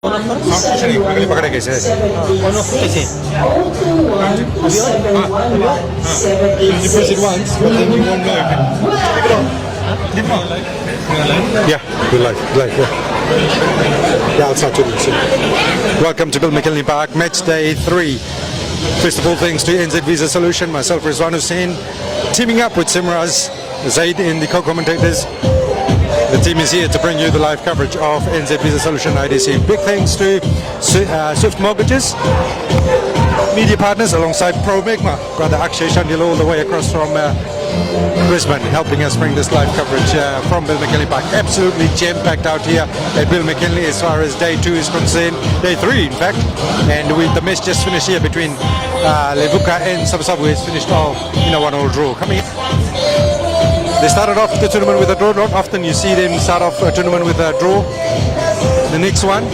उंगली पकड़े कैसे कैसे You push it once, but then you won't know. Yeah, we live, yeah. I'll start shooting soon. Welcome to Bill McKinley Park, match day 3. First of all, thanks to NZ Visa Solution, myself, Rizwan Hussain, teaming up with Simraz, Zaid in the co-commentators. The team is here to bring you the live coverage of NZ Visa Solution IDC. Big thanks to Swift Mortgages, media partners alongside Pro Megma, Brother Akshay Shandil all the way across from Brisbane, helping us bring this live coverage from Bill McKinley Park. Absolutely jam-packed out here at Bill McKinley as far as day 2 is concerned, day 3 in fact, and the match just finished here between Levuka and Savusavu is finished all in a 1-all draw. Coming in. They started off the tournament with a draw. Not often you see them start off a tournament with a draw. The next one,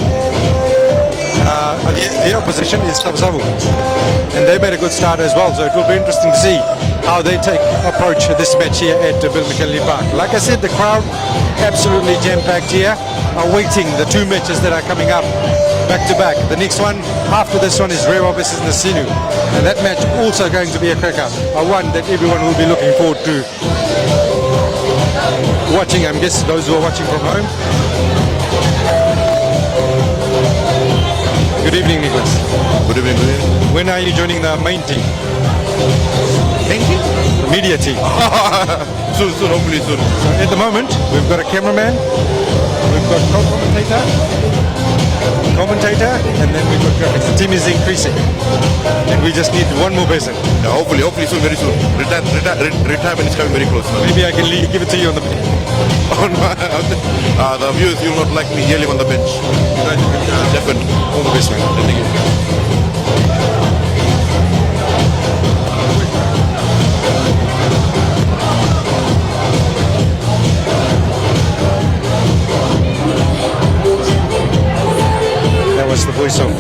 the opposition is Savusavu, and they made a good start as well. So it will be interesting to see how they approach this match here at Bill McKinley Park. Like I said, the crowd absolutely jam-packed here, awaiting the 2 matches that are coming up back to back. The next one after this one is Rewa versus Nasinu, and that match also going to be a cracker, one that everyone will be looking forward to watching. I'm guessing those who are watching from home. Good evening, Nicholas. Good evening. When are you joining the main team? Thank you. The media team. Soon, hopefully soon. So at the moment, we've got a cameraman, we've got commentator, and then we've got graphics. The team is increasing, and we just need one more person. Yeah, hopefully soon, very soon. Retirement is coming very close. Maybe I can give it to you on the the viewers, you will not like me yelling on the bench. Definitely. All the best, man. Thank you. That was the voice of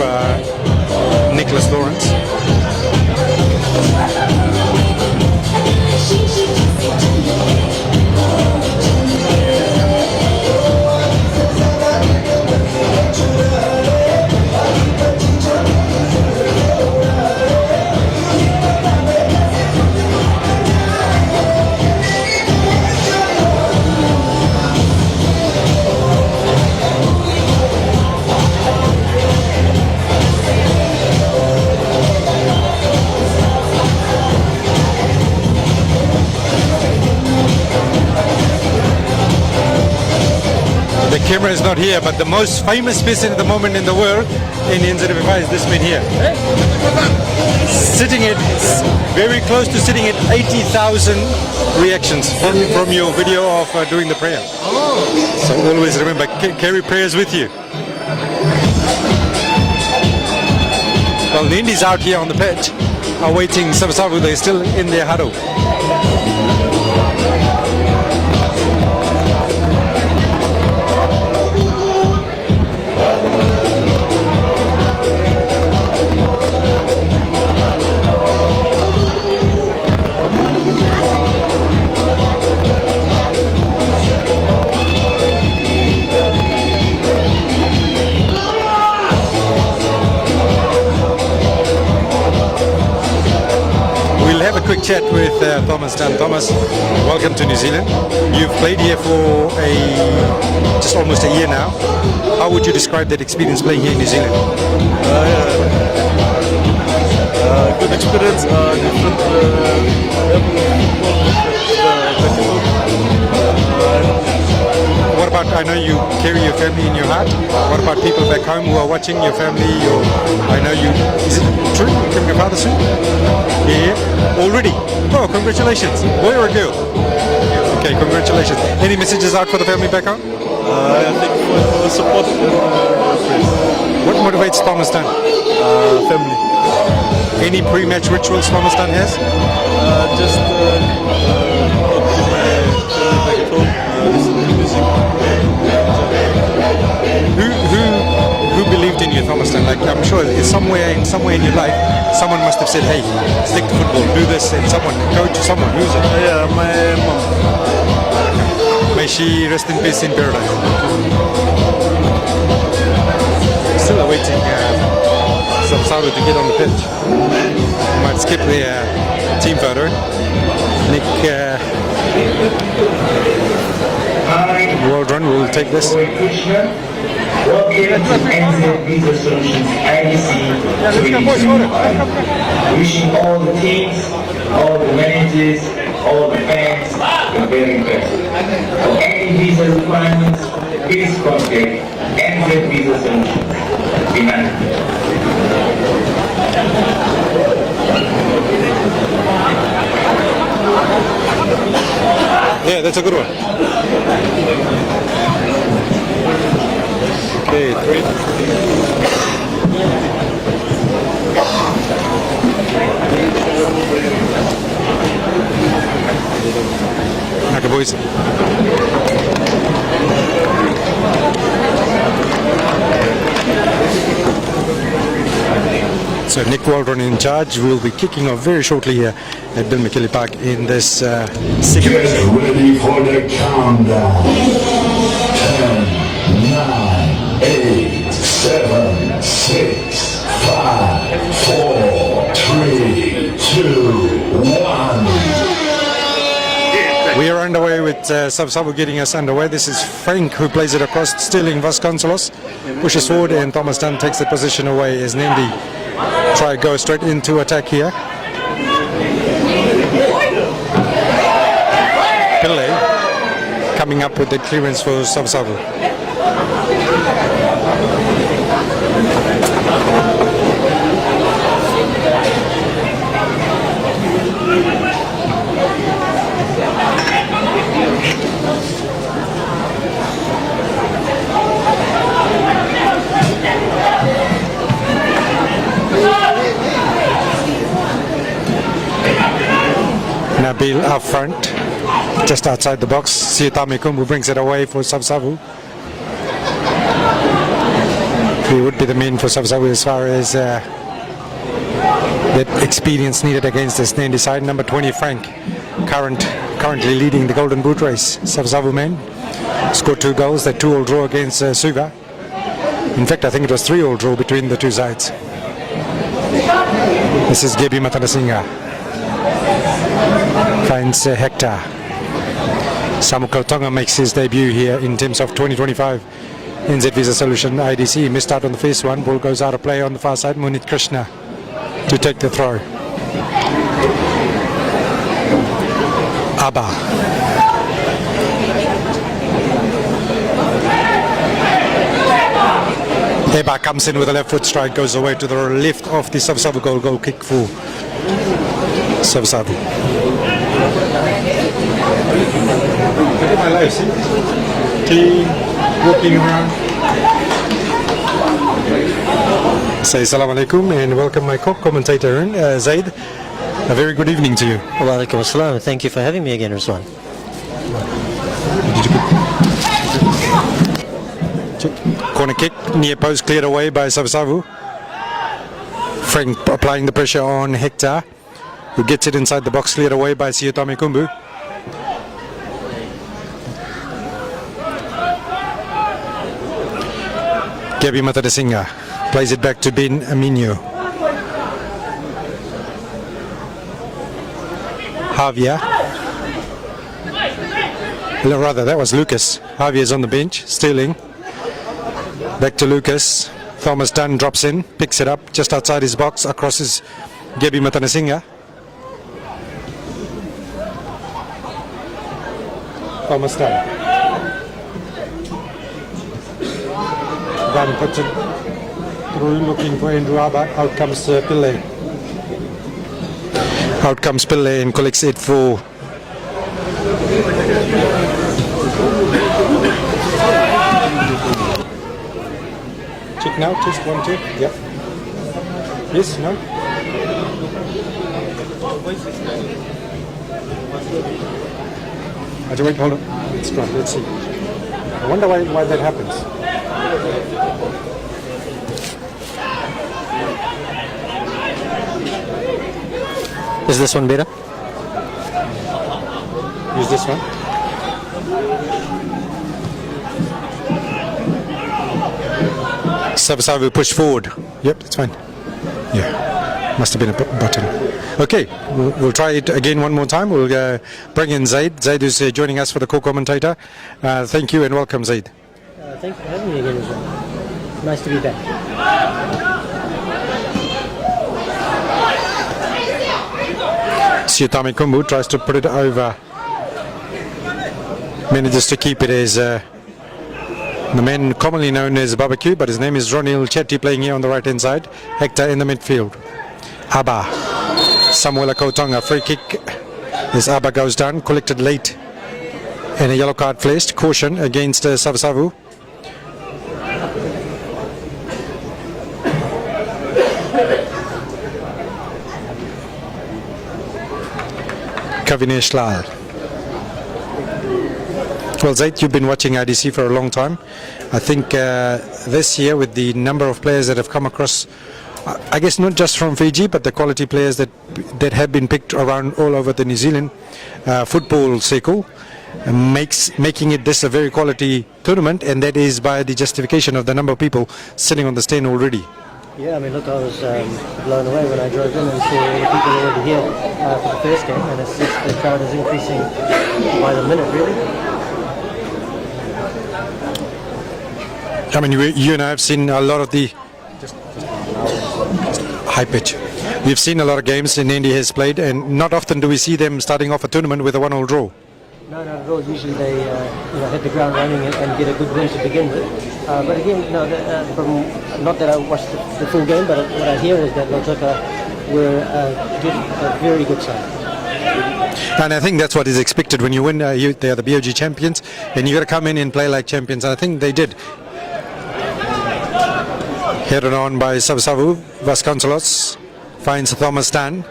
Nicholas Lawrence. The camera is not here, but the most famous person at the moment in the world in NZFI is this man here. Sitting at, very close to sitting at 80,000 reactions from your video of doing the prayer. So always remember, carry prayers with you. Well, the Indies out here on the pitch, awaiting Savusavu. They're still in their huddle. Have a quick chat with Thomas Dunn. Thomas, welcome to New Zealand. You've played here for just almost a year now. How would you describe that experience playing here in New Zealand? Good experience, different What about, I know you carry your family in your heart. What about people back home who are watching your family? I know you, is it true? You're becoming a father soon? Yeah. Already? Oh, congratulations. Boy or a girl? Okay, congratulations. Any messages out for the family back home? I think for support and praise. What motivates Thomas Dunn? Family. Any pre-match rituals Thomas Dunn has? Just talk to my family back at home, listen to music. Who believed in you, Thomas Dunn? Like, I'm sure somewhere in your life, someone must have said, hey, stick to football, do this, and someone, coach someone. Who's it? Yeah, my mom. May she rest in peace in paradise. waiting Savusavu to get on the pitch. Might skip the team photo. Nick Waldron will take this. Welcome to Visa Solutions IDC 2025. Wishing all the teams, all the managers, all the fans the very best. For any visa requirements, please contact NZ Visa Solutions. Amen. Yeah, that's a good one. Okay, 3. Okay, boys. So Nick Waldron in charge. Will be kicking off very shortly here at Bill McKinley Park in this second. Get ready for the countdown. 10, 9, 8, 7, 6, 5, 4, 3, 2, 1. We are underway with Savusavu getting us underway. This is Frank who plays it across. Sterling Vasconcelos pushes forward and Thomas Dunn takes the position away as Nadi try go straight into attack here. Pillay coming up with the clearance for Savusavu. Nabil up front, just outside the box. Siutame Kumbu brings it away for Savusavu. He would be the main for Savusavu as far as that experience needed against this Nadi side. Number 20, Frank, currently leading the Golden Boot race. Savusavu man scored 2 goals. That 2-2 draw against Suva. In fact, I think it was 3-3 draw between the two sides. This is Gebi Matanasinga. Finds Hector. Samu Kautonga makes his debut here in terms of 2025 NZ Visa Solution IDC. Missed out on the first one. Ball goes out of play on the far side. Munit Krishna to take the throw. Abba. Eba comes in with a left foot strike, goes away to the left of the Savusavu goal kick for Savusavu. Look at my life, see? Clean, walking around. Say assalamu alaikum and welcome my co-commentator Zaid. A very good evening to you. Wa alaikum assalam. Thank you for having me again, Ruslan. Corner kick, near post cleared away by Savusavu. Frank applying the pressure on Hector, who gets it inside the box, cleared away by Siutame Kumbu. Gabi Matadasinga plays it back to Ben Aminio. Javier. No, rather, that was Lucas. Javier's on the bench. Sterling. Back to Lucas. Thomas Dunn drops in, picks it up just outside his box, across his Gebi Matanasinga. Thomas Dunn. Dunn puts it through, looking for Andrew Abba. Out comes Pillay. Out comes Pillay and collects it for check now, test 1, 2. Yep. Yes, no? Wait, hold on. It's gone. Let's see. I wonder why that happens. Is this one better? Use this one. Savusavu push forward. Yep, that's fine. Yeah, must have been a button. Okay, we'll try it again one more time. We'll bring in Zaid. Zaid is joining us for the co-commentator. Thank you and welcome, Zaid. Thanks for having me again as well. Nice to be back. Siutami Kumbu tries to put it over. Manages to keep it as the man commonly known as Barbecue, but his name is Ronil Chetty playing here on the right hand side. Hector in the midfield. Abba. Samuela Kautonga, free kick as Abba goes down, collected late and a yellow card flashed. Caution against Savusavu. Kavinesh Lal. Well, Zaid, you've been watching IDC for a long time. I think this year, with the number of players that have come across, I guess not just from Fiji, but the quality players that have been picked around all over the New Zealand football circle, making it this a very quality tournament, and that is by the justification of the number of people sitting on the stand already. Yeah, I mean, look, I was blown away when I drove in and saw all the people already here for the first game, and it's just the crowd is increasing by the minute, really. I mean, you and I have seen a lot of the high pitch. We've seen a lot of games in India has played, and not often do we see them starting off a tournament with a 1-1 draw. No, not at all. Usually they hit the ground running and get a good win to begin with. But again, from not that I watched the full game, but what I hear is that Lautoka were a very good side. And I think that's what is expected when you win. They are the BOG champions, and you got to come in and play like champions. And I think they did. Headed on by Savusavu. Vasconcelos finds Thomas Tan.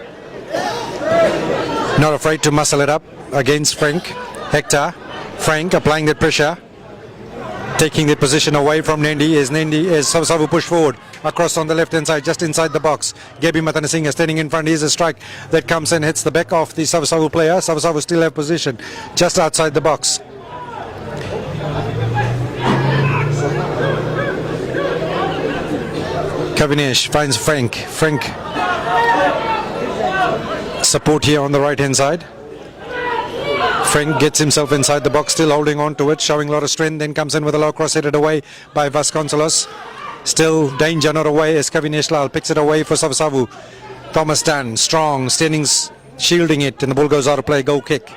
Not afraid to muscle it up against Frank. Hector. Frank applying the pressure. Taking the position away from Nadi as Savusavu push forward. Across on the left hand side, just inside the box. Gabi Matanasinga standing in front. Here's a strike that comes and hits the back of the Savusavu player. Savusavu still have position just outside the box. Kavinesh finds Frank. Frank support here on the right hand side. Frank gets himself inside the box, still holding on to it, showing a lot of strength, then comes in with a low cross headed away by Vasconcelos. Still danger not away as Kavinesh Lal picks it away for Savusavu. Thomas Tan, strong, standing, shielding it, and the ball goes out of play, goal kick.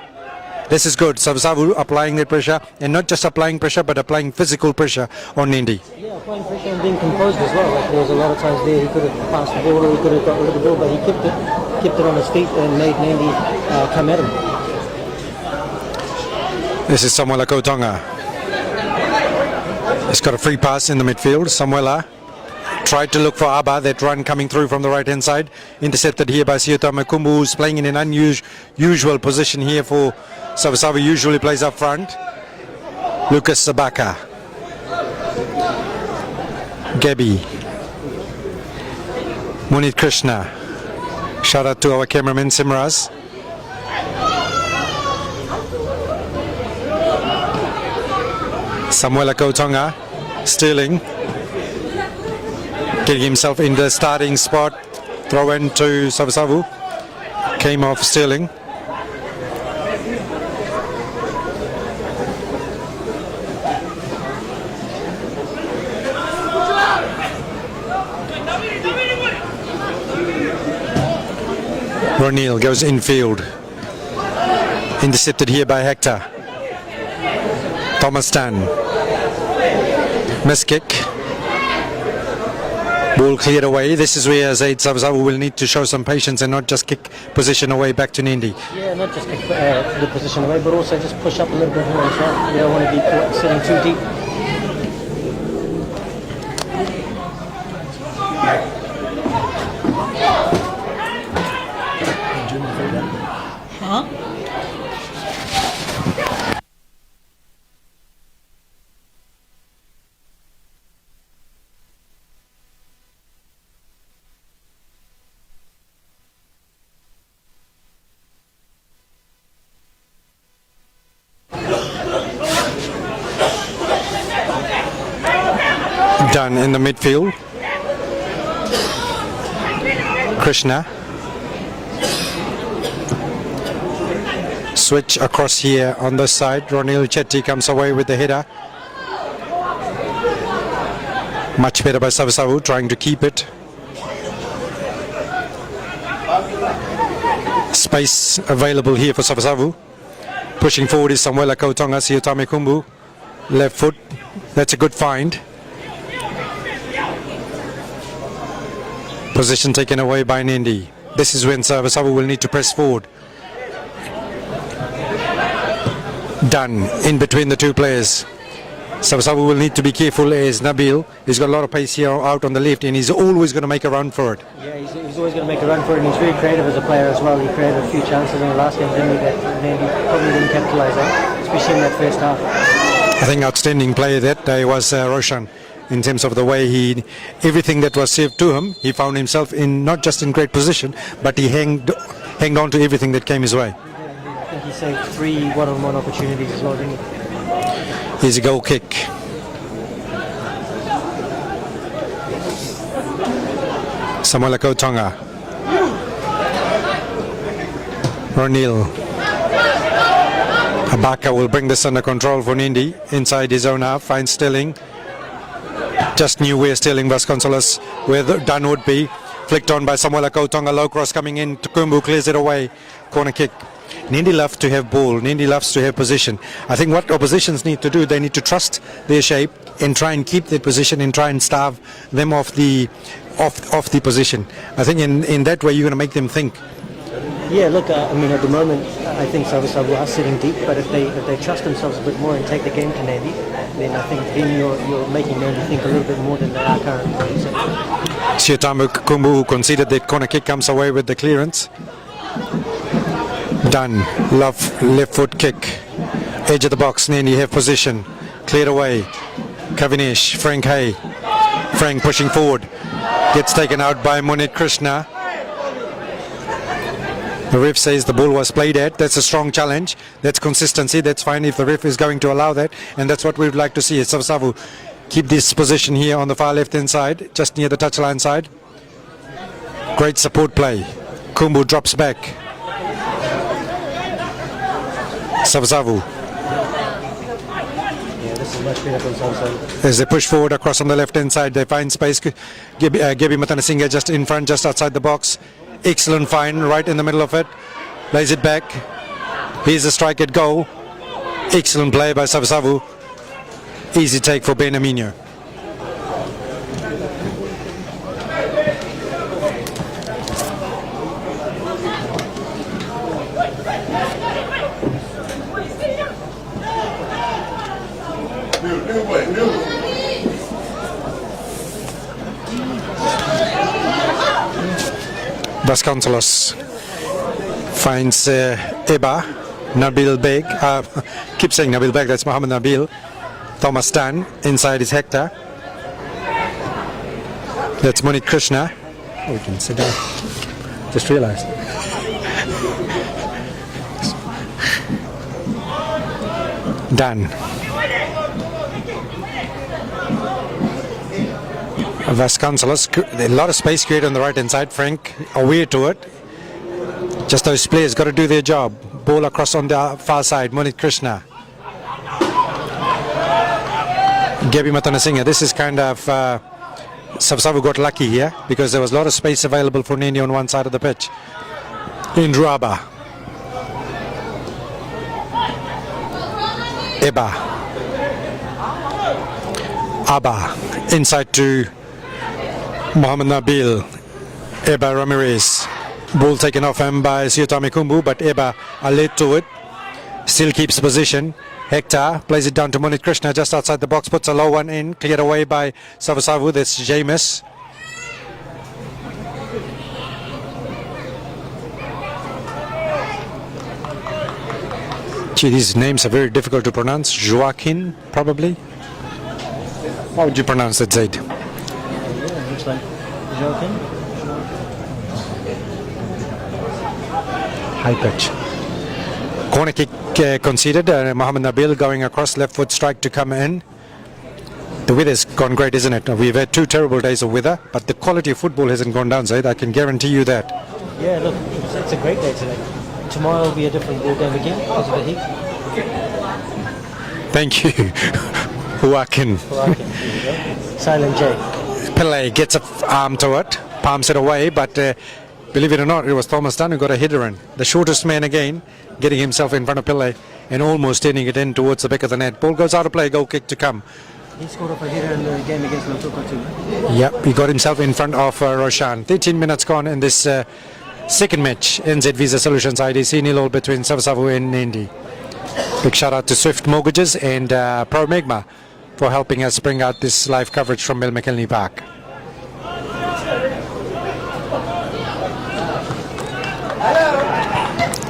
This is good. Savusavu applying that pressure, and not just applying pressure, but applying physical pressure on Nadi. Yeah, applying pressure and being composed as well. Like there was a lot of times there he could have passed the ball or he could have got rid of the ball, but he kept it on his feet and made Nadi come at him. This is Samuela Kautonga. He's got a free pass in the midfield. Samuela tried to look for Abba, that run coming through from the right hand side. Intercepted here by Siutami Kumbu, who's playing in an unusual position here for Savusavu. Usually plays up front. Lucas Sabaka. Gabi. Munit Krishna. Shout out to our cameraman Simraz. Samuela Kautonga, Sterling, getting himself in the starting spot. Throw in to Savusavu. Came off Sterling. Ronil goes infield. Intercepted here by Hector. Thomas Tan. Miss kick. Ball cleared away. This is where Zaid Savusavu will need to show some patience and not just kick position away back to Nadi. Yeah, not just kick the position away, but also just push up a little bit more as well. You don't want to be caught sitting too deep. Done in the midfield. Krishna. Switch across here on this side. Ronil Chetty comes away with the header. Much better by Savusavu, trying to keep it. Space available here for Savusavu. Pushing forward is Samuela Kautonga, Siutame Kumbu. Left foot. That's a good find. Position taken away by Nadi. This is when Savusavu will need to press forward. Done in between the two players. Savusavu will need to be careful as Nabil. He's got a lot of pace here out on the left and he's always going to make a run for it. Yeah, he's always going to make a run for it, and he's very creative as a player as well. He created a few chances in the last game, didn't he, that Nadi probably didn't capitalise on, especially in that first half. I think outstanding player that day was Roshan, in terms of the way everything that was served to him, he found himself in not just in great position, but he hanged on to everything that came his way. I think he saved 3 one-on-one opportunities as well, didn't he? Here's a goal kick. Samuela Kautonga. Ronil. Abaka will bring this under control for Nadi. Inside his own half, finds Sterling. Just knew where Sterling Vasconcelos, where the done would be. Flicked on by Samuela Kautonga. Low cross coming in. Tukumbu clears it away. Corner kick. Nadi loves to have ball. Nadi loves to have position. I think what oppositions need to do, they need to trust their shape and try and keep their position and try and starve them off the position. I think in that way you're going to make them think. Yeah, look, I mean, at the moment, I think Savusavu are sitting deep, but if they trust themselves a bit more and take the game to Nadi, then I think then you're making Nadi think a little bit more than they are currently. Siutamu Kumbu, who conceded that corner kick, comes away with the clearance. Done. Left foot kick. Edge of the box. Nadi have position. Cleared away. Kavinesh. Frank Hay. Frank pushing forward. Gets taken out by Munit Krishna. The ref says the ball was played at. That's a strong challenge. That's consistency. That's fine if the ref is going to allow that. And that's what we would like to see. Savusavu keep this position here on the far left hand side, just near the touchline side. Great support play. Kumbu drops back. Savusavu. Yeah, this is much better for Savusavu. As they push forward across on the left hand side, they find space. Gebi Matanasinga just in front, just outside the box. Excellent find right in the middle of it. Lays it back. Here's a strike at goal. Excellent play by Savusavu. Easy take for Ben Aminio. Vasconcelos finds Eba, Nabil Beg, keep saying Nabil Beg, that's Mohammed Nabil. Thomas Tan, inside is Hector. That's Munit Krishna. Oh, we can sit down. Just realized. Done. Vasconcelos, a lot of space created on the right hand side. Frank aware to it. Just those players got to do their job. Ball across on the far side. Munit Krishna. Gebi Matanasinga. This is kind of Savusavu got lucky here because there was a lot of space available for Nadi on one side of the pitch. Indraba. Eba. Abba. Inside to Mohammed Nabil. Eba Ramirez. Ball taken off him by Siutame Kumbu, but Eba led to it. Still keeps position. Hector plays it down to Munit Krishna just outside the box, puts a low one in, cleared away by Savusavu. That's James. Gee, these names are very difficult to pronounce. Joaquin, probably. How would you pronounce that, Zaid? Yeah, looks like Joaquin. High pitch. Corner kick conceded. Mohammed Nabil going across, left foot strike to come in. The weather's gone great, isn't it? We've had 2 terrible days of weather, but the quality of football hasn't gone down, Zaid. I can guarantee you that. Yeah, look, it's a great day today. Tomorrow will be a different ball game again because of the heat. Thank you. Huakin. Silent J. Pillay gets an arm to it, palms it away, but believe it or not, it was Thomas Dunn who got a header in. The shortest man again, getting himself in front of Pillay and almost turning it in towards the back of the net. Ball goes out of play, goal kick to come. He scored off a header in the game against Lautoka too. Yep, he got himself in front of Roshan. 13 minutes gone in this second match. NZ Visa Solutions IDC 0-0 between Savusavu and Nadi. Big shout out to Swift Mortgages and Pro Magma for helping us bring out this live coverage from Bill McKinley Park.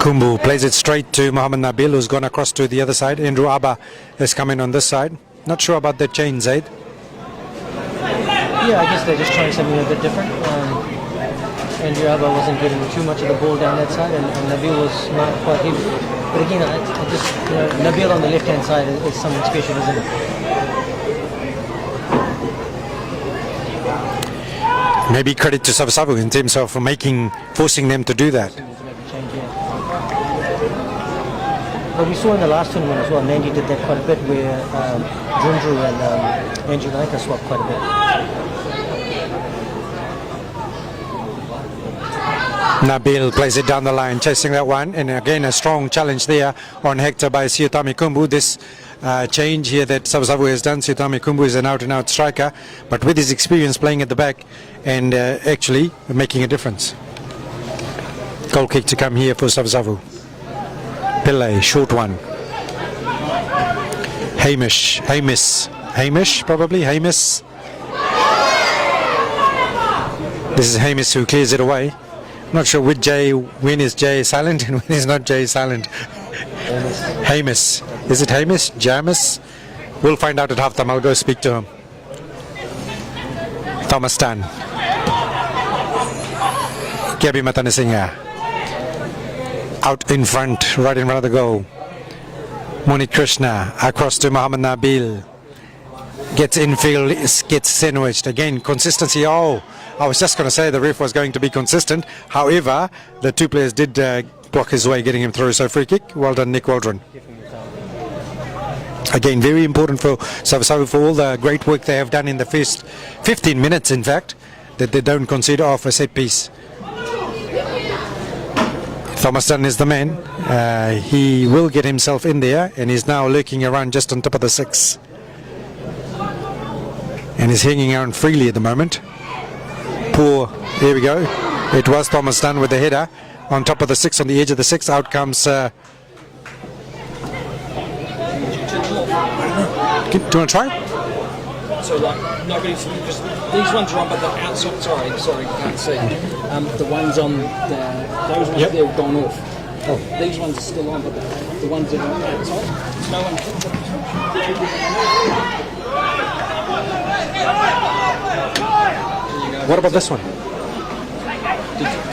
Kumbu plays it straight to Mohammed Nabil, who's gone across to the other side. Andrew Abba has come in on this side. Not sure about the change, Zaid. Yeah, I guess they're just trying something a bit different. Andrew Abba wasn't getting too much of the ball down that side, and Nabil was not quite heavy. But again, I just Nabil on the left-hand side is something special, isn't it? Maybe credit to Savusavu in terms of forcing them to do that. Well, we saw in the last tournament as well, Nadi did that quite a bit, where Junju and Andrew Naika swapped quite a bit. Nabil plays it down the line, chasing that one, and again a strong challenge there on Hector by Siotami Kumbu. This change here that Savusavu has done, Siotami Kumbu is an out-and-out striker, but with his experience playing at the back and actually making a difference. Goal kick to come here for Savusavu. Pillay, short one. Hamish, probably, Hamish. This is Hamish who clears it away. Not sure which J, when is J silent and when is not J silent. Hamish. Is it Hamish? Jamis? We'll find out at halftime. I'll go speak to him. Thomas Tan. Gabi Matanasinga. Out in front, right in front of the goal. Moni Krishna across to Mohammed Nabil. Gets infield, gets sandwiched. Again, consistency. Oh, I was just going to say the ref was going to be consistent. However, the 2 players did block his way, getting him through. So free kick. Well done, Nick Waldron. Again, very important for Savusavu for all the great work they have done in the first 15 minutes, in fact, that they don't consider off a set piece. Thomas Dunn is the man. He will get himself in there and is now lurking around just on top of the 6. And is hanging around freely at the moment. Poor, here we go. It was Thomas Dunn with the header on top of the 6, on the edge of the 6. Out comes... do you want to try? So like nobody's just these ones are on, but the outside. Sorry, you can't see. The ones on those ones there have gone off. Oh. These ones are still on, but the ones that are outside, no one. What about this one?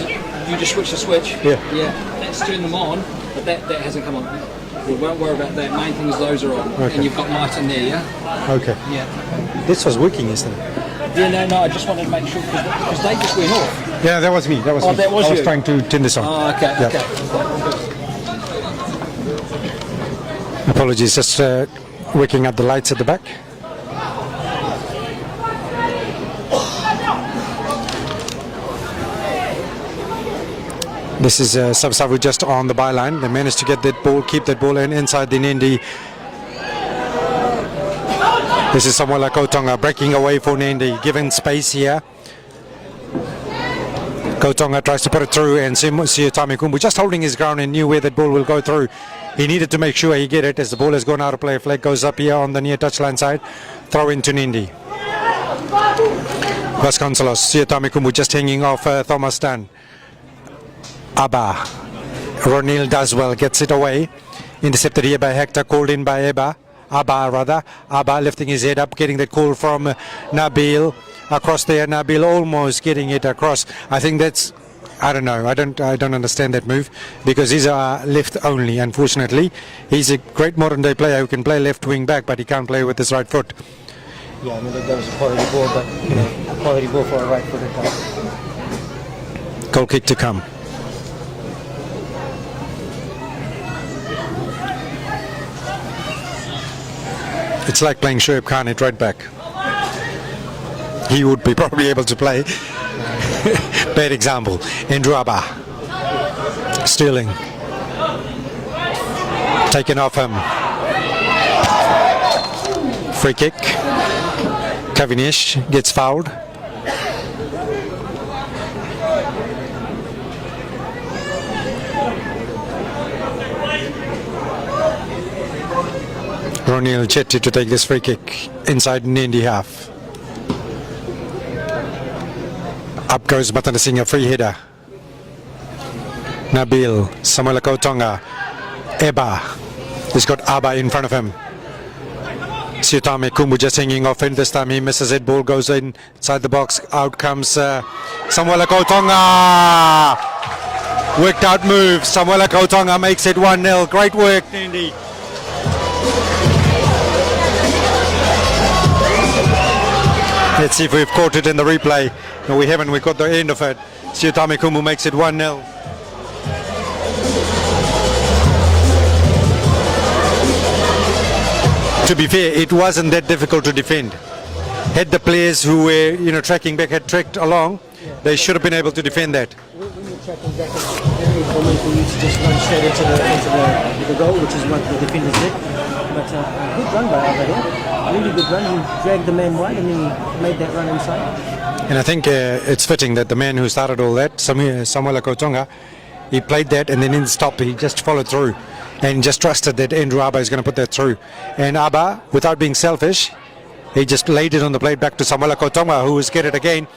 Did you just switch the switch? Yeah. Yeah. Let's turn them on, but that hasn't come on. We won't worry about that. Main thing is those are on, okay. And you've got light in there, yeah. Okay. Yeah. This was working yesterday. Yeah, no. I just wanted to make sure because they just went off. Yeah, that was me. That was me. That was I was you. trying to turn this on. Oh, okay. Yeah. Okay. Apologies, just working out the lights at the back. This is Savusavu just on the byline. They managed to get that ball, keep that ball inside the Nandi. This is someone like Kotonga breaking away for Nandi, given space here. Kotonga tries to put it through, and Siotami Kumbu just holding his ground and knew where that ball will go through. He needed to make sure he get it as the ball has gone out of play. Flag goes up here on the near touchline side. Throw into Nandi. Vasconcelos, Siotami Kumbu just hanging off Thomas Tan. Abba. Ronil does well, gets it away. Intercepted here by Hector, called in by Abba rather. Abba lifting his head up, getting that call from Nabil. Across there, Nabil almost getting it across. I think that's, I don't know, I don't understand that move because he's a left only, unfortunately. He's a great modern day player who can play left wing back, but he can't play with his right foot. Yeah, I mean, that was a quality ball, but a quality ball for a right-footed guy. Goal kick to come. It's like playing Shoaib Khan at right back. He would be probably able to play. Bad example. Andrew Abba. Stealing. Taken off him. Free kick. Kavinish gets fouled. Ronil Chetty to take this free kick inside Nandi half. Up goes Batana Singh, a free header. Nabil, Samuel Kautonga, Eba. He's got Aba in front of him. Siutame Kumbu just hanging off in. This time he misses it. Ball goes inside the box. Out comes Samuel Kautonga. Worked out move. Samuel Kautonga makes it 1-0. Great work, Nandi. Let's see if we've caught it in the replay. No, we haven't. We caught the end of it. Siutame Kumbu makes it 1-0. To be fair, it wasn't that difficult to defend. Had the players who were, tracking back had tracked along, they should have been able to defend that. When you're tracking back, it's very common for you to just run straight into the goal, which is what the defenders did. But a good run by Abba there. Really good run. He dragged the man wide and then he made that run inside. And I think it's fitting that the man who started all that, Samuel Kautonga, he played that and then didn't stop. He just followed through and just trusted that Andrew Abba is going to put that through. And Abba, without being selfish, he just laid it on the plate back to Samuel Kautonga, who was get it again.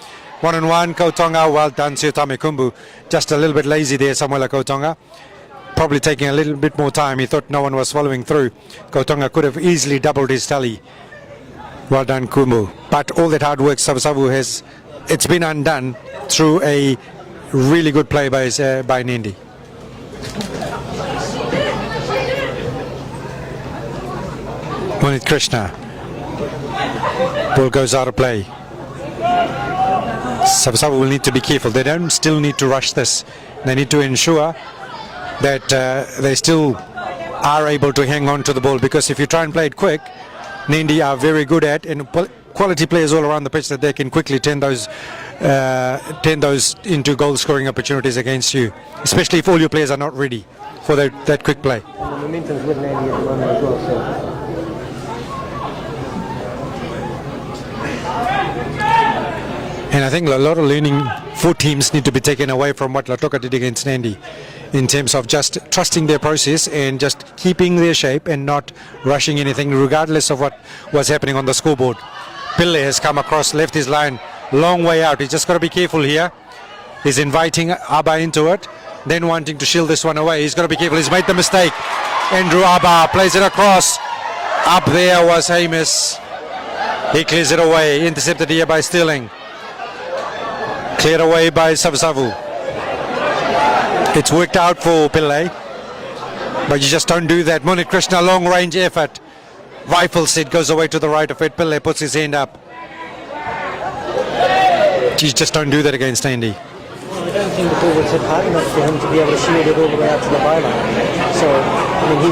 1-on-1, Kautonga, well done, Siutame Kumbu. Just a little bit lazy there, Samuel Kautonga. Probably taking a little bit more time. He thought no one was following through. Kautonga could have easily doubled his tally. Well done, Kumbu. But all that hard work Savusavu has, it's been undone through a really good play by Nandi. Munit Krishna. Ball goes out of play. Savusavu will need to be careful. They don't still need to rush this. They need to ensure that they still are able to hang on to the ball, because if you try and play it quick, Nandi are very good at, and quality players all around the pitch, that they can quickly turn those into goal scoring opportunities against you, especially if all your players are not ready for that quick play. And the momentum's with Nandi at the moment as well. So. And I think a lot of learning for teams need to be taken away from what Lautoka did against Nandi, in terms of just trusting their process and just keeping their shape and not rushing anything, regardless of what was happening on the scoreboard. Pillay has come across, left his line, long way out. He's just got to be careful here. He's inviting Abba into it, then wanting to shield this one away. He's got to be careful. He's made the mistake. Andrew Abba plays it across. Up there was Hamis. He clears it away. Intercepted here by Stirling. Cleared away by Savusavu. It's worked out for Pillay, but you just don't do that. Munit Krishna, long range effort. Rifles it, goes away to the right of it. Pillay puts his hand up. You just don't do that against Nandi. I don't think the ball was hit hard enough for him to be able to shield it all the way out to the byline. So, I mean,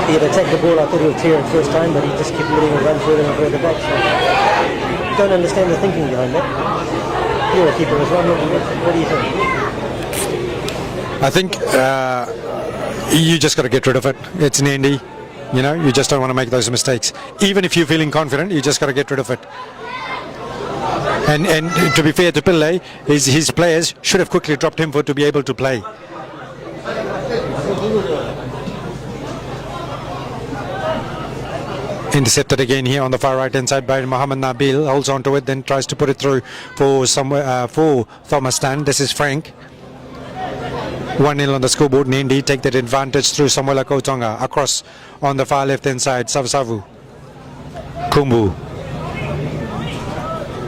he had attacked the ball. I thought he would clear it first time, but he just kept letting it run further and further back. So, don't understand the thinking behind that. You're a keeper as well. What do you think? I think you just got to get rid of it. It's Nandi. You just don't want to make those mistakes. Even if you're feeling confident, you just got to get rid of it. And to be fair to Pillay, his players should have quickly dropped him to be able to play. Intercepted again here on the far right hand side by Mohammed Nabil. Holds on to it, then tries to put it through for Thomas Tan. This is Frank. 1-0 on the scoreboard. Nandi take that advantage through Samuel Kautonga. Across on the far left hand side, Savusavu. Kumbu.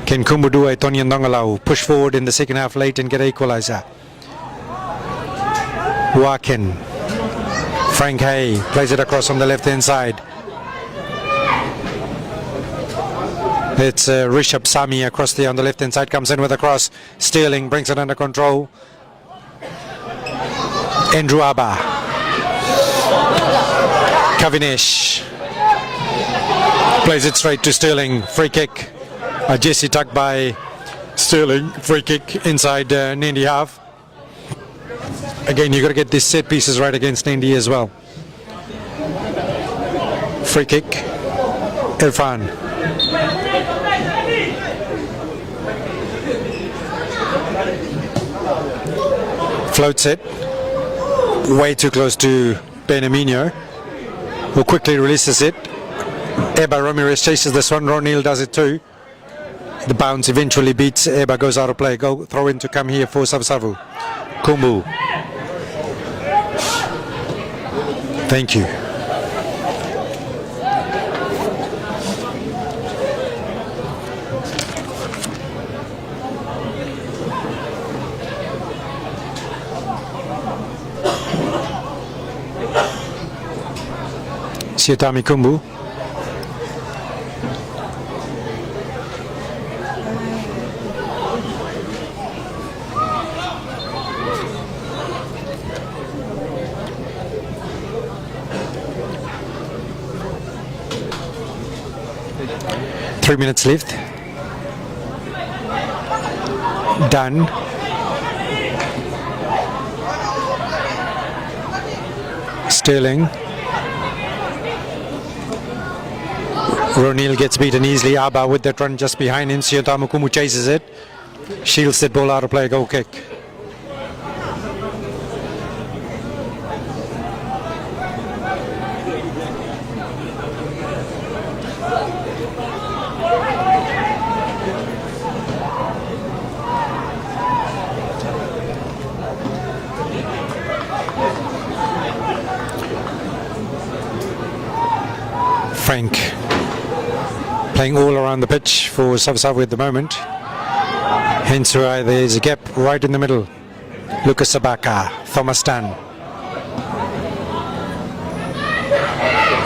Can Kumbu do a Tony Ndongalau? Push forward in the second half late and get an equaliser. Wakin. Frank Hay plays it across on the left hand side. It's Rishabh Sami across there on the left hand side, comes in with a cross. Sterling brings it under control. Andrew Abba. Kavinesh plays it straight to Sterling. Free kick. Jesse tucked by Sterling. Free kick inside Nandi half. Again, you've got to get these set pieces right against Nandi as well. Free kick. Irfan. Floats it. Way too close to Benamino, who quickly releases it. Eba Ramirez chases this one. Ronil does it too. The bounce eventually beats. Eba goes out of play. Go throw in to come here for Savusavu. Kumbu. Thank you. Siotami Kumbu. Three minutes left. Done. Sterling. Ronil gets beaten easily. Abba with that run just behind him. Siotami Kumbu chases it. Shields that ball out of play. Goal kick. Frank playing all around the pitch for Savusavu at the moment. Hence why there's a gap right in the middle. Lucas Sabaka, Thomas Tan.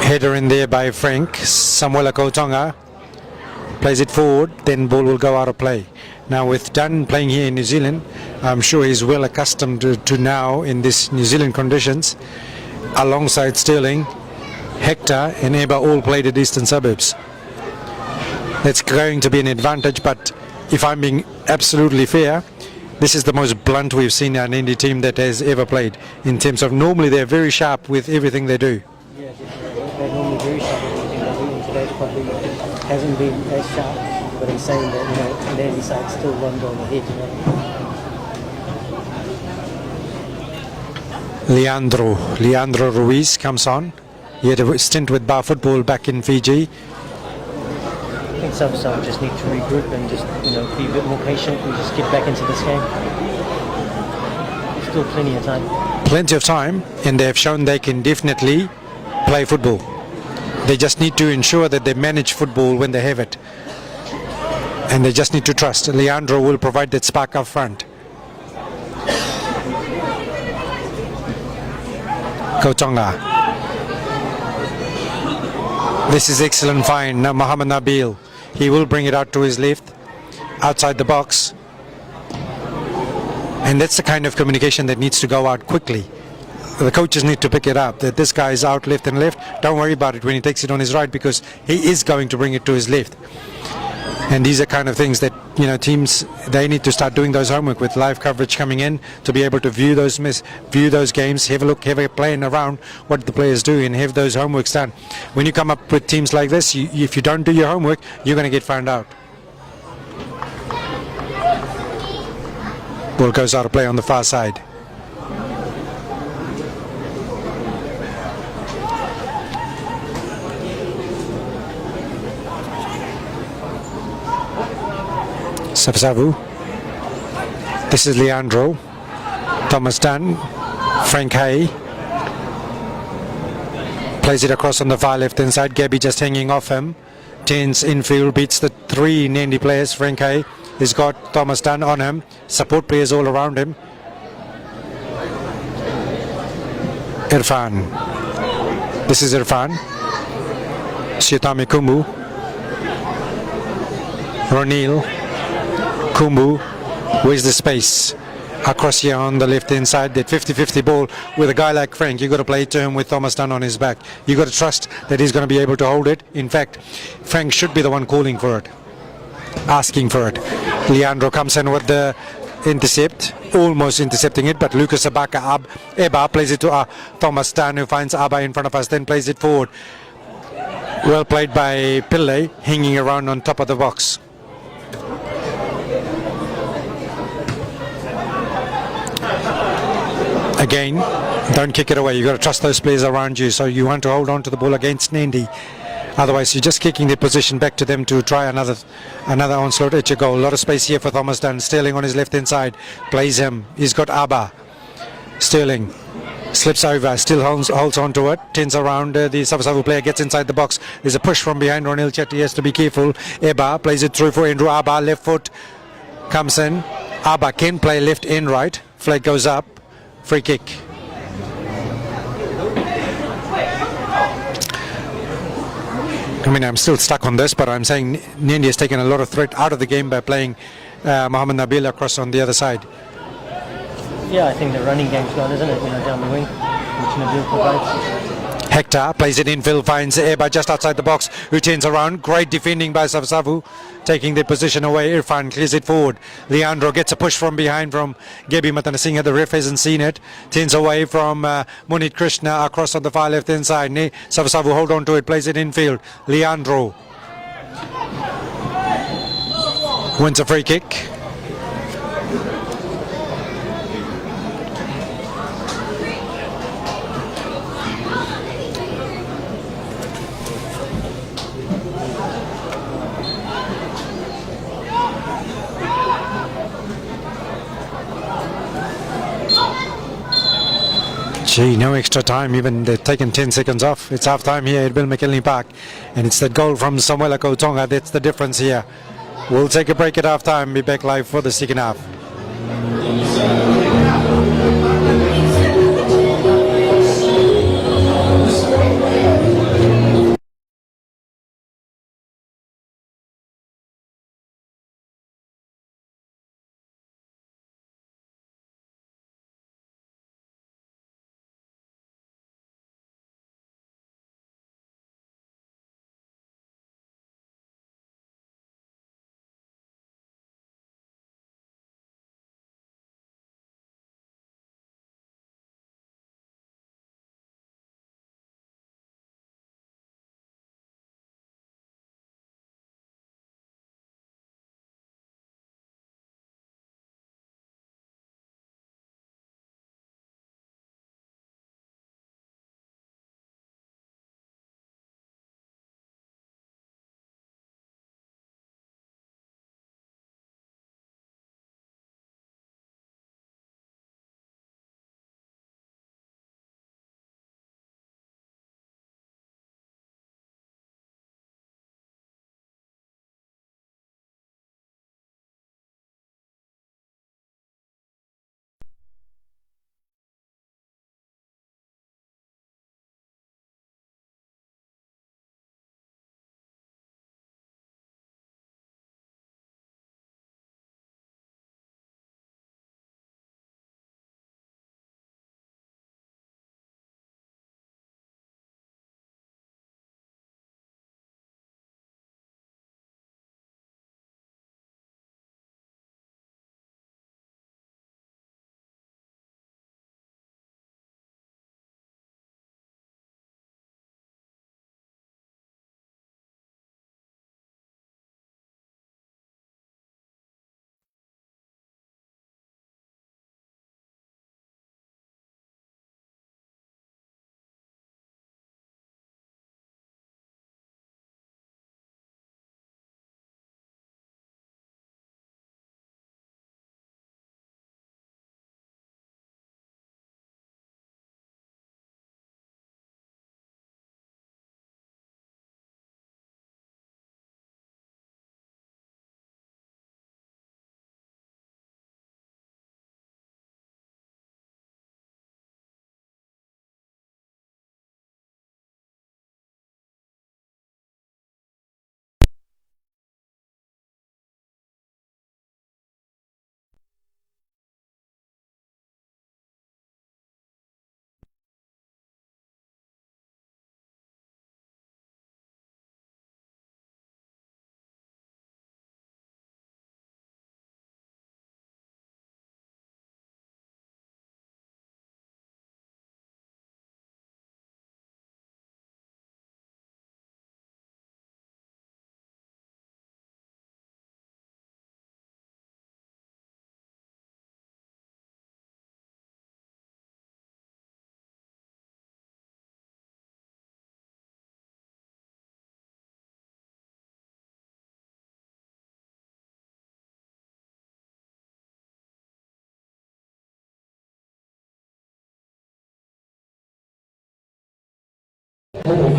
Header in there by Frank. Samuela Kautonga plays it forward, then ball will go out of play. Now with Dunn playing here in New Zealand, I'm sure he's well accustomed to now in this New Zealand conditions. Alongside Sterling, Hector and Eba all played at Eastern Suburbs. That's going to be an advantage, but if I'm being absolutely fair, this is the most blunt we've seen an Indy team that has ever played, in terms of normally they're very sharp with everything they do. Yeah, definitely. They're normally very sharp at everything they do, and today's probably hasn't been as sharp, but I'm saying that, you know, Nandi side still one goal ahead, you know. Leandro Ruiz comes on. He had a stint with bar football back in Fiji. I think some just need to regroup and just, you know, be a bit more patient and just get back into this game. There's still plenty of time. Plenty of time, and they have shown they can definitely play football. They just need to ensure that they manage football when they have it. And they just need to trust. Leandro will provide that spark up front. Kautonga. This is excellent find. Now Muhammad Nabil. He will bring it out to his left, outside the box. And that's the kind of communication that needs to go out quickly. The coaches need to pick it up, that this guy is out left and left. Don't worry about it when he takes it on his right, because he is going to bring it to his left. And these are kind of things that, you know, teams, they need to start doing those homework with live coverage coming in to be able to view those games, have a look, have a playing around what the players do, and have those homeworks done. When you come up with teams like this, if you don't do your homework, you're going to get found out. Ball goes out of play on the far side. Savusavu. This is Leandro. Thomas Dunn. Frank Hay. Plays it across on the far left hand side. Gabby just hanging off him. Tense infield, beats the three Nandi players. Frank Hay has got Thomas Dunn on him. Support players all around him. Irfan. This is Irfan. Siotami Kumbu. Ronil, Kumbu, where's the space? Across here on the left hand side, that 50-50 ball with a guy like Frank. You got to play it to him with Thomas Dunn on his back. You got to trust that he's going to be able to hold it. In fact, Frank should be the one calling for it, asking for it. Leandro comes in with the intercept, almost intercepting it, but Lucas Eba plays it to Thomas Dunn, who finds Abba in front of us, then plays it forward. Well played by Pillay, hanging around on top of the box. Again, don't kick it away. You've got to trust those players around you. So you want to hold on to the ball against Nadi. Otherwise, you're just kicking the position back to them to try another onslaught at your goal. A lot of space here for Thomas Dunn. Sterling on his left-hand side. Plays him. He's got Abba. Sterling slips over. Still holds on to it. Turns around. The Savusavu player gets inside the box. There's a push from behind. Ronil Chetty has to be careful. Eba plays it through for Andrew Abba. Left foot comes in. Abba can play left and right. Flag goes up. Free kick. I mean, I'm still stuck on this, but I'm saying Nandi has taken a lot of threat out of the game by playing Mohamed Nabil across on the other side. Yeah, I think the running game's gone, isn't it? Down the wing, which Nabil provides. Hector plays it infield, finds Eba just outside the box, who turns around. Great defending by Savusavu, taking the position away. Irfan clears it forward. Leandro gets a push from behind from Gebi Matanasinghe. The ref hasn't seen it. Turns away from Munit Krishna across on the far left hand side. Savusavu hold on to it, plays it infield. Leandro wins a free kick. Gee, no extra time, even they've taken 10 seconds off. It's half time here at Bill McKinley Park, and it's that goal from Samuela Kotonga that's the difference here. We'll take a break at half time, be back live for the second half.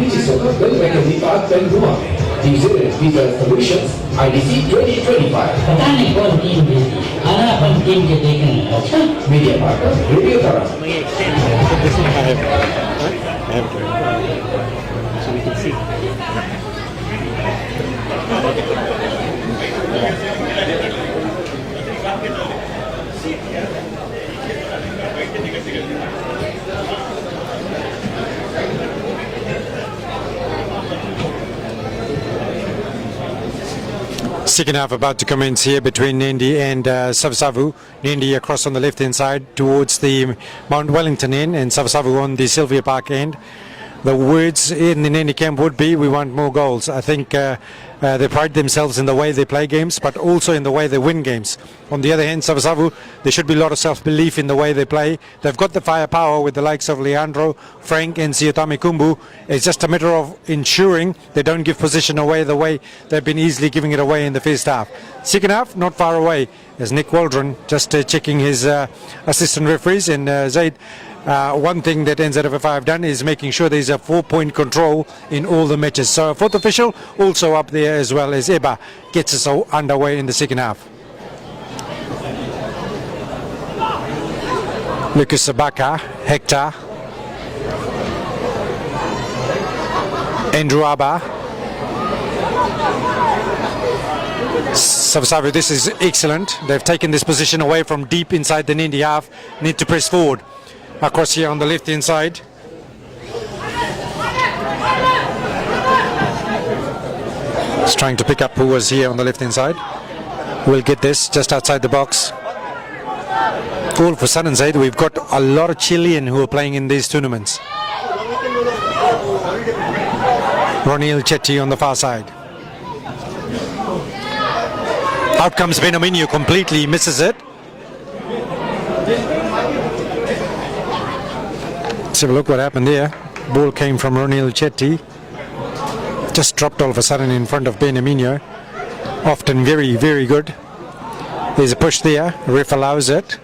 digital Hotel Vacancy Park dan Rewa. Insurance Visa Solutions IDC 2025. बताने कौन team भेजी हरा अपन team के देखने अच्छा Media partner Radio Tara. So we can see. Second half about to commence here between Nadi and Savusavu. Nadi across on the left hand side towards the Mount Wellington end and Savusavu on the Sylvia Park end. The words in the Nadi camp would be, we want more goals. I think they pride themselves in the way they play games, but also in the way they win games. On the other hand, Savusavu, there should be a lot of self-belief in the way they play. They've got the firepower with the likes of Leandro, Frank and Siotami Kumbu. It's just a matter of ensuring they don't give position away the way they've been easily giving it away in the first half. Second half, not far away, as Nick Waldron just checking his assistant referees. And Zaid, one thing that NZFFI have done is making sure there's a 4-point control in all the matches. So a fourth official also up there as well as Eba gets us all underway in the second half. Lucas Sabaka, Hector, Andrew Abba, Savusavu, this is excellent. They've taken this position away from deep inside the Nadi half. Need to press forward. Across here on the left hand side. Just trying to pick up who was here on the left hand side. We'll get this just outside the box. All for sudden, Zaid, we've got a lot of Chilean who are playing in these tournaments. Ronil Chetty on the far side. Out comes Benaminio, completely misses it. Let's have a look what happened there. Ball came from Ronil Chetty. Just dropped all of a sudden in front of Benaminio. Often very, very good. There's a push there. Ref allows it.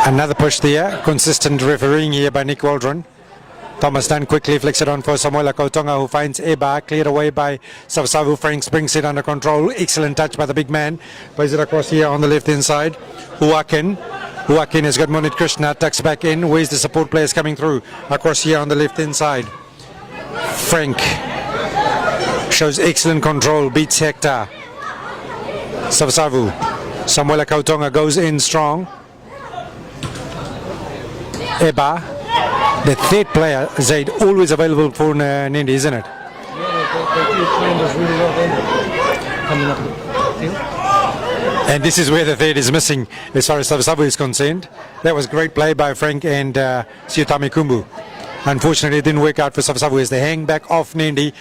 Another push there. Consistent refereeing here by Nick Waldron. Thomas Dunn quickly flicks it on for Samuela Kautonga, who finds Eba, cleared away by Savusavu. Franks brings it under control. Excellent touch by the big man. Plays it across here on the left hand side. Huakin has got Monit Krishna, tucks back in. Where's the support players coming through? Across here on the left hand side. Frank shows excellent control, beats Hector. Savusavu. Samuela Kautonga goes in strong. Eba, the third player, Zaid, always available for Nadi, isn't it? And this is where the third is missing as far as Savusavu is concerned. That was great play by Frank and Siotami Kumbu. Unfortunately, it didn't work out for Savusavu as they hang back off Nadi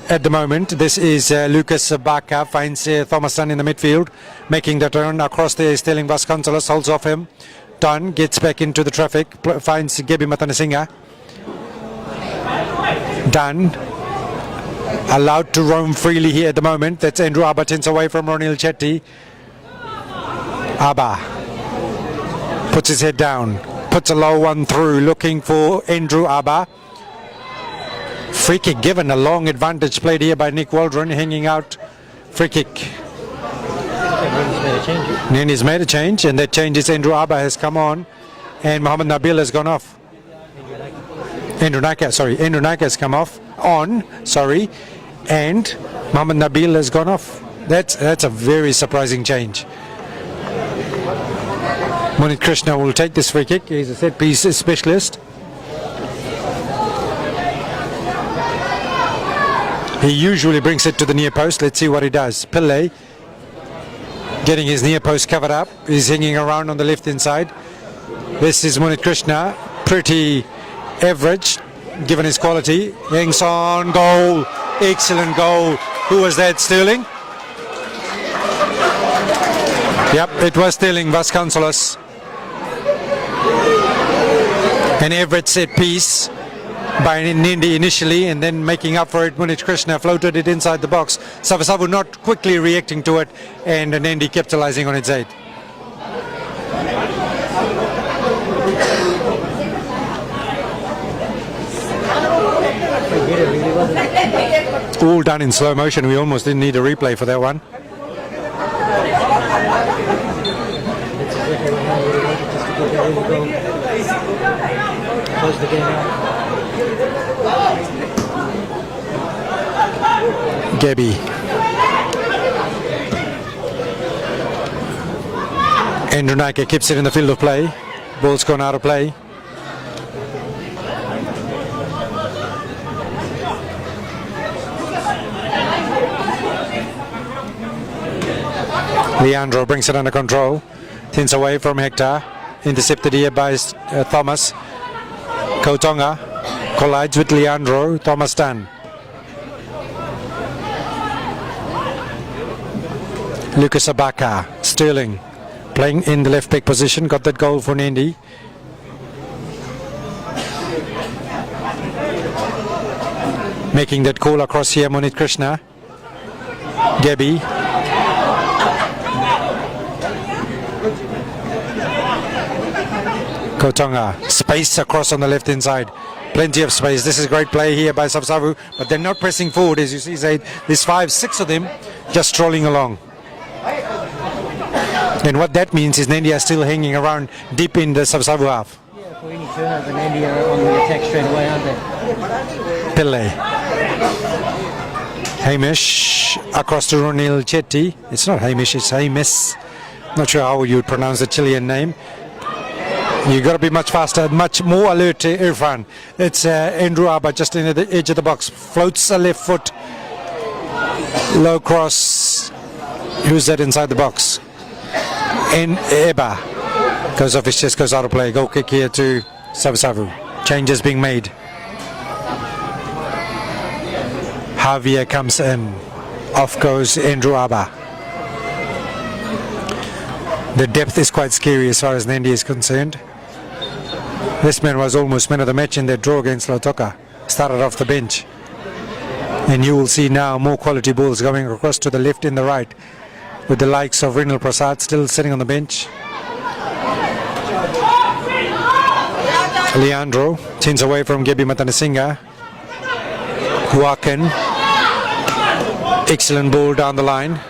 at the moment. This is Lucas Baka, finds Thomas Dunn in the midfield, making the turn across there. Sterling Vasconcelos holds off him. Dunn gets back into the traffic, finds Gebi Matanasinga. Dunn allowed to roam freely here at the moment. That's Andrew Abba, tends away from Ronil Chetty. Abba puts his head down, puts a low one through, looking for Andrew Abba. Free kick given, a long advantage played here by Nick Waldron, hanging out. Free kick. Nani's made a change, and that change is Andrew Abba has come on, and Mohammed Nabil has gone off. Andrew Naika has come off, and Mohammed Nabil has gone off. That's a very surprising change. Monit Krishna will take this free kick. He's a set piece specialist. He usually brings it to the near post. Let's see what he does. Pillay getting his near post covered up. He's hanging around on the left hand side. This is Monit Krishna, pretty average given his quality. Hangs on, goal, excellent goal. Who was that, Sterling? Yep, it was Sterling Vasconcelos. An average set piece by Nadi initially, and then making up for it, Monit Krishna floated it inside the box. Savusavu not quickly reacting to it, and Nadi capitalizing on its aid. Forget it, really, wasn't it? All done in slow motion. We almost didn't need a replay for that one. That's exactly what I really wanted, just to get that early goal. Close the game out. Gabby. Andrew Nike keeps it in the field of play. Ball's gone out of play. Leandro brings it under control. Thins away from Hector. Intercepted here by Thomas. Kautonga collides with Leandro. Thomas done. Lucas Abaka. Sterling playing in the left back position. Got that goal for Nadi. Making that call across here, Monit Krishna. Gabby. Kautonga. Space across on the left hand side. Plenty of space. This is great play here by Savusavu, but they're not pressing forward, as you see, Zaid. There's 5, 6 of them just strolling along. And what that means is Nadi are still hanging around deep in the Savusavu half. Yeah, for any turnover, Nadi are on the attack straight away, aren't they? Pillay. Hamish across to Ronil Chetty. It's not Hamish, it's Hamish. Not sure how you would pronounce the Chilean name. You've got to be much faster, much more alert to Irfan. It's Andrew Abba just in the edge of the box. Floats a left foot. Low cross. Who's that inside the box? And Eba goes off his chest, goes out of play. Goal kick here to Savusavu. Changes being made. Javier comes in. Off goes Andrew Abba. The depth is quite scary as far as Nadi is concerned. This man was almost man of the match in their draw against Lautoka. Started off the bench. And you will see now more quality balls going across to the left and the right, with the likes of Rinal Prasad still sitting on the bench. Leandro tins away from Gebi Matanasinga. Huakin. Excellent ball down the line.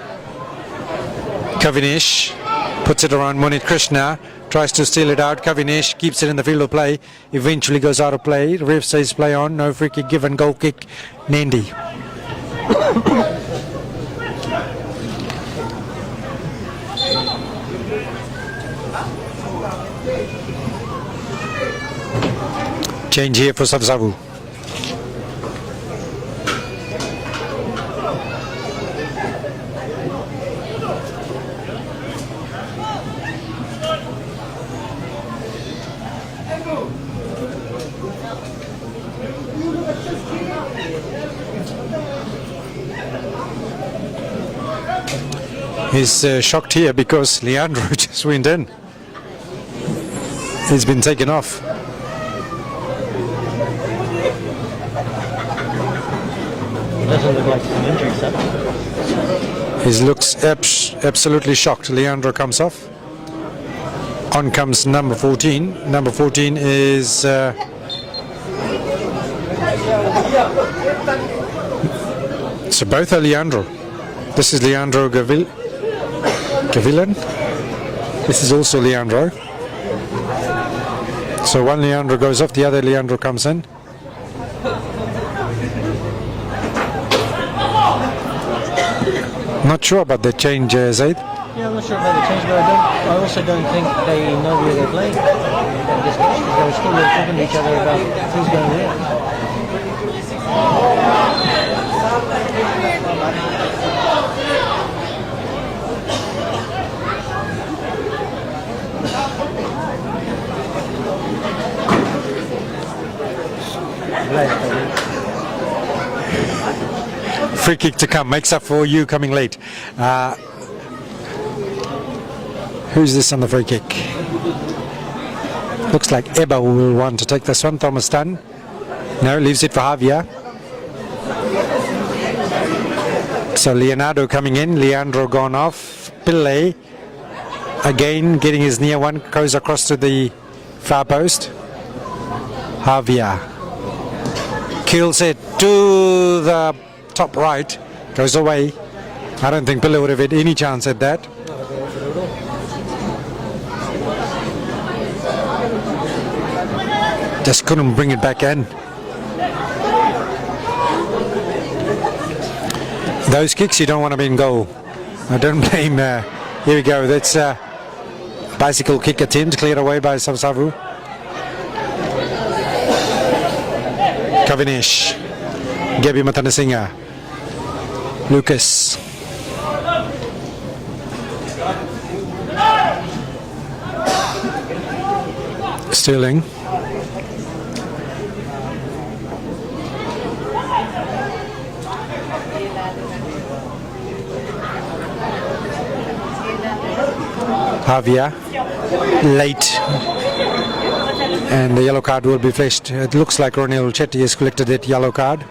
Kavinesh puts it around Monit Krishna. Tries to steal it out. Kavinesh keeps it in the field of play. Eventually goes out of play. The ref says play on. No free kick given. Goal kick. Nadi. Change here for Savusavu. He's shocked here because Leandro just went in. He's been taken off. It doesn't look like it's an injury, sir. He looks absolutely shocked. Leandro comes off. On comes number 14. Number 14 is so both are Leandro. This is Leandro Gavilan. This is also Leandro. So one Leandro goes off, the other Leandro comes in. Not sure about the change, Zaid. Yeah, I'm not sure about the change, but I also don't think they know where they're playing at this point, because they were still talking to each other about who's going where. Free kick to come, makes up for you coming late. Who's this on the free kick? Looks like Eba will want to take this one. Thomas Dunn. No, leaves it for Javier. So Leonardo coming in. Leandro gone off. Pillay again getting his near one. Goes across to the far post. Javier. Kills it to the top right, goes away. I don't think Pilla would have had any chance at that. Just couldn't bring it back in. Those kicks you don't want to be in goal. I don't blame. Here we go. That's a bicycle kick attempt cleared away by Savusavu. Kavinesh, Gabi Matanasinga, Lucas. Sterling. Javier, late, and the yellow card will be flashed. It looks like Ronil Chetty has collected that yellow card.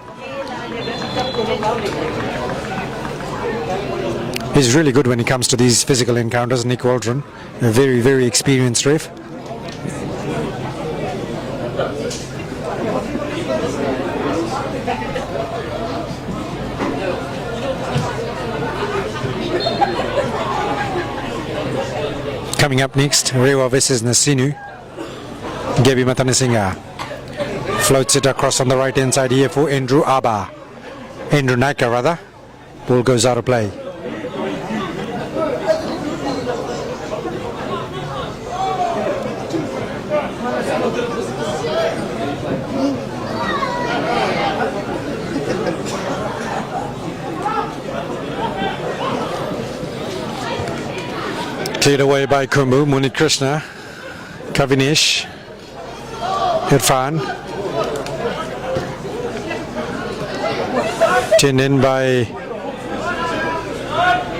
He's really good when it comes to these physical encounters, Nick Waldron, a very, very experienced ref. Coming up next, Rewa versus Nasinu. Gabi Matanasinga floats it across on the right hand side here for Andrew Naika rather. Ball goes out of play. Cleared away by Kumbu, Munit Krishna, Kavinesh, Irfan. Turned in by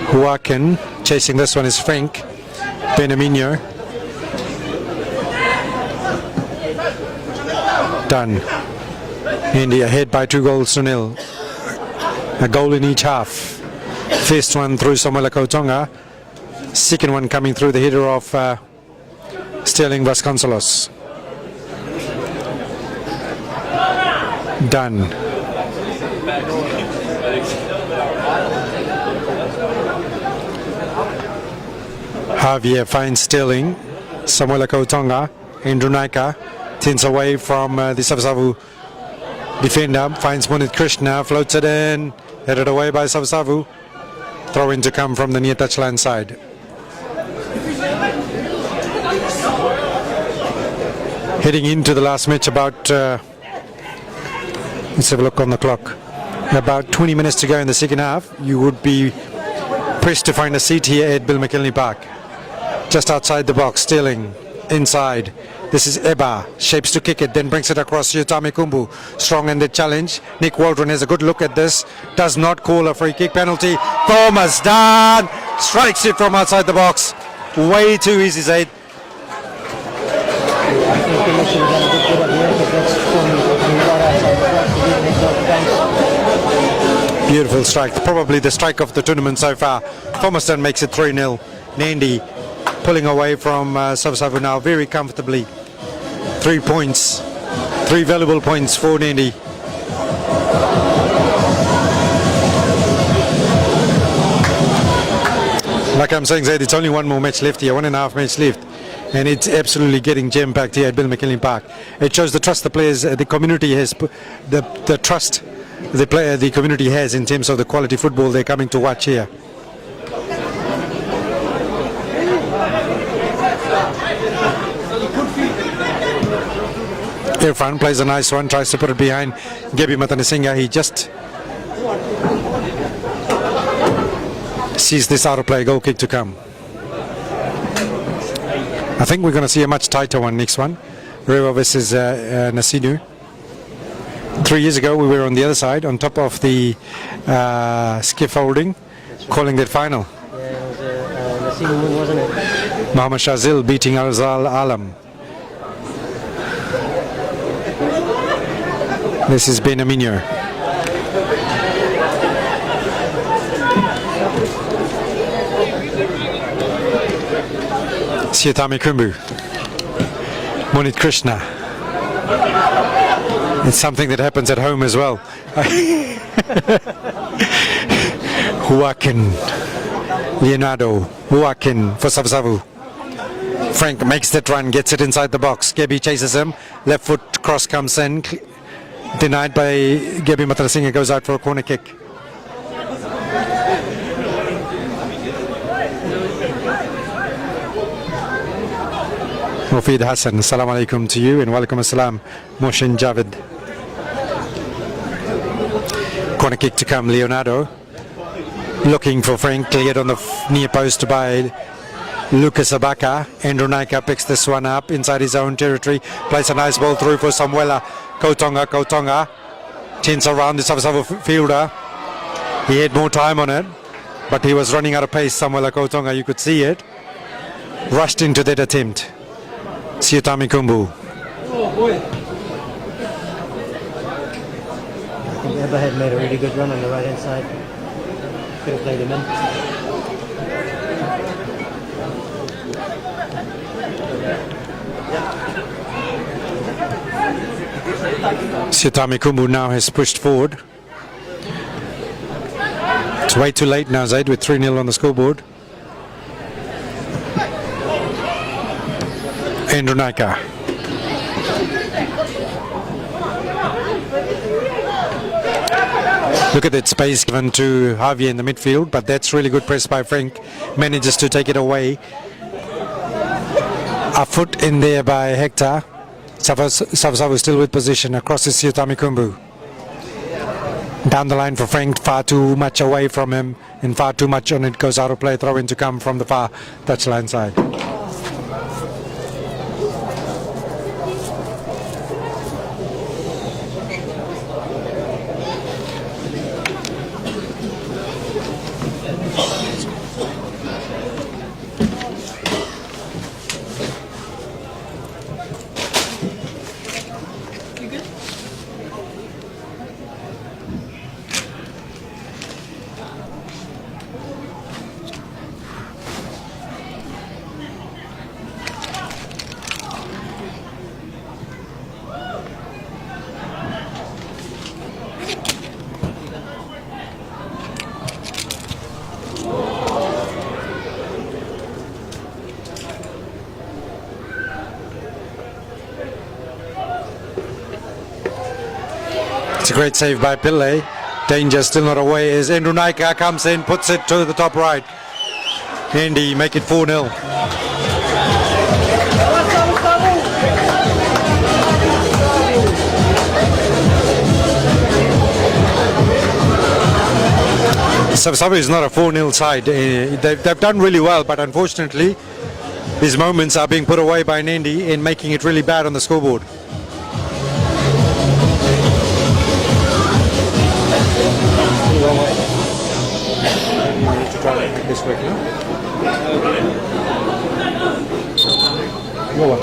Huakin. Chasing this one is Frank Benamino. Done. India ahead by 2-0. A goal in each half. First one through Samuela Kautonga. Second one coming through the header of Sterling Vasconcelos. Done. Javier finds Sterling. Samuela Kautonga. Andrew Naika turns away from the Savusavu defender. Finds Munit Krishna. Floats it in. Headed away by Savusavu. Throw in to come from the near touchline side. Heading into the last match about, let's have a look on the clock, about 20 minutes to go in the second half. You would be pressed to find a seat here at Bill McKinley Park. Just outside the box, Sterling, inside. This is Eba, shapes to kick it, then brings it across to Yutami Kumbu. Strong in the challenge. Nick Waldron has a good look at this. Does not call a free kick penalty. Thomas done. Strikes it from outside the box. Way too easy, Zaid. Beautiful strike, probably the strike of the tournament so far. Thomaston makes it 3-0. Nadi pulling away from Savusavu now very comfortably. 3 points, 3 valuable points for Nadi. Like I'm saying, Zaid, it's only one more match left here, 1.5 matches left. And it's absolutely getting jam-packed here at Bill McKinley Park. It shows the trust the players, the community has, the trust the community has in terms of the quality football they're coming to watch here. Irfan plays a nice one, tries to put it behind Gabi Matanasinga. He just sees this out of play, goal kick to come. I think we're going to see a much tighter one next one. Rewa versus Nasinu. 3 years ago we were on the other side, on top of the scaffolding, calling that final. Yeah, it was Nasinu, wasn't it? Mohammad Shazil beating Arzal Alam. This is Benamino. Sietami Kumbu. Munit Krishna. It's something that happens at home as well. Huakin, Leonardo, Huakin for Savusavu. Frank makes that run, gets it inside the box. Gebi chases him. Left foot cross comes in. Denied by Gebi Matrasinga, goes out for a corner kick. Mufid Hassan, Assalamu alaikum to you and walaikum assalam, Moshin Javid. Corner kick to come, Leonardo. Looking for Frank, cleared on the near post by Lucas Abaka. Andrew Naika picks this one up inside his own territory. Plays a nice ball through for Samuela Kautonga. Turns around the Savusavu fielder. He had more time on it, but he was running out of pace. Samuela Kautonga, you could see it. Rushed into that attempt. Siutami Kumbu. I think Ebba had made a really good run on the right hand side. Could have played him in. Siutami Kumbu now has pushed forward. It's way too late now, Zaid, with 3-0 on the scoreboard. Andrew Naika. Look at that space given to Javier in the midfield, but that's really good press by Frank. Manages to take it away. A foot in there by Hector. Savusavu still with position. Across is Siutami Kumbu. Down the line for Frank, far too much away from him and far too much on it. Goes out of play, throw in to come from the far touchline side. It's a great save by Pillay. Danger still not away as Andrew Naika comes in, puts it to the top right. Andy make it 4-0. Savusavu is not a 4-0 side. They've done really well, but unfortunately these moments are being put away by Nadi and making it really bad on the scoreboard. This way, Go on.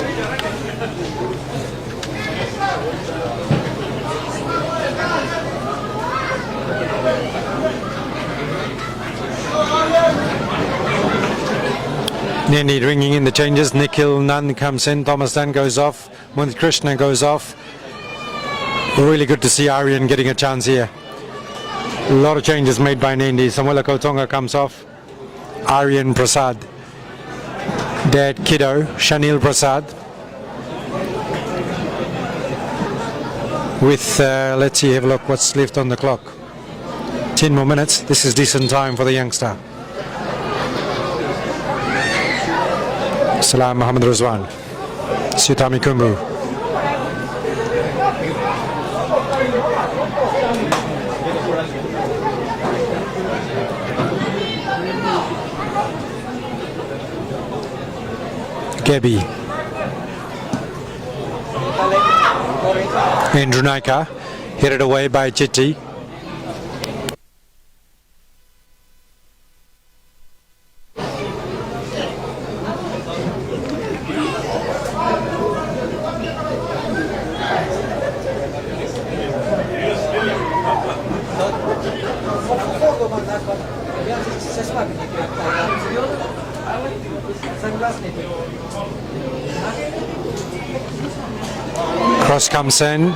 Nandi ringing in the changes. Nikhil Nand comes in. Thomas Dunn goes off. Mundit Krishna goes off. Really good to see Aryan getting a chance here. A lot of changes made by Nandi. Samuela Kautonga comes off. Aryan Prasad. Dad Kiddo. Shanil Prasad. With, let's see, have a look what's left on the clock. 10 more minutes. This is decent time for the youngster. Salam Muhammad Rizwan. Siutami Kumbu. Gebi. Andrew Naika. Headed away by Chitti. Cross comes in.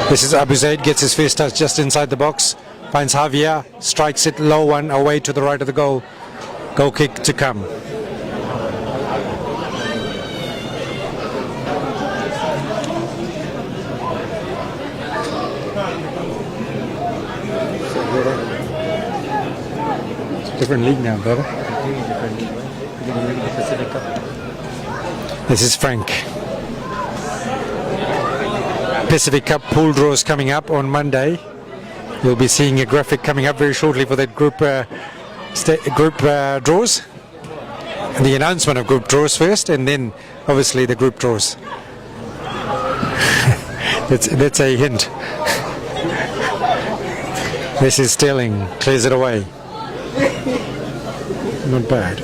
This is Abu Zaid, gets his first touch just inside the box. Finds Javier, strikes it low one away to the right of the goal. Goal kick to come. Different league now, brother. This is Frank. Pacific Cup pool draws coming up on Monday. You'll be seeing a graphic coming up very shortly for that group draws. And the announcement of group draws first, and then obviously the group draws. that's a hint. This is Sterling, clears it away. Not bad.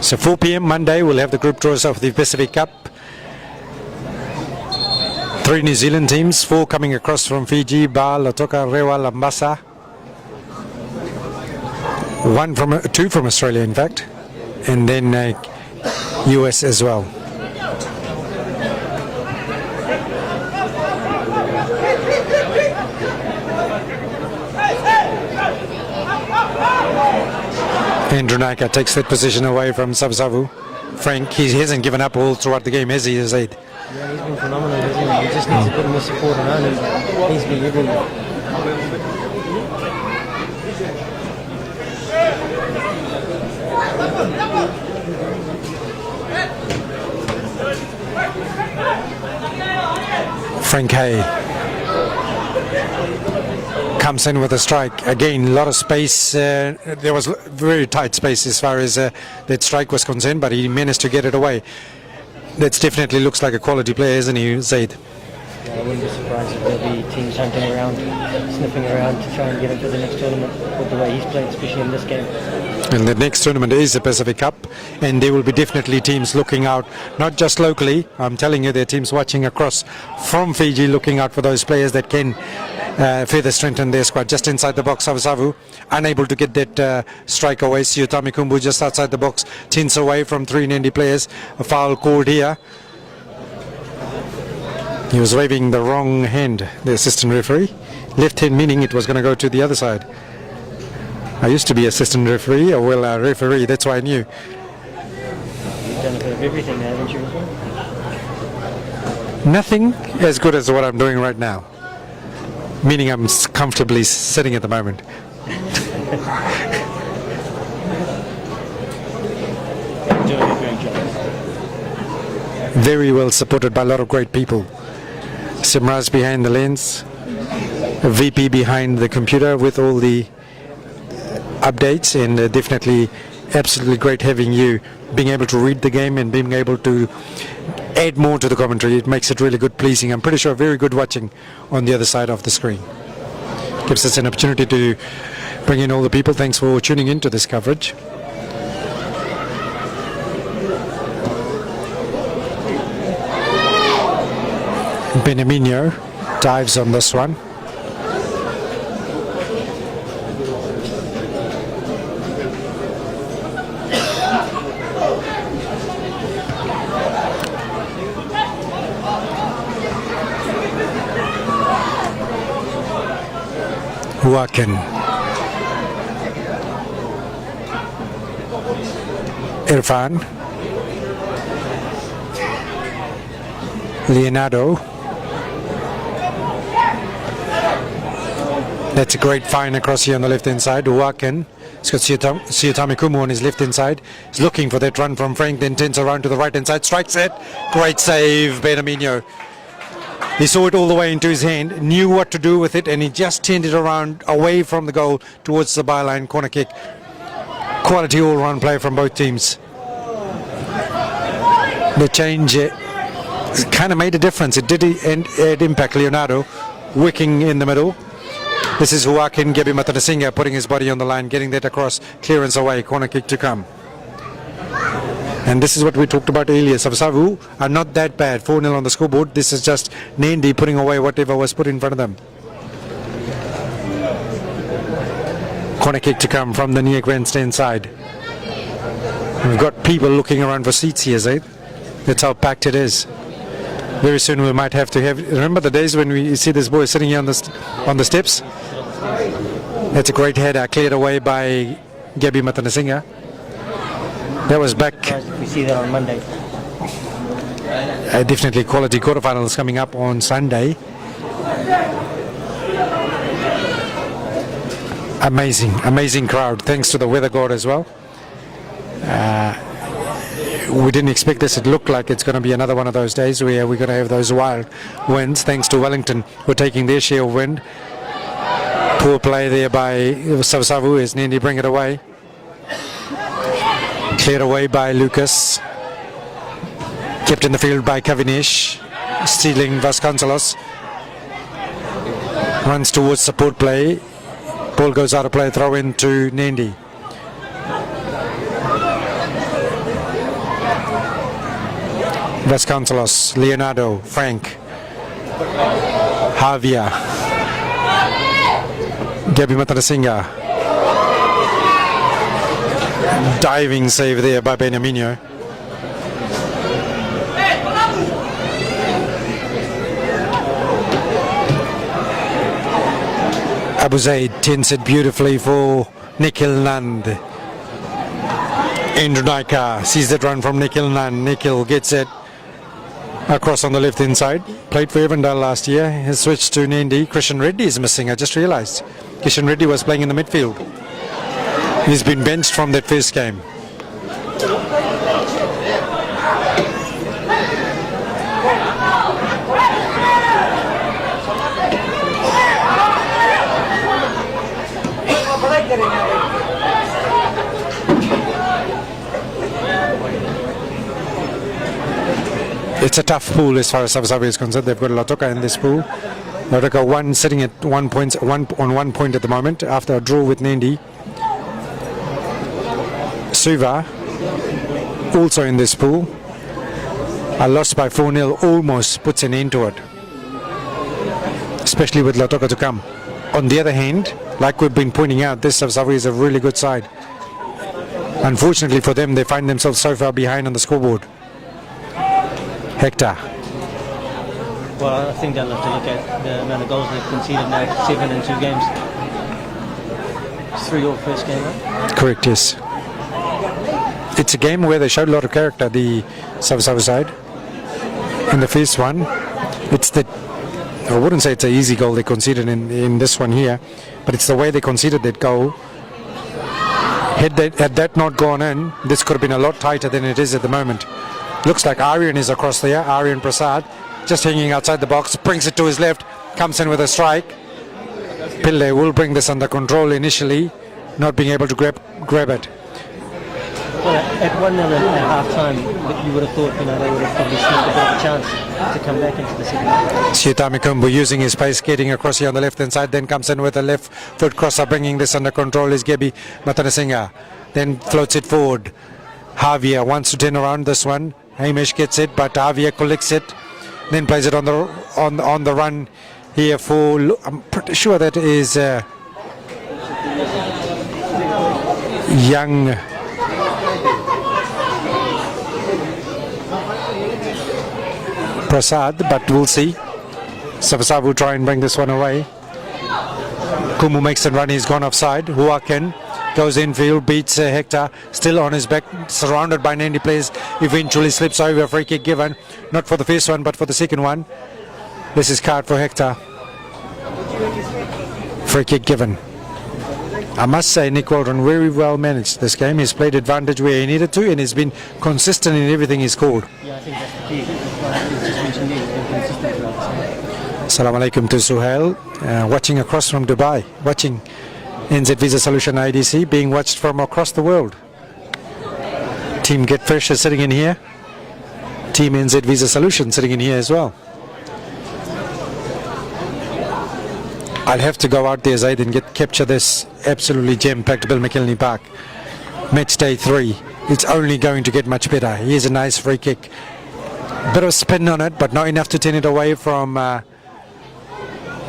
So 4 p.m. Monday we'll have the group draws of the Pacific Cup. 3 New Zealand teams, 4 coming across from Fiji, Ba, Lautoka, Rewa, Lambasa. 2 from Australia in fact, and then US as well. Andrew Naika takes that position away from Savusavu. Frank, he hasn't given up all throughout the game, has he, Zaid? Yeah, he's been phenomenal, hasn't he? He just needs a bit more support around him. He's been everywhere. Frank Hay comes in with a strike. Again, a lot of space. There was very tight space as far as that strike was concerned, but he managed to get it away. That definitely looks like a quality player, isn't he, Zaid? Yeah, I wouldn't be surprised if there'll be teams hunting around, sniffing around to try and get him for the next tournament with the way he's playing, especially in this game. And the next tournament is the Pacific Cup, and there will be definitely teams looking out, not just locally. I'm telling you, there are teams watching across from Fiji looking out for those players that can further strengthen their squad. Just inside the box, Savusavu unable to get that strike away. Siutami Kumbu just outside the box, 10 away from 3 Nadi players. A foul called here. He was waving the wrong hand, the assistant referee. Left hand meaning it was going to go to the other side. I used to be assistant referee, or well, referee, that's why I knew. You've done a bit of everything there, haven't you? Nothing as good as what I'm doing right now. Meaning I'm comfortably sitting at the moment. Doing a great job. Very well supported by a lot of great people. Simraz behind the lens, a VP behind the computer with all the updates, and definitely absolutely great having you being able to read the game and being able to add more to the commentary. It makes it really good, pleasing. I'm pretty sure very good watching on the other side of the screen. Gives us an opportunity to bring in all the people. Thanks for tuning in to this coverage. Benamino dives on this one. Huakin. Irfan. Leonardo. That's a great find across here on the left hand side. Huakin. He's got Siutami Kumu on his left hand side. He's looking for that run from Frank, then turns around to the right hand side, strikes it. Great save, Benamino. He saw it all the way into his hand, knew what to do with it, and he just turned it around away from the goal towards the byline corner kick. Quality all-round play from both teams. The change kind of made a difference. It did impact Leonardo, wicking in the middle. This is Huakin Gebi Matanasinga putting his body on the line, getting that across, clearance away, corner kick to come. And this is what we talked about earlier. Savusavu are not that bad. 4-0 on the scoreboard. This is just Nadi putting away whatever was put in front of them. Corner kick to come from the near grandstand side. We've got people looking around for seats here, Zaid. That's how packed it is. Very soon we might have to have... Remember the days when we see this boy sitting here on the steps? That's a great header, cleared away by Gabi Matanasinga. That was back... If we see that on Monday. Definitely quality quarterfinals coming up on Sunday. Amazing crowd, thanks to the weather god as well. We didn't expect this. It looked like it's going to be another one of those days where we're going to have those wild winds, thanks to Wellington, who are taking their share of wind. Poor play there by Savusavu as Nadi bring it away. Cleared away by Lucas. Kept in the field by Kavinesh. Stealing Vasconcelos. Runs towards support play. Ball goes out of play, throw in to Nandi. Vasconcelos, Leonardo, Frank, Javier, Gabi Matanasinga. Diving save there by Benamino. Abu Zaid tints it beautifully for Nikhil Nand. Andrew Naika sees that run from Nikhil Nand. Nikhil gets it across on the left hand side. Played for Avondale last year. Has switched to Nandi. Krishan Reddy is missing. I just realised. Krishan Reddy was playing in the midfield. He's been benched from that first game. It's a tough pool as far as Savusavu is concerned. They've got Lautoka in this pool. Lautoka one sitting at 1 point at the moment after a draw with Nandi. Suva also in this pool. A loss by 4-0 almost puts an end to it, especially with Lautoka to come. On the other hand, like we've been pointing out, this Savusavu is a really good side. Unfortunately for them, they find themselves so far behind on the scoreboard. Hector. Well, I think they'll have to look at the amount of goals they've conceded now, 7 in 2 games. 3-all first game, right? Correct, yes. It's a game where they showed a lot of character, the Savusavu side. In the first one, it's the... I wouldn't say it's an easy goal they conceded in this one here, but it's the way they conceded that goal. Had that not gone in, this could have been a lot tighter than it is at the moment. Looks like Aryan is across there. Aryan Prasad just hanging outside the box, brings it to his left, comes in with a strike. Pillay will bring this under control initially, not being able to grab it. Well, at 1-0 at half-time, you would have thought, they would have probably seen a bit of a chance to come back into the second half. Siutami Kumbu using his pace, skating across here on the left-hand side, then comes in with a left foot crosser, bringing this under control is Gabi Matanasinga. Then floats it forward. Javier wants to turn around this one. Hamish gets it, but Javier collects it, then plays it on the run here for... I'm pretty sure that is young... Prasad, but we'll see. Savusavu will try and bring this one away. Kumu makes it run, he's gone offside. Huaken goes infield, beats Hector, still on his back, surrounded by Nandi players, eventually slips over, free kick given, not for the first one, but for the second one. This is card for Hector. Free kick given. I must say Nick Waldron very well managed this game. He's played advantage where he needed to, and he's been consistent in everything he's called. Yeah, I think that's the key. He's just mentioned he's been consistent throughout the season. Assalamu alaikum to Suhail, watching across from Dubai, watching NZ Visa Solutions IDC, being watched from across the world. Team Get Fresh is sitting in here. Team NZ Visa Solutions sitting in here as well. I'll have to go out there, Zaid, and capture this absolutely gem-packed Bill McKinley Park. Match day 3. It's only going to get much better. Here's a nice free kick. Bit of spin on it, but not enough to turn it away from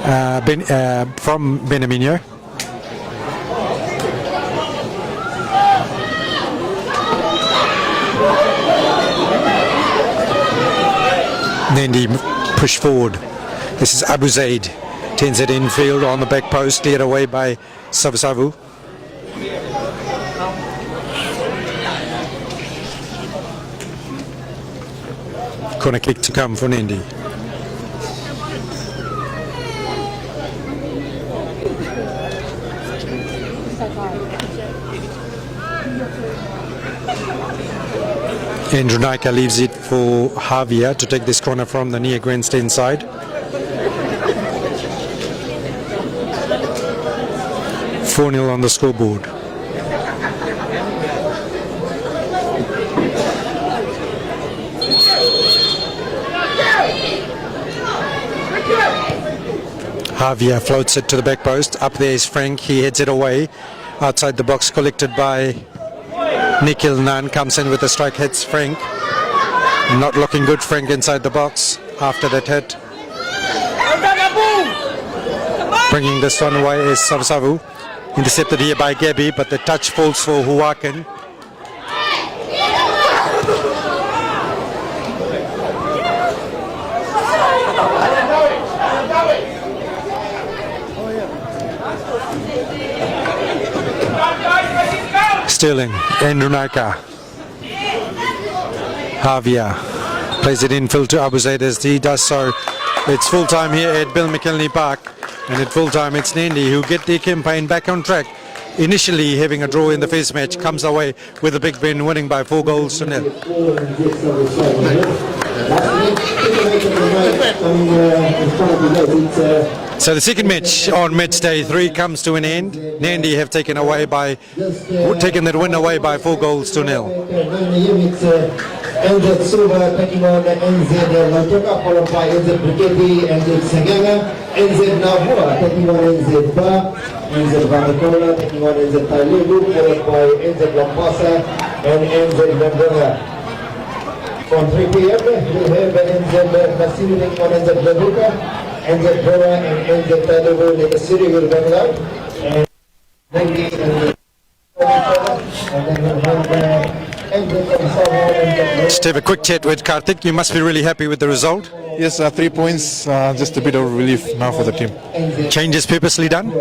Benamino. Nadi push forward. This is Abu Zaid. Tends it infield on the back post, cleared away by Savusavu. Corner kick to come for Nadi. Andrew Naika leaves it for Javier to take this corner from the near grandstand side. (4-0) on the scoreboard. Javier floats it to the back post. Up there is Frank. He heads it away. Outside the box, collected by Nikhil Nan, comes in with a strike, hits Frank. Not looking good, Frank, inside the box after that hit. Bringing this one away is Savusavu. Intercepted here by Gabi, but the touch falls for Huakin. Sterling, Andrew Naika. Javier plays it infield to Abu Zaid. As he does so, it's full time here at Bill McKinley Park, and at full time it's Nadi who get their campaign back on track. Initially having a draw in the first match, comes away with a big win, winning by 4-0. So the second match on match day 3 comes to an end. Nadi have taken that win away by 4-0. NZ Silva taking on NZ Lautoka, followed by NZ Brigade, NZ Saganga, NZ Navua taking on NZ Ba, NZ Vanakola taking on NZ Tailugu, followed by NZ Lampasa and NZ Vendonga. From 3 p.m. we'll have NZ Nasinu taking on NZ Lavuka, NZ Rewa and NZ Tailugu in the city will bang out. And then we'll have Just have a quick chat with Karthik. You must be really happy with the result. Yes, 3 points, just a bit of relief now for the team. Changes purposely done?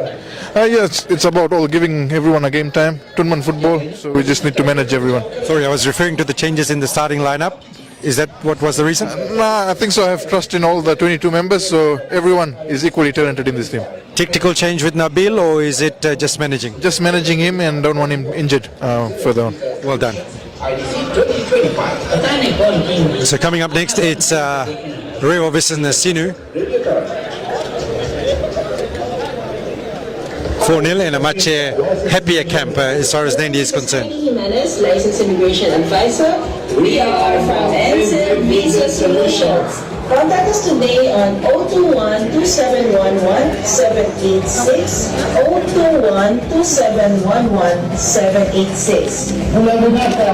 Yes, it's about all giving everyone a game time, tournament football, so we just need to manage everyone. Sorry, I was referring to the changes in the starting lineup. Is that what was the reason? Nah, I think so. I have trust in all the 22 members, so everyone is equally talented in this team. Tactical change with Nabil, or is it just managing? Just managing him and don't want him injured further on. Well done. So coming up next, it's Rewa versus Nasinu. 4-0 in a much happier camp as far as Nadi is concerned. Jimenez, licensed immigration advisor. We are from Visa Solutions. Contact us today on 021-2711-786, 021-2711-786. Mula Bunata.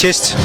chest.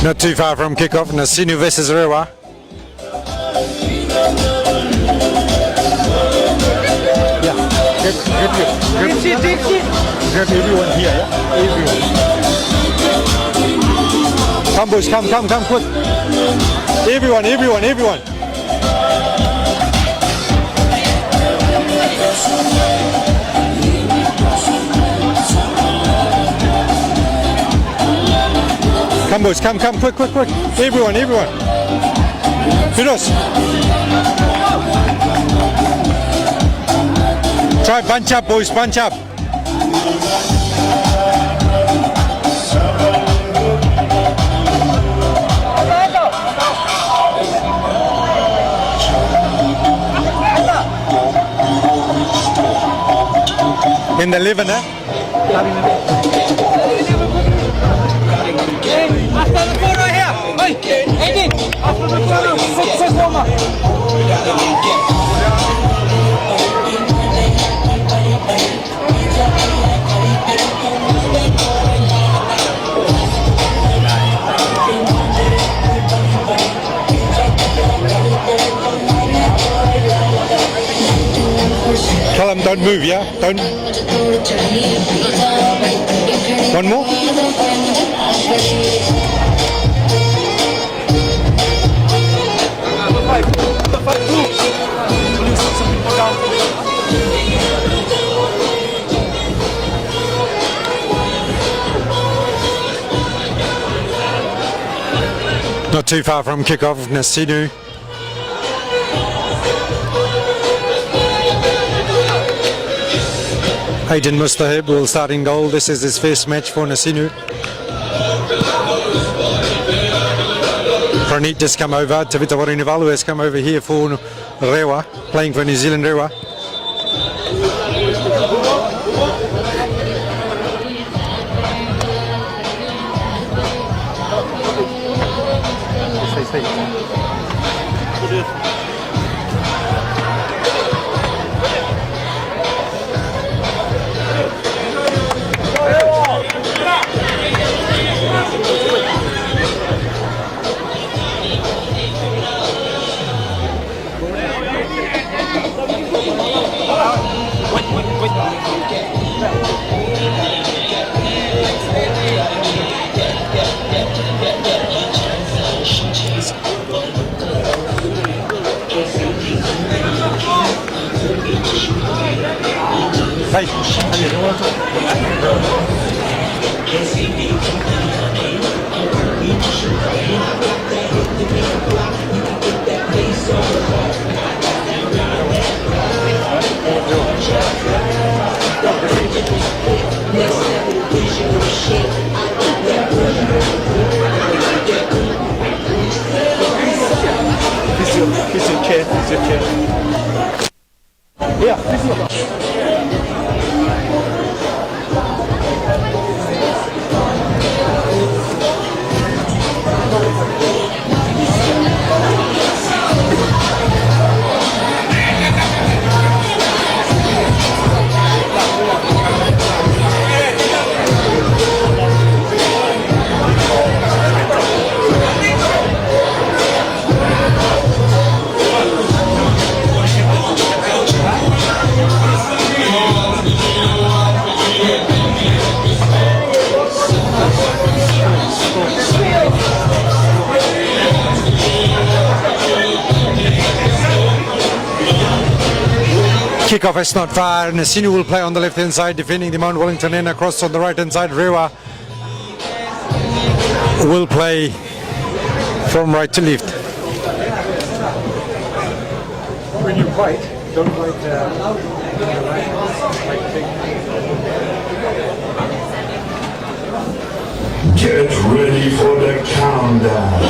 Not too far from kickoff, Nasinu versus Rewa. Yeah, get everyone here, yeah? Everyone. Come boys, come quick. Everyone. Come boys, come, quick. Everyone. Firos. Try bunch up, boys, bunch up. In the living, eh? After the corner here! Hey, Eddie! After the corner! Quick warm up! Tell them don't move, yeah? Don't. One more? Not too far from kickoff, Nasinu. Aiden Mustahib will start in goal. This is his first match for Nasinu. Pranit has come over. Tavita Warinivalu has come over here for Rewa, playing for New Zealand Rewa. Hey, He's your chair. Yeah, this is Kickoff is not far. Nasinu will play on the left hand side, defending the Mount Wellington end. Across on the right hand side, Rewa will play from right to left. When you fight, don't fight Get ready for the countdown.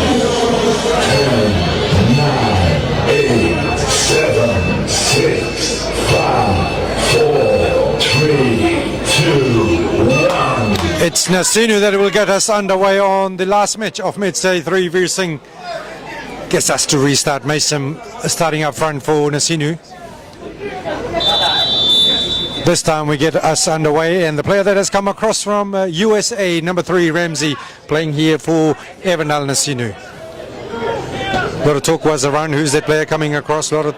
10, 9, 8, 7, 6, 5, 4, 3, 2, 1. It's Nasinu that will get us underway on the last match of match day 3. Veer Singh gets us to restart. Mason starting up front for Nasinu. This time we get us underway, and the player that has come across from USA, number 3, Ramsey, playing here for Evandale Nasinu. A lot of talk was around who's that player coming across. A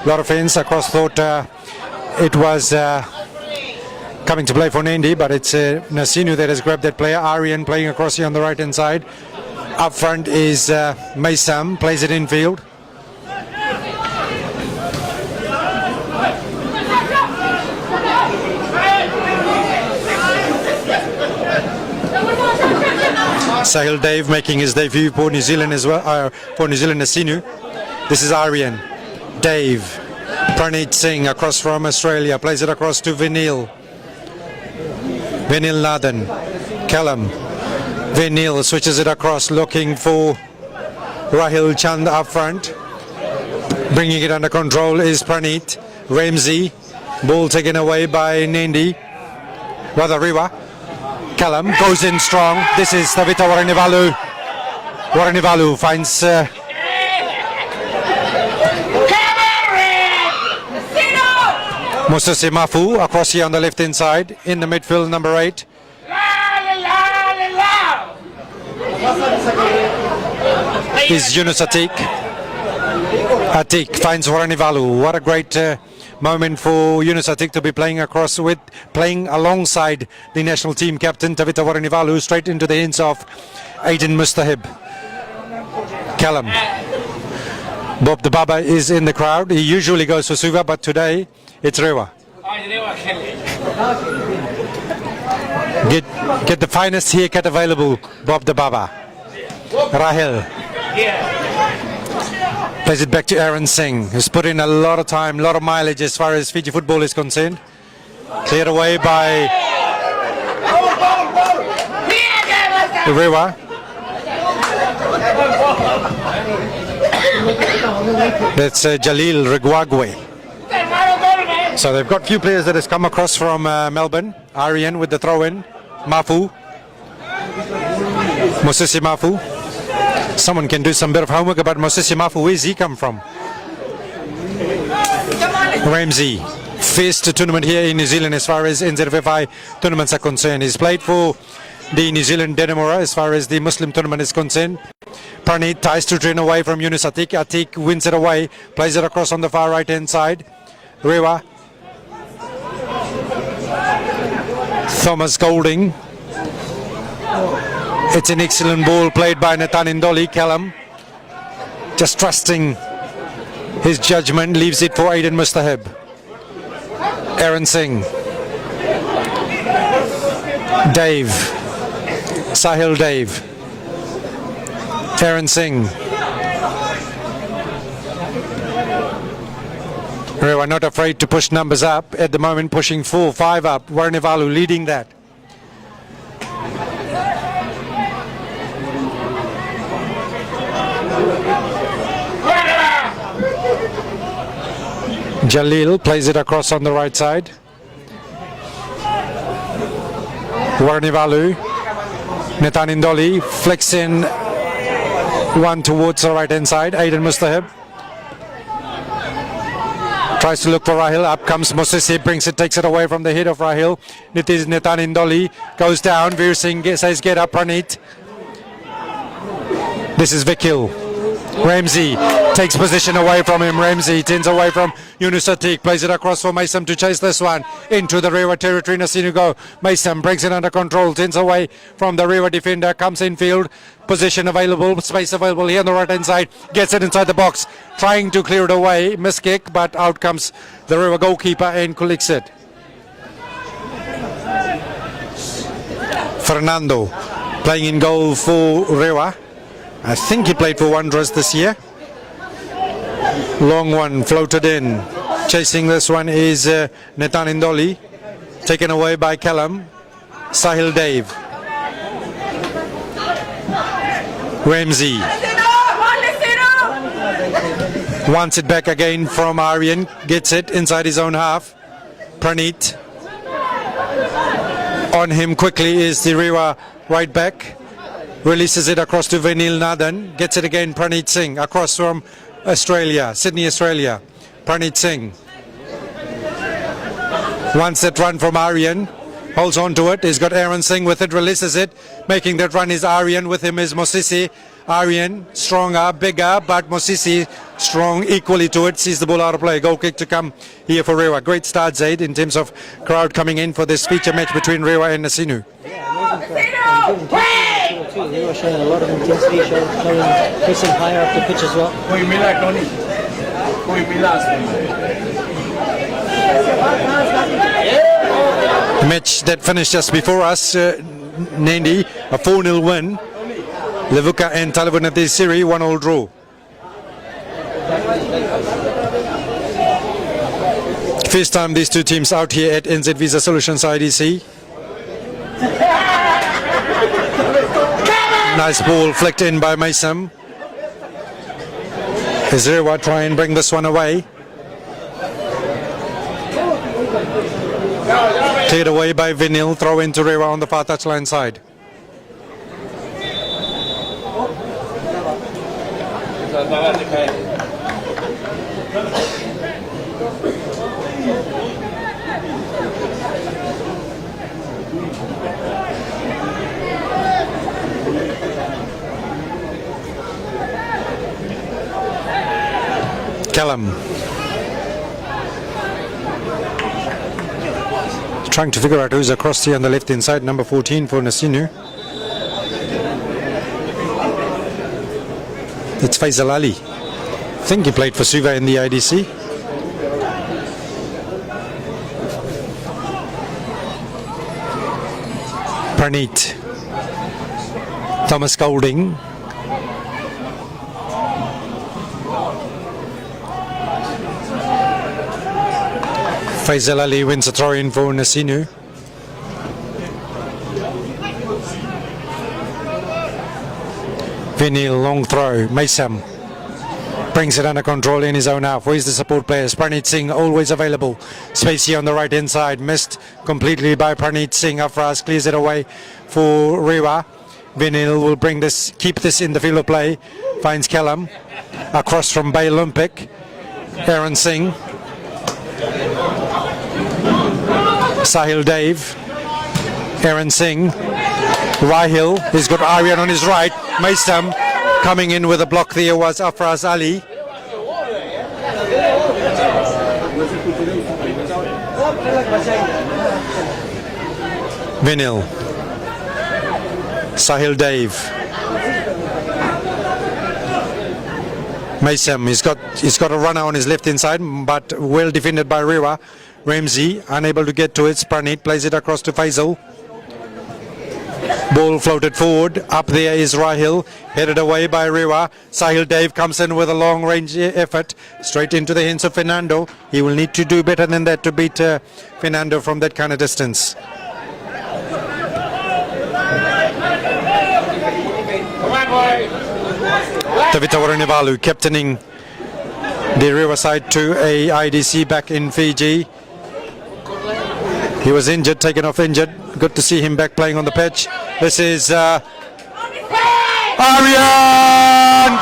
lot of fans across thought it was coming to play for Nadi, but it's Nasinu that has grabbed that player. Aryan playing across here on the right hand side. Up front is Mason, plays it infield. Sahil Dave making his debut for New Zealand as well, for New Zealand Nasinu. This is Aryan, Dave, Praneet Singh across from Australia, plays it across to Vinil Nathan, Callum, Vinil switches it across, looking for Rahil Chand up front. Bringing it under control is Praneet, Ramsey, ball taken away by Nadi, rather Rewa. Callum goes in strong. This is Tavita Waranivalu. Waranivalu finds Moses Mafu across here on the left hand side. In the midfield, number 8. Is Yunus Atik. Atik finds Waranivalu. What a great moment for Yunus Atik to be playing alongside the national team captain Tavita Waranivalu, straight into the hands of Aiden Mustahib. Callum. Bob the Baba is in the crowd. He usually goes for Suva, but today it's Rewa. Get the finest haircut available, Bob the Baba. Rahil. Plays it back to Aaron Singh, who's put in a lot of time, a lot of mileage as far as Fiji football is concerned. Cleared away by Rewa. That's Jalil Regwagwe. So they've got few players that has come across from Melbourne. Aryan with the throw-in. Mafu. Mosisi Mafu. Someone can do some bit of homework about Mosisi Mafu. Where's he come from? Ramsey. First tournament here in New Zealand as far as NZFI tournaments are concerned. He's played for the New Zealand Denimora as far as the Muslim tournament is concerned. Praneet tries to drain away from Yunus Atik. Atik wins it away. Plays it across on the far right hand side. Rewa. Thomas Golding. It's an excellent ball played by Nathan Indoli. Callum just trusting his judgment, leaves it for Aiden Mustahib. Aaron Singh. Dave. Sahil Dave. Aaron Singh. We're not afraid to push numbers up at the moment, pushing 4, 5 up. Waranivalu leading that. Jalil plays it across on the right side. Waranivalu. Nathan Indoli flicks in one towards the right hand side. Aiden Mustahib tries to look for Rahil. Up comes Mosisi, brings it, takes it away from the head of Rahil. It is Nathan Indoli, goes down. Veer Singh says get up, Praneet. This is Vikil. Ramsey Takes position away from him. Ramsey turns away from Yunus Atik. Plays it across for Mason to chase this one into the Rewa territory. Nasinu go. Mason brings it under control. Turns away from the Rewa defender. Comes in field. Position available. Space available here on the right hand side. Gets it inside the box. Trying to clear it away. Miss kick, but out comes the Rewa goalkeeper and collects it. Fernando playing in goal for Rewa. I think he played for Wanderers this year. Long one floated in. Chasing this one is Netan Indoli. Taken away by Callum. Sahil Dave. Ramsey. Wants it back again from Aryan. Gets it inside his own half. Praneet. On him quickly is the Rewa right back. Releases it across to Vinil Nadan. Gets it again, Praneet Singh, across from Australia, Sydney, Australia. Praneet Singh. Wants that run from Aryan. Holds on to it. He's got Aaron Singh with it. Releases it. Making that run is Aryan. With him is Mosisi. Aryan, stronger, bigger, but Mosisi strong equally to it. Sees the ball out of play. Goal kick to come here for Rewa. Great start, Zaid, in terms of crowd coming in for this feature match between Rewa and Nasinu. They were showing a lot of intensity, showing pressing higher up the pitch as well. The match that finished just before us, Nadi, a 4-0 win. Levuka and Talabunati Siri, 1-1 draw. First time these two teams out here at NZ Visa Solutions IDC. Nice ball flicked in by Mason. Is Rewa try and bring this one away? Cleared away by Vinil. Throw into Rewa on the far touchline side. Callum. Trying to figure out who's across here on the left hand side. Number 14 for Nasinu. It's Faisal Ali. I think he played for Suva in the IDC. Praneet. Thomas Golding. Faisal Ali wins a throw in for Nasinu. Vinil, long throw. Mason brings it under control in his own half. Where's the support players? Praneet Singh always available. Space here on the right hand side. Missed completely by Praneet Singh. Afras clears it away for Rewa. Vinil will bring this, keep this in the field of play. Finds Callum. Across from Bay Olympic. Aaron Singh. Sahil Dave. Aaron Singh. Rahil. He's got Aryan on his right. Mason coming in with a block there was Afraz Ali. Vinil. Sahil Dave. Mason, he's got a runner on his left hand side, but well defended by Rewa. Ramsey unable to get to it. Praneet plays it across to Faisal. Ball floated forward. Up there is Rahil, headed away by Rewa. Sahil Dave comes in with a long range effort straight into the hands of Fernando. He will need to do better than that to beat Fernando from that kind of distance. Tavita Waranivalu captaining the Rewa side to a IDC back in Fiji. He was injured, taken off injured. Good to see him back playing on the pitch. This is Aryan!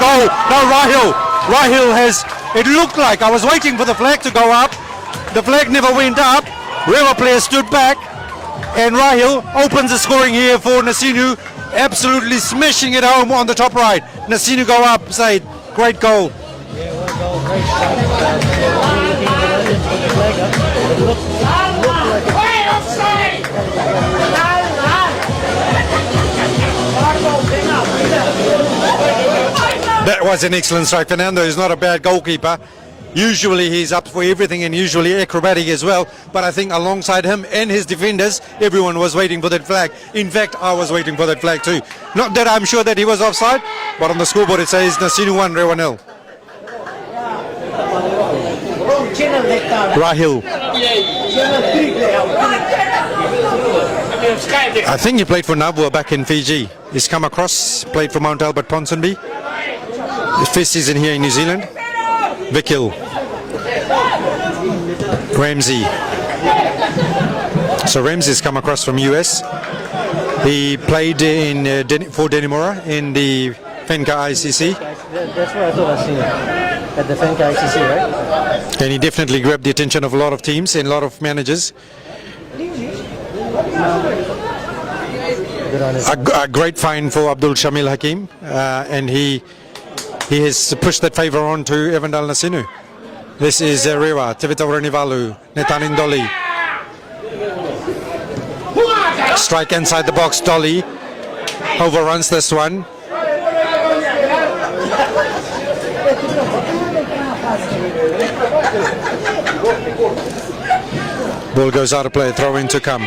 Goal! No, Rahil! Rahil has, it looked like, I was waiting for the flag to go up. The flag never went up. Rewa player stood back. And Rahil opens the scoring here for Nasinu. Absolutely smashing it home on the top right. Nasinu go up, Said. Great goal. Yeah, That was an excellent strike. Fernando is not a bad goalkeeper. Usually he's up for everything and usually acrobatic as well. But I think alongside him and his defenders, everyone was waiting for that flag. In fact, I was waiting for that flag too. Not that I'm sure that he was offside, but on the scoreboard it says Nasinu 1, Rewa 0. Rahil. I think he played for Nabua back in Fiji. He's come across, played for Mount Albert Ponsonby. His first season here in New Zealand. Vikil. Ramsey. So Ramsey's come across from US. He played in for Denimora in the Fenka ICC. That's where I thought I seen it. At the Fenka ICC, right? And he definitely grabbed the attention of a lot of teams and a lot of managers. A great find for Abdul Shamil Hakim, and he has pushed that favour on to Evandal Nasinu. This is Rewa, Tivita Renivalu, Netanin Dolly. Strike inside the box, Dolly overruns this one. Ball goes out of play, throw in to come.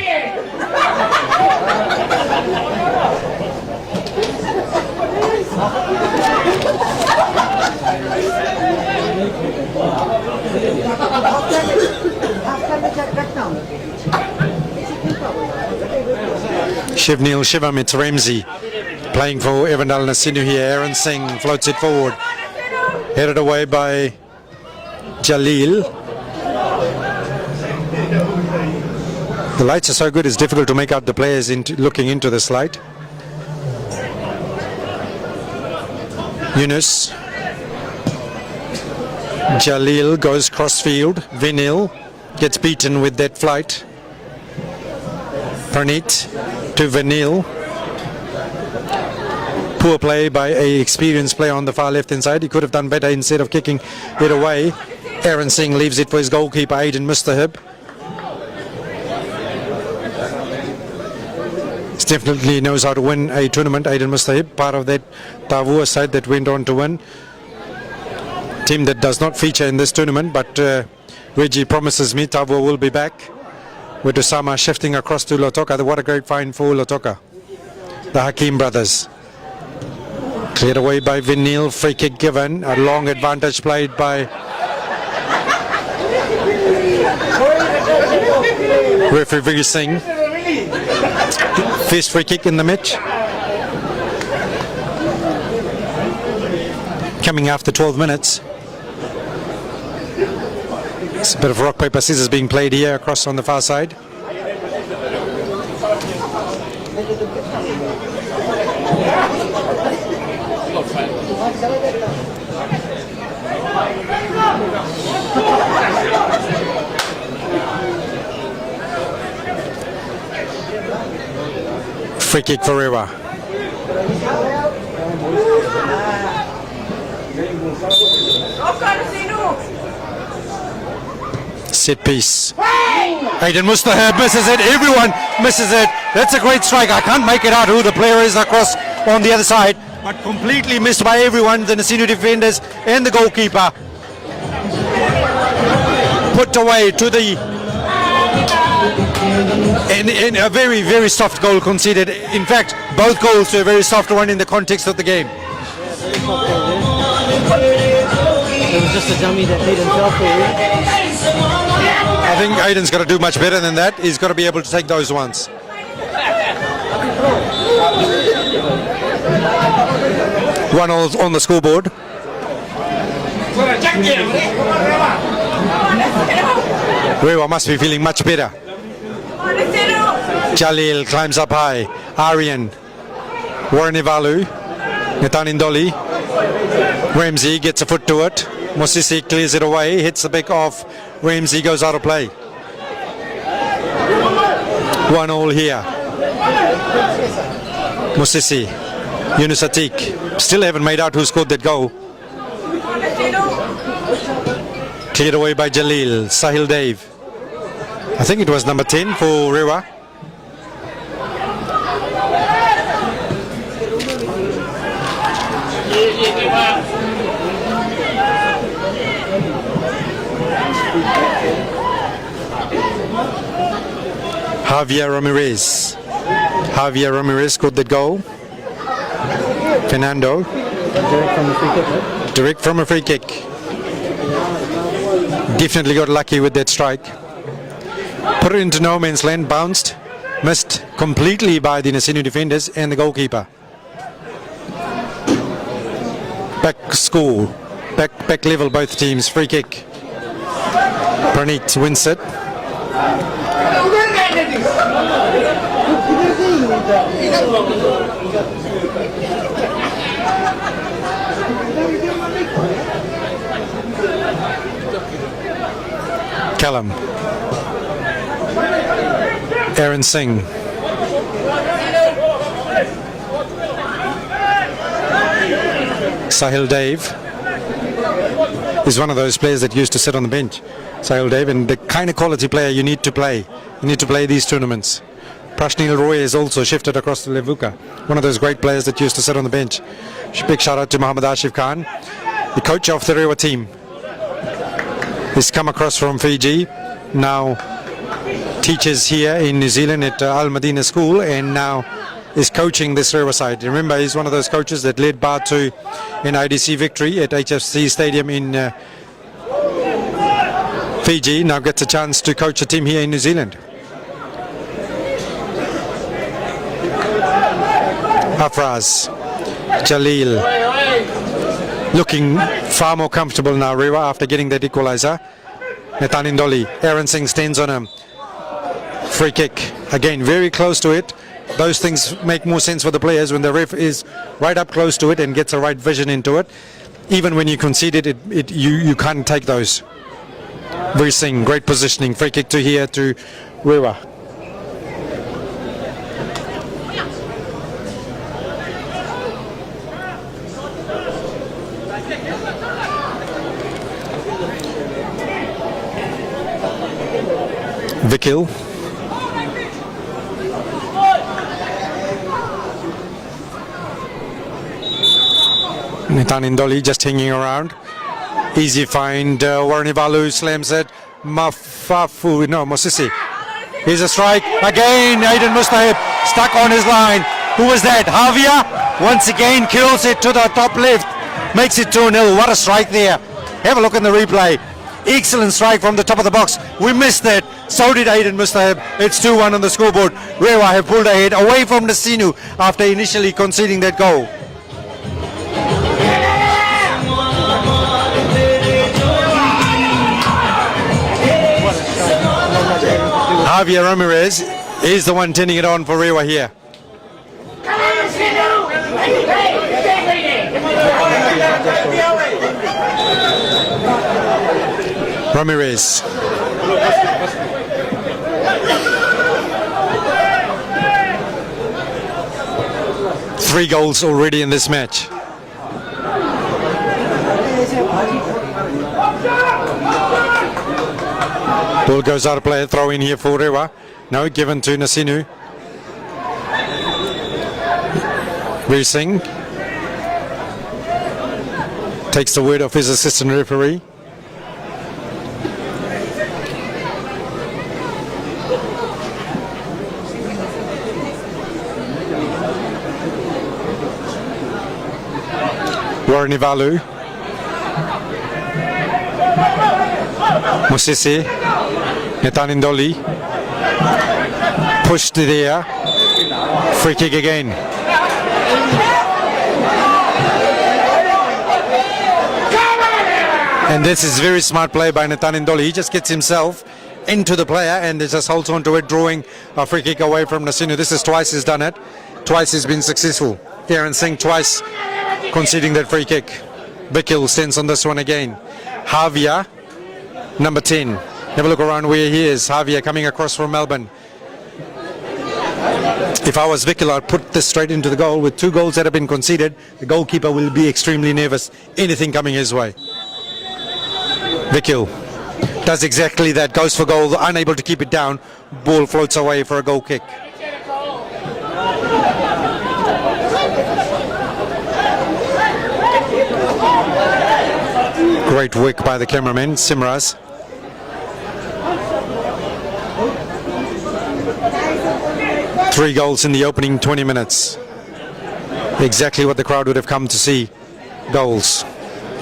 Shivnil Shivam, it's Ramsey playing for Evandal Nasinu here. Aaron Singh floats it forward, headed away by Jalil. The lights are so good it's difficult to make out the players looking into this light. Yunus. Jalil goes crossfield. Vinil gets beaten with that flight. Pranit to Vinil. Poor play by a experienced player on the far left hand side. He could have done better instead of kicking it away. Aaron Singh leaves it for his goalkeeper Aiden Mustahib. He definitely knows how to win a tournament. Aiden Mustahib, part of that Tavua side that went on to win. Team that does not feature in this tournament, but Reggie promises me Tavua will be back. With Osama shifting across to Lotoka. What a great find for Lotoka. The Hakim brothers. Cleared away by Vinil. Free kick given. A long advantage played by referee Singh. First free kick in the match. Coming after 12 minutes. It's a bit of rock, paper, scissors being played here across on the far side. Free kick for Rewa. Set piece. Aiden Mustahab misses it. Everyone misses it. That's a great strike. I can't make it out who the player is across on the other side, but completely missed by everyone. The Nasinu defenders and the goalkeeper. Put away to the in a very, very soft goal conceded. In fact, both goals were a very soft one in the context of the game. It was just a dummy that Aiden fell for. I think Aiden's got to do much better than that. He's got to be able to take those ones. 1-0 on the scoreboard. Rewa must be feeling much better. Jalil climbs up high. Aryan. Warnivalu. Netanindoli. Ramsey gets a foot to it. Mosisi clears it away. Hits the back off. Ramsey goes out of play. 1-1 here. Mosisi. Yunus Atik. Still haven't made out who scored that goal. Cleared away by Jalil. Sahil Dave. I think it was number 10 for Rewa. Javier Ramirez. Javier Ramirez got that goal. Fernando. Direct from the free kick, right? Direct from a free kick. Definitely got lucky with that strike. Put it into no man's land, bounced, missed completely by the Nasinu defenders and the goalkeeper. Back score, back level both teams, free kick. Pranit wins it. Callum. Aaron Singh. Sahil Dave is one of those players that used to sit on the bench. Sahil Dave, and the kind of quality player you need to play. You need to play these tournaments. Prashnil Roy is also shifted across to Levuka. One of those great players that used to sit on the bench. Big shout out to Muhammad Ashif Khan, the coach of the Rewa team. He's come across from Fiji, now teaches here in New Zealand at Al Madina School, and now is coaching this Rewa side. Remember, he's one of those coaches that led Bar to an IDC victory at HFC Stadium in Fiji. Now gets a chance to coach a team here in New Zealand. Afraz, Jalil, looking far more comfortable now, Rewa, after getting that equaliser. Nathan Indoli, Aaron Singh stands on him. Free kick, again very close to it. Those things make more sense for the players when the ref is right up close to it and gets a right vision into it. Even when you concede it, you can't take those. Very Singh, great positioning, free kick to here to Rewa. Vikil. Nathan Indoli just hanging around. Easy find. Warnivalu slams it. Mosisi. Here's a strike. Again, Aiden Mustahib stuck on his line. Who was that? Javier once again kills it to the top left. Makes it 2-0. What a strike there. Have a look in the replay. Excellent strike from the top of the box. We missed that. So did Aiden Mustahib. It's 2-1 on the scoreboard. Rewa have pulled ahead away from Nasinu after initially conceding that goal. Javier Ramirez is the one turning it on for Rewa here. Ramirez. Three goals already in this match. Ball goes out of play, throw in here for Rewa. Now given to Nasinu. Veer Singh takes the word of his assistant referee. Warnivalu. Musisi. Nathan Indoli. Pushed there. Free kick again. And this is very smart play by Nathan Indoli. He just gets himself into the player and just holds on to it, drawing a free kick away from Nasinu. This is twice he's done it. Twice he's been successful. Aaron Singh twice conceding that free kick. Vikil stands on this one again. Javier, number 10. Have a look around where he is. Javier coming across from Melbourne. If I was Vikil, I'd put this straight into the goal. With 2 goals that have been conceded, the goalkeeper will be extremely nervous. Anything coming his way. Vikil does exactly that, goes for goal, unable to keep it down. Ball floats away for a goal kick. Great work by the cameraman, Simraz. Three goals in the opening 20 minutes. Exactly what the crowd would have come to see. Goals.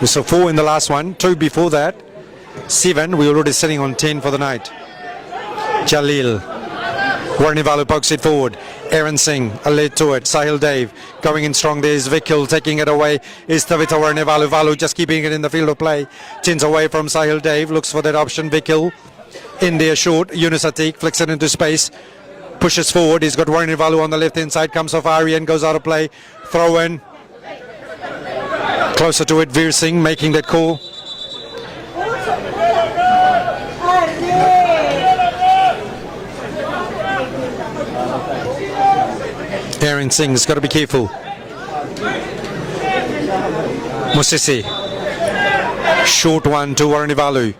We saw 4 in the last one, 2 before that, 7. We're already sitting on 10 for the night. Jalil. Warnivalu pokes it forward. Aaron Singh alert to it. Sahil Dev going in strong. There's Vikil taking it away. Is Tavita Warnivalu. Valu just keeping it in the field of play. Chins away from Sahil Dev. Looks for that option. Vikil in there short. Yunus Atik flicks it into space. Pushes forward. He's got Warnivalu on the left hand side. Comes off Aryan. Goes out of play. Throw in. Closer to it. Veer Singh making that call. Aaron Singh's got to be careful. Musisi. Short one to Warnivalu.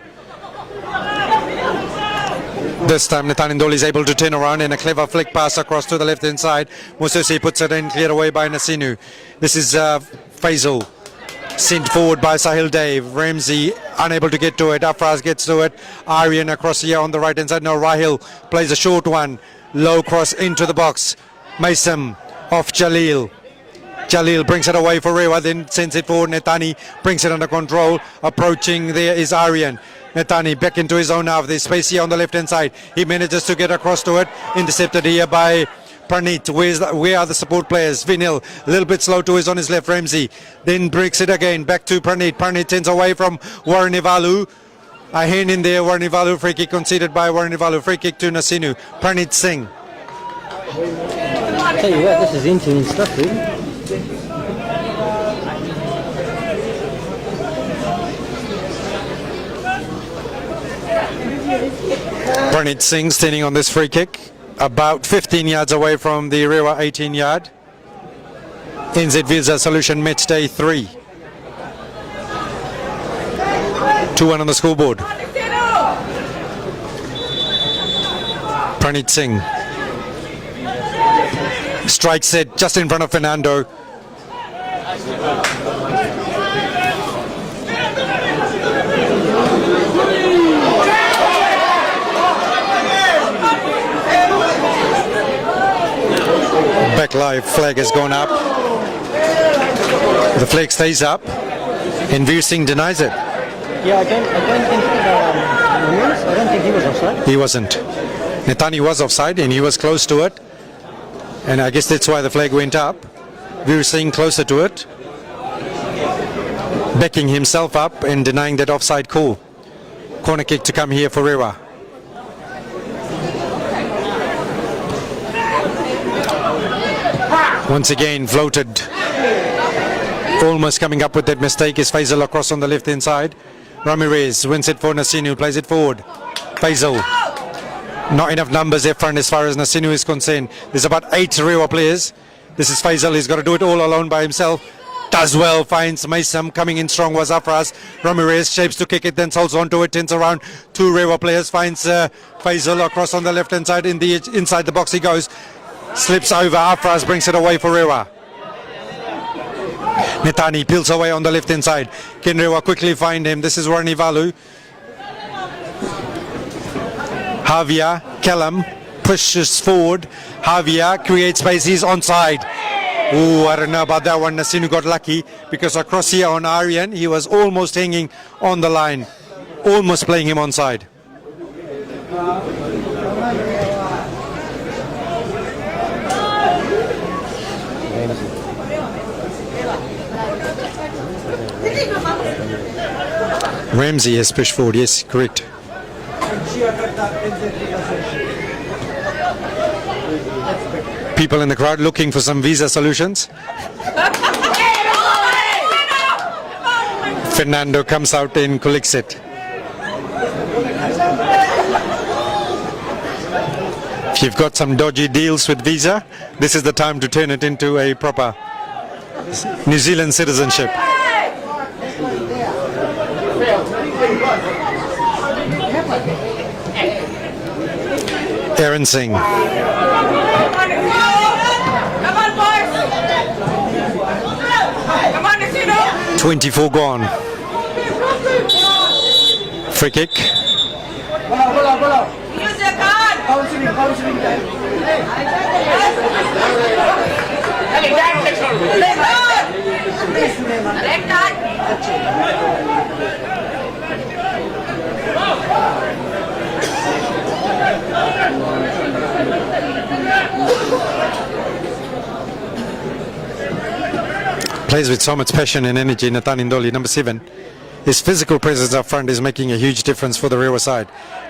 This time Natanindoli is able to turn around and a clever flick pass across to the left hand side. Musisi puts it in, cleared away by Nasinu. This is Faisal. Sent forward by Sahil Dev. Ramsey unable to get to it. Afraz gets to it. Aryan across here on the right hand side. No, Rahil plays a short one. Low cross into the box. Mason off Jalil. Jalil brings it away for Rewa, then sends it forward. Netani brings it under control. Approaching there is Aryan. Netani back into his own half. There's space here on the left hand side. He manages to get across to it. Intercepted here by Pranit. Where are the support players? Vinil a little bit slow to his on his left. Ramsey then breaks it again. Back to Pranit. Pranit turns away from Warnivalu. A hand in there. Warnivalu free kick conceded by Warnivalu. Free kick to Nasinu. Pranit Singh. Tell you what, this is into stuff, dude. Pranit Singh standing on this free kick, about 15 yards away from the Rewa 18 yard. NZ Visa Solution match day 3. 2-1 on the scoreboard. Pranit Singh. Strikes it just in front of Fernando. Back live flag has gone up. The flag stays up and Veer Singh denies it. Yeah, I don't think he was offside. He wasn't. Netani was offside and he was close to it. And I guess that's why the flag went up. Veer Singh closer to it, backing himself up and denying that offside call. Corner kick to come here for Rewa. Once again floated. Almost coming up with that mistake is Faisal across on the left hand side. Ramirez wins it for Nasinu, plays it forward. Faisal. Not enough numbers there front as far as Nasinu is concerned. There's about 8 Rewa players. This is Faisal. He's got to do it all alone by himself. Does well. Finds Mason. Coming in strong was Afras. Ramirez shapes to kick it. Then holds on to it. Turns around. 2 Rewa players. Finds Faisal across on the left hand side. Inside the box he goes. Slips over. Afras brings it away for Rewa. Netani peels away on the left hand side. Can Rewa quickly find him? This is Warnivalu. Javier Kellam pushes forward. Javier creates space. He's onside. Oh, I don't know about that one. Nasinu got lucky because across here on Aryan, he was almost hanging on the line, almost playing him onside. Ramsey has pushed forward. Yes, correct. People in the crowd looking for some Visa Solutions. Fernando comes out and collects it. If you've got some dodgy deals with Visa, this is the time to turn it into a proper New Zealand citizenship. Aaron Singh. Come on, boys! Come on, Nasinu! 24 gone. Free kick. Use your card! Red card! Plays with so much passion and energy, Nathan Indoli, number 7. His physical presence up front is making a huge difference for the Rewa side,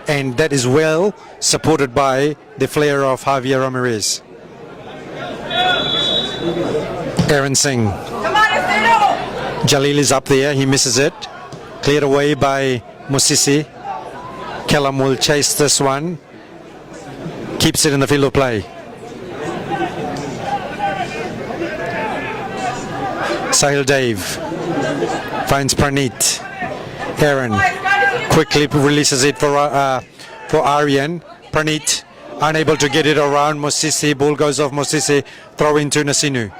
and that is well supported by the flair of Javier Ramirez. Aaron Singh. Come on, Nasinu! Jalil is up there, he misses it. Cleared away by Musisi. Kellam will chase this one. Keeps it in the field of play. Sahil Dave finds Praneet. Aaron quickly releases it for Aryan. Praneet unable to get it around Musisi. Ball goes off Musisi. Throw into Nasinu.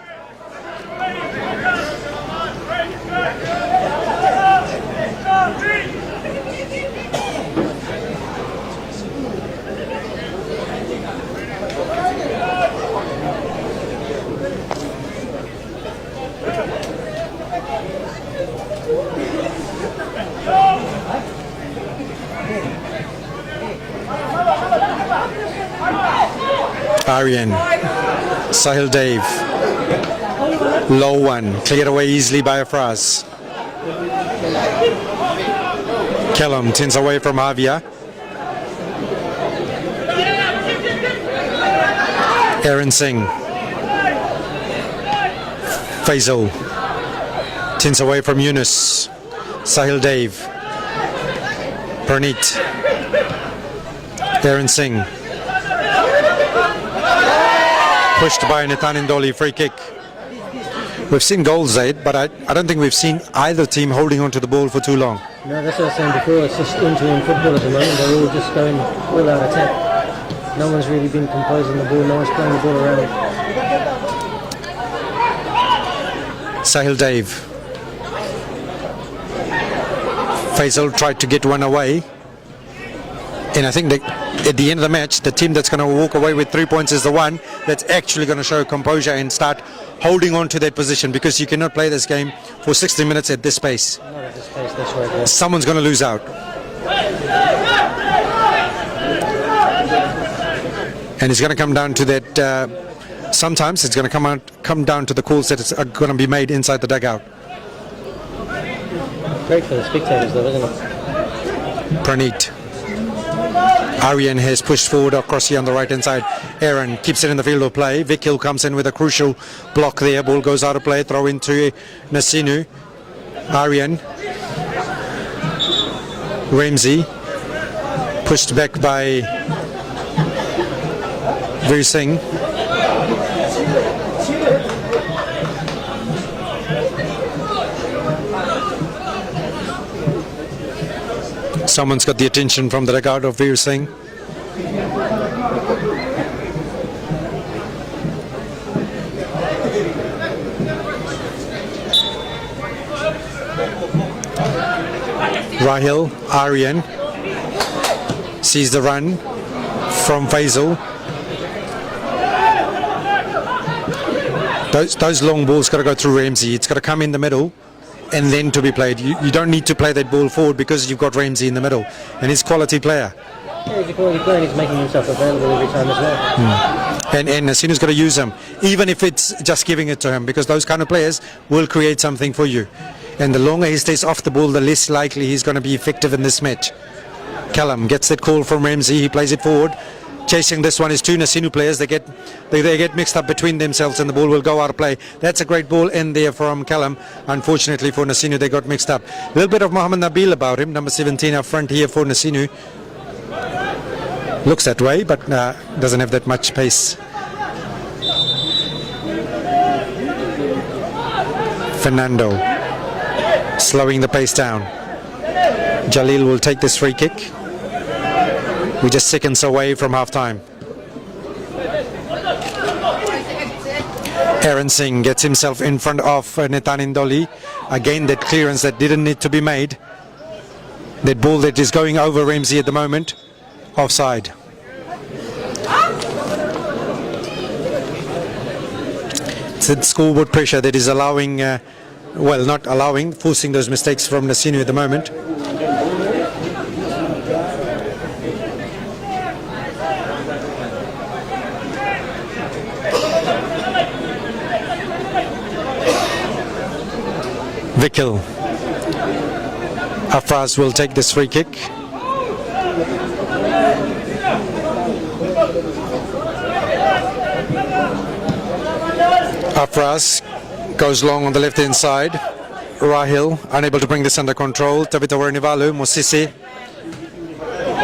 Aryan, Sahil Dave, low one, cleared away easily by Afraz. Kellam tins away from Javier. Aaron Singh, Faisal tins away from Yunus. Sahil Dave, Praneet, Aaron Singh. Pushed by Nathan Indoli, free kick. We've seen goals, Zaid, but I don't think we've seen either team holding on to the ball for too long. No, that's what I was saying before. It's just interim football at the moment. They're all just going all out attack. No one's really been composing the ball. No one's playing the ball around. Sahil Dave. Faisal tried to get one away. And I think that at the end of the match, the team that's going to walk away with 3 points is the one that's actually going to show composure and start holding on to that position, because you cannot play this game for 60 minutes at this pace. Not at this pace, that's right. Yeah. Someone's going to lose out. And it's going to come down to that, sometimes it's going to come down to the calls that are going to be made inside the dugout. Great for the spectators though, isn't it? Praneet. Aryan has pushed forward across here on the right hand side. Aaron keeps it in the field of play. Vic Hill comes in with a crucial block there. Ball goes out of play. Throw into Nasinu. Aryan. Ramsey. Pushed back by Veer Singh. Someone's got the attention from the dugout of Veer Singh. Rahil, Aryan sees the run from Faisal. Those long balls got to go through Ramsey. It's got to come in the middle and then to be played. You don't need to play that ball forward because you've got Ramsey in the middle, and he's a quality player. Yeah, he's a quality player, and he's making himself available every time as well. And Nasinu's got to use him, even if it's just giving it to him, because those kind of players will create something for you. And the longer he stays off the ball, the less likely he's going to be effective in this match. Kellam gets that call from Ramsey. He plays it forward. Chasing this one is two Nasinu players. They get mixed up between themselves, and the ball will go out of play. That's a great ball in there from Kellam. Unfortunately for Nasinu, they got mixed up. A little bit of Mohammed Nabil about him, number 17 up front here for Nasinu. Looks that way, but doesn't have that much pace. Fernando slowing the pace down. Jalil will take this free kick. We're just seconds away from half-time. Aaron Singh gets himself in front of Netanin Doli. Again, that clearance that didn't need to be made. That ball that is going over Ramsey at the moment. Offside. It's the scoreboard pressure that is allowing, well, not allowing, forcing those mistakes from Nasinu at the moment. Vikil. Afraz will take this free kick. Afraz goes long on the left hand side. Rahil unable to bring this under control. Tabita Warnivalu, Mosisi.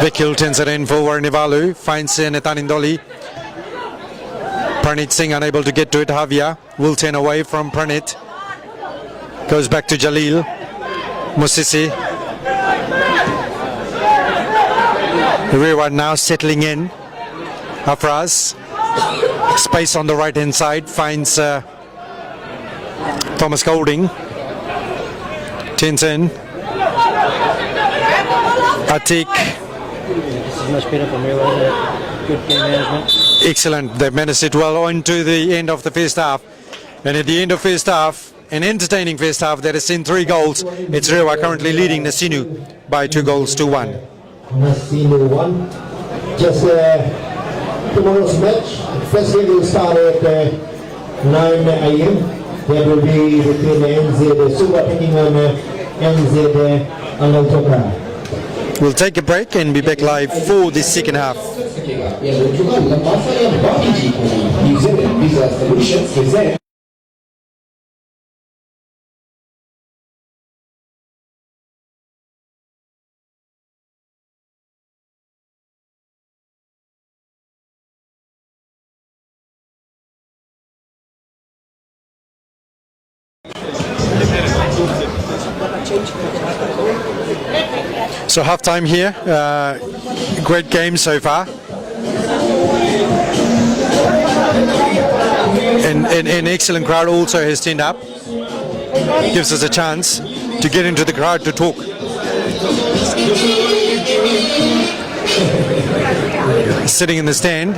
Vikil turns it in for Warnivalu. Finds Netanin Doli. Pranit Singh unable to get to it. Havia will turn away from Pranit. Goes back to Jalil. Mosisi. Rewa now settling in. Afraz. Space on the right hand side. Finds Thomas Golding. Turns in. Atik. This is much better from Rewa, isn't it? Good game management. Excellent. They've managed it well on to the end of the first half. And at the end of first half, an entertaining first half that has seen 3 goals. It's Rewa currently leading Nasinu by 2-1. Nasinu 1. Just tomorrow's match. First game will start at 9 a.m. That will be between NZ Super taking on NZ Alautoka. We'll take a break and be back live for the second half. Visa Solutions present. So half time here, great game so far. An excellent crowd also has turned up. Gives us a chance to get into the crowd to talk. Sitting in the stand,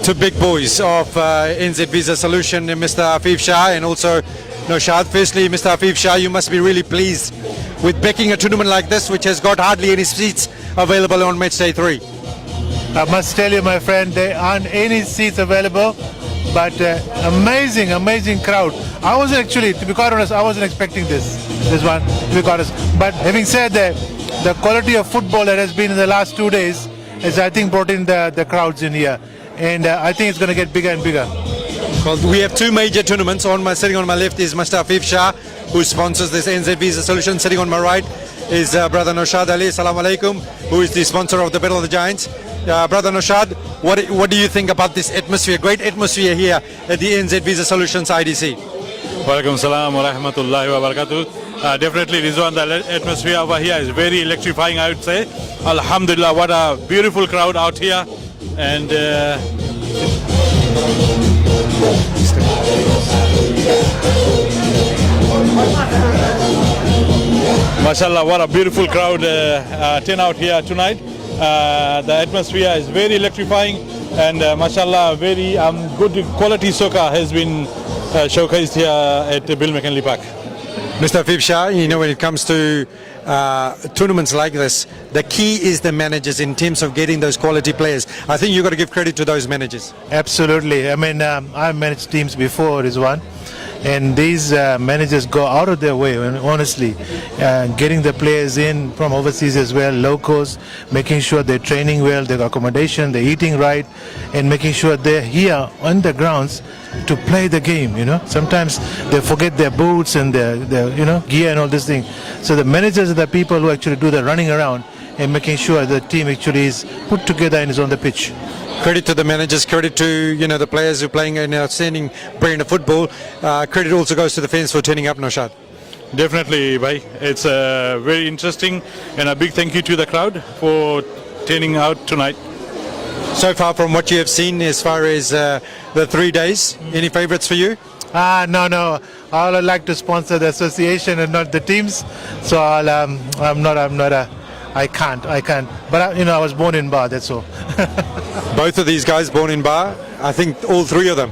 2 big boys of NZ Visa Solution, Mr. Afif Shah and also Noshad. Firstly, Mr. Afif Shah, you must be really pleased with backing a tournament like this, which has got hardly any seats available on match day 3. I must tell you, my friend, there aren't any seats available, but amazing crowd. I wasn't actually, to be quite honest, I wasn't expecting this one, to be quite honest. But having said that, the quality of football that has been in the last 2 days has, I think, brought in the crowds in here. And I think it's going to get bigger and bigger. Well, we have 2 major tournaments. Sitting on my left is Mr. Afif Shah, who sponsors this NZ Visa Solution. Sitting on my right is Brother Noshad Ali, Assalamu Alaikum, who is the sponsor of the Battle of the Giants. Brother Noshad, what do you think about this atmosphere, great atmosphere here at the NZ Visa Solutions IDC? Walaikum salam wa rahmatullahi wa barakatuh. Definitely, Rizwan, the atmosphere over here is very electrifying, I would say. Alhamdulillah, what a beautiful crowd out here. And mashallah, what a beautiful crowd turn out here tonight. The atmosphere is very electrifying, and mashallah, very good quality soccer has been showcased here at Bill McKinley Park. Mr. Afif Shah, you know, when it comes to tournaments like this, the key is the managers in terms of getting those quality players. I think you've got to give credit to those managers. Absolutely. I mean, I've managed teams before, Rizwan, and these managers go out of their way, honestly, getting the players in from overseas as well, locals, making sure they're training well, their accommodation, they're eating right, and making sure they're here on the grounds to play the game. You know, sometimes they forget their boots and their gear and all this thing. So the managers are the people who actually do the running around and making sure the team actually is put together and is on the pitch. Credit to the managers, credit to the players who are playing an outstanding brand of football. Credit also goes to the fans for turning up, Noshad. Definitely, bhai. It's very interesting, and a big thank you to the crowd for turning out tonight. So far from what you have seen as far as the 3 days, any favorites for you? No. I would like to sponsor the association and not the teams. So I can't. But I was born in Bar, that's all. Both of these guys born in Bar. I think all three of them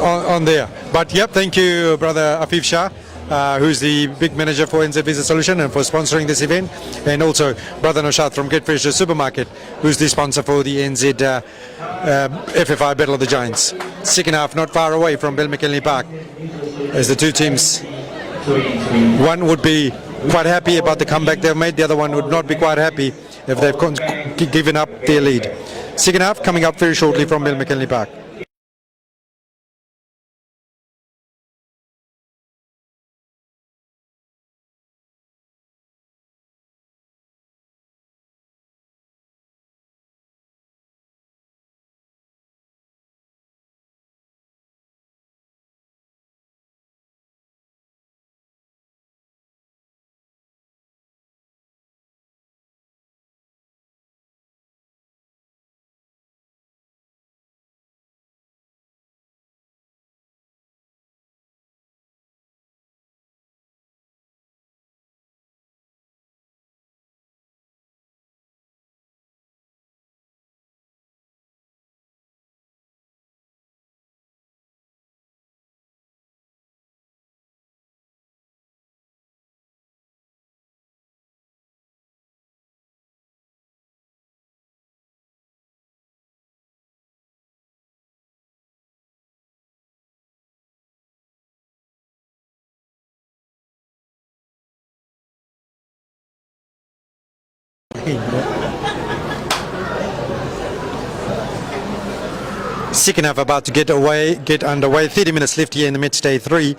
on there. But yep, thank you, brother Afif Shah, who's the big manager for NZ Visa Solution and for sponsoring this event, and also brother Noshad from Get Fresh Supermarket, who's the sponsor for the NZ FFI Battle of the Giants. Second half not far away from Bill McKinley Park, as the two teams, one would be quite happy about the comeback they've made, the other one would not be quite happy if they've given up their lead. Second half coming up very shortly from Bill McKinley Park. Second half about to get underway. 30 minutes left here in the match day 3,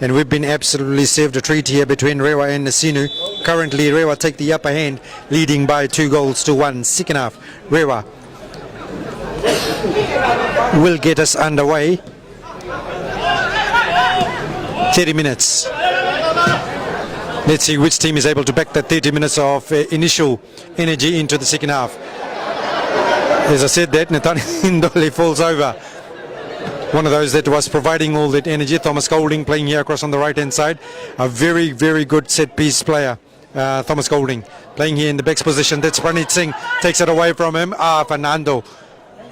and we've been absolutely served a treat here between Rewa and Nasinu. Currently Rewa take the upper hand, leading by 2-1. Second half, Rewa will get us underway. 30 minutes. Let's see which team is able to back that 30 minutes of initial energy into the second half. As I said that, Natani Ndole falls over. One of those that was providing all that energy. Thomas Golding playing here across on the right hand side. A very, very good set piece player. Thomas Golding playing here in the back's position. That's Pranit Singh, takes it away from him. Fernando,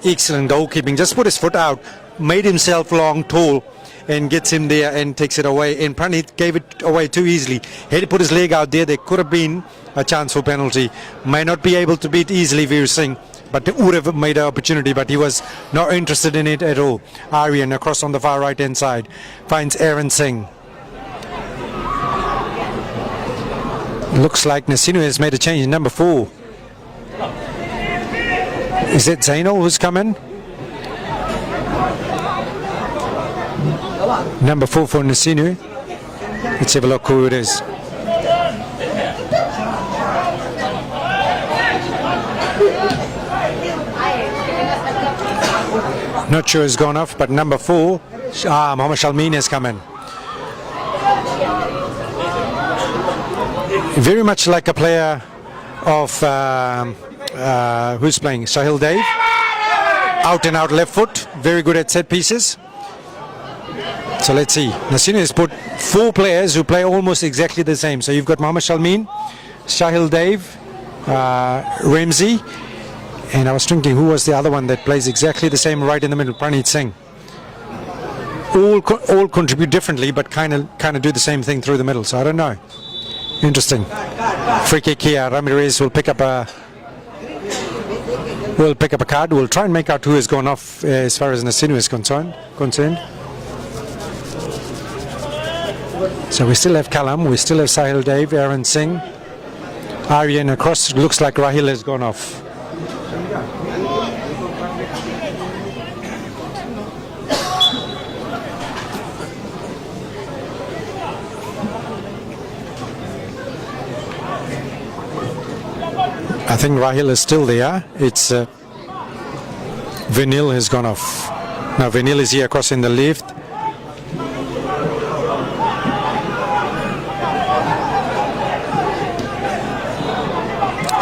excellent goalkeeping. Just put his foot out, made himself long, tall, and gets him there and takes it away. And Pranit gave it away too easily. Had he put his leg out there, there could have been a chance for penalty. May not be able to beat easily Veer Singh, but would have made an opportunity, but he was not interested in it at all. Aryan across on the far right hand side finds Aaron Singh. Looks like Nasinu has made a change. Number 4. Is that Zainal who's come in? Number 4 for Nasinu. Let's have a look who it is. Not sure who's gone off, but number 4, Mohammed Shalmeen has come in. Very much like a player of who's playing, Sahil Dave. Out and out left foot, very good at set pieces. So let's see. Nasinu has put 4 players who play almost exactly the same. So you've got Mohammed Shalmeen, Sahil Dave, Ramsey, and I was thinking who was the other one that plays exactly the same right in the middle, Pranit Singh. All contribute differently, but kind of do the same thing through the middle. So I don't know. Interesting. Free kick here. Ramirez will pick up a card. We'll try and make out who has gone off as far as Nasinu is concerned. So we still have Kalam, we still have Sahil Dave, Aaron Singh, Aryan across. Looks like Rahil has gone off. I think Rahil is still there. It's Vinil has gone off. Now Vinil is here across in the left.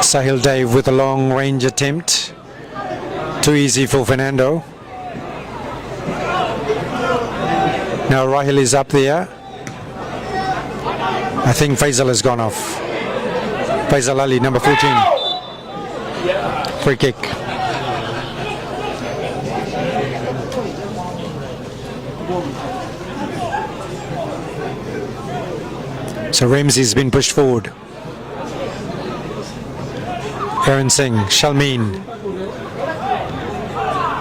Sahil Dave with a long range attempt. Too easy for Fernando. Now Rahil is up there. I think Faisal has gone off. Faisal Ali, number 14. Free kick. So Ramsey's been pushed forward. Aaron Singh, Shalmeen.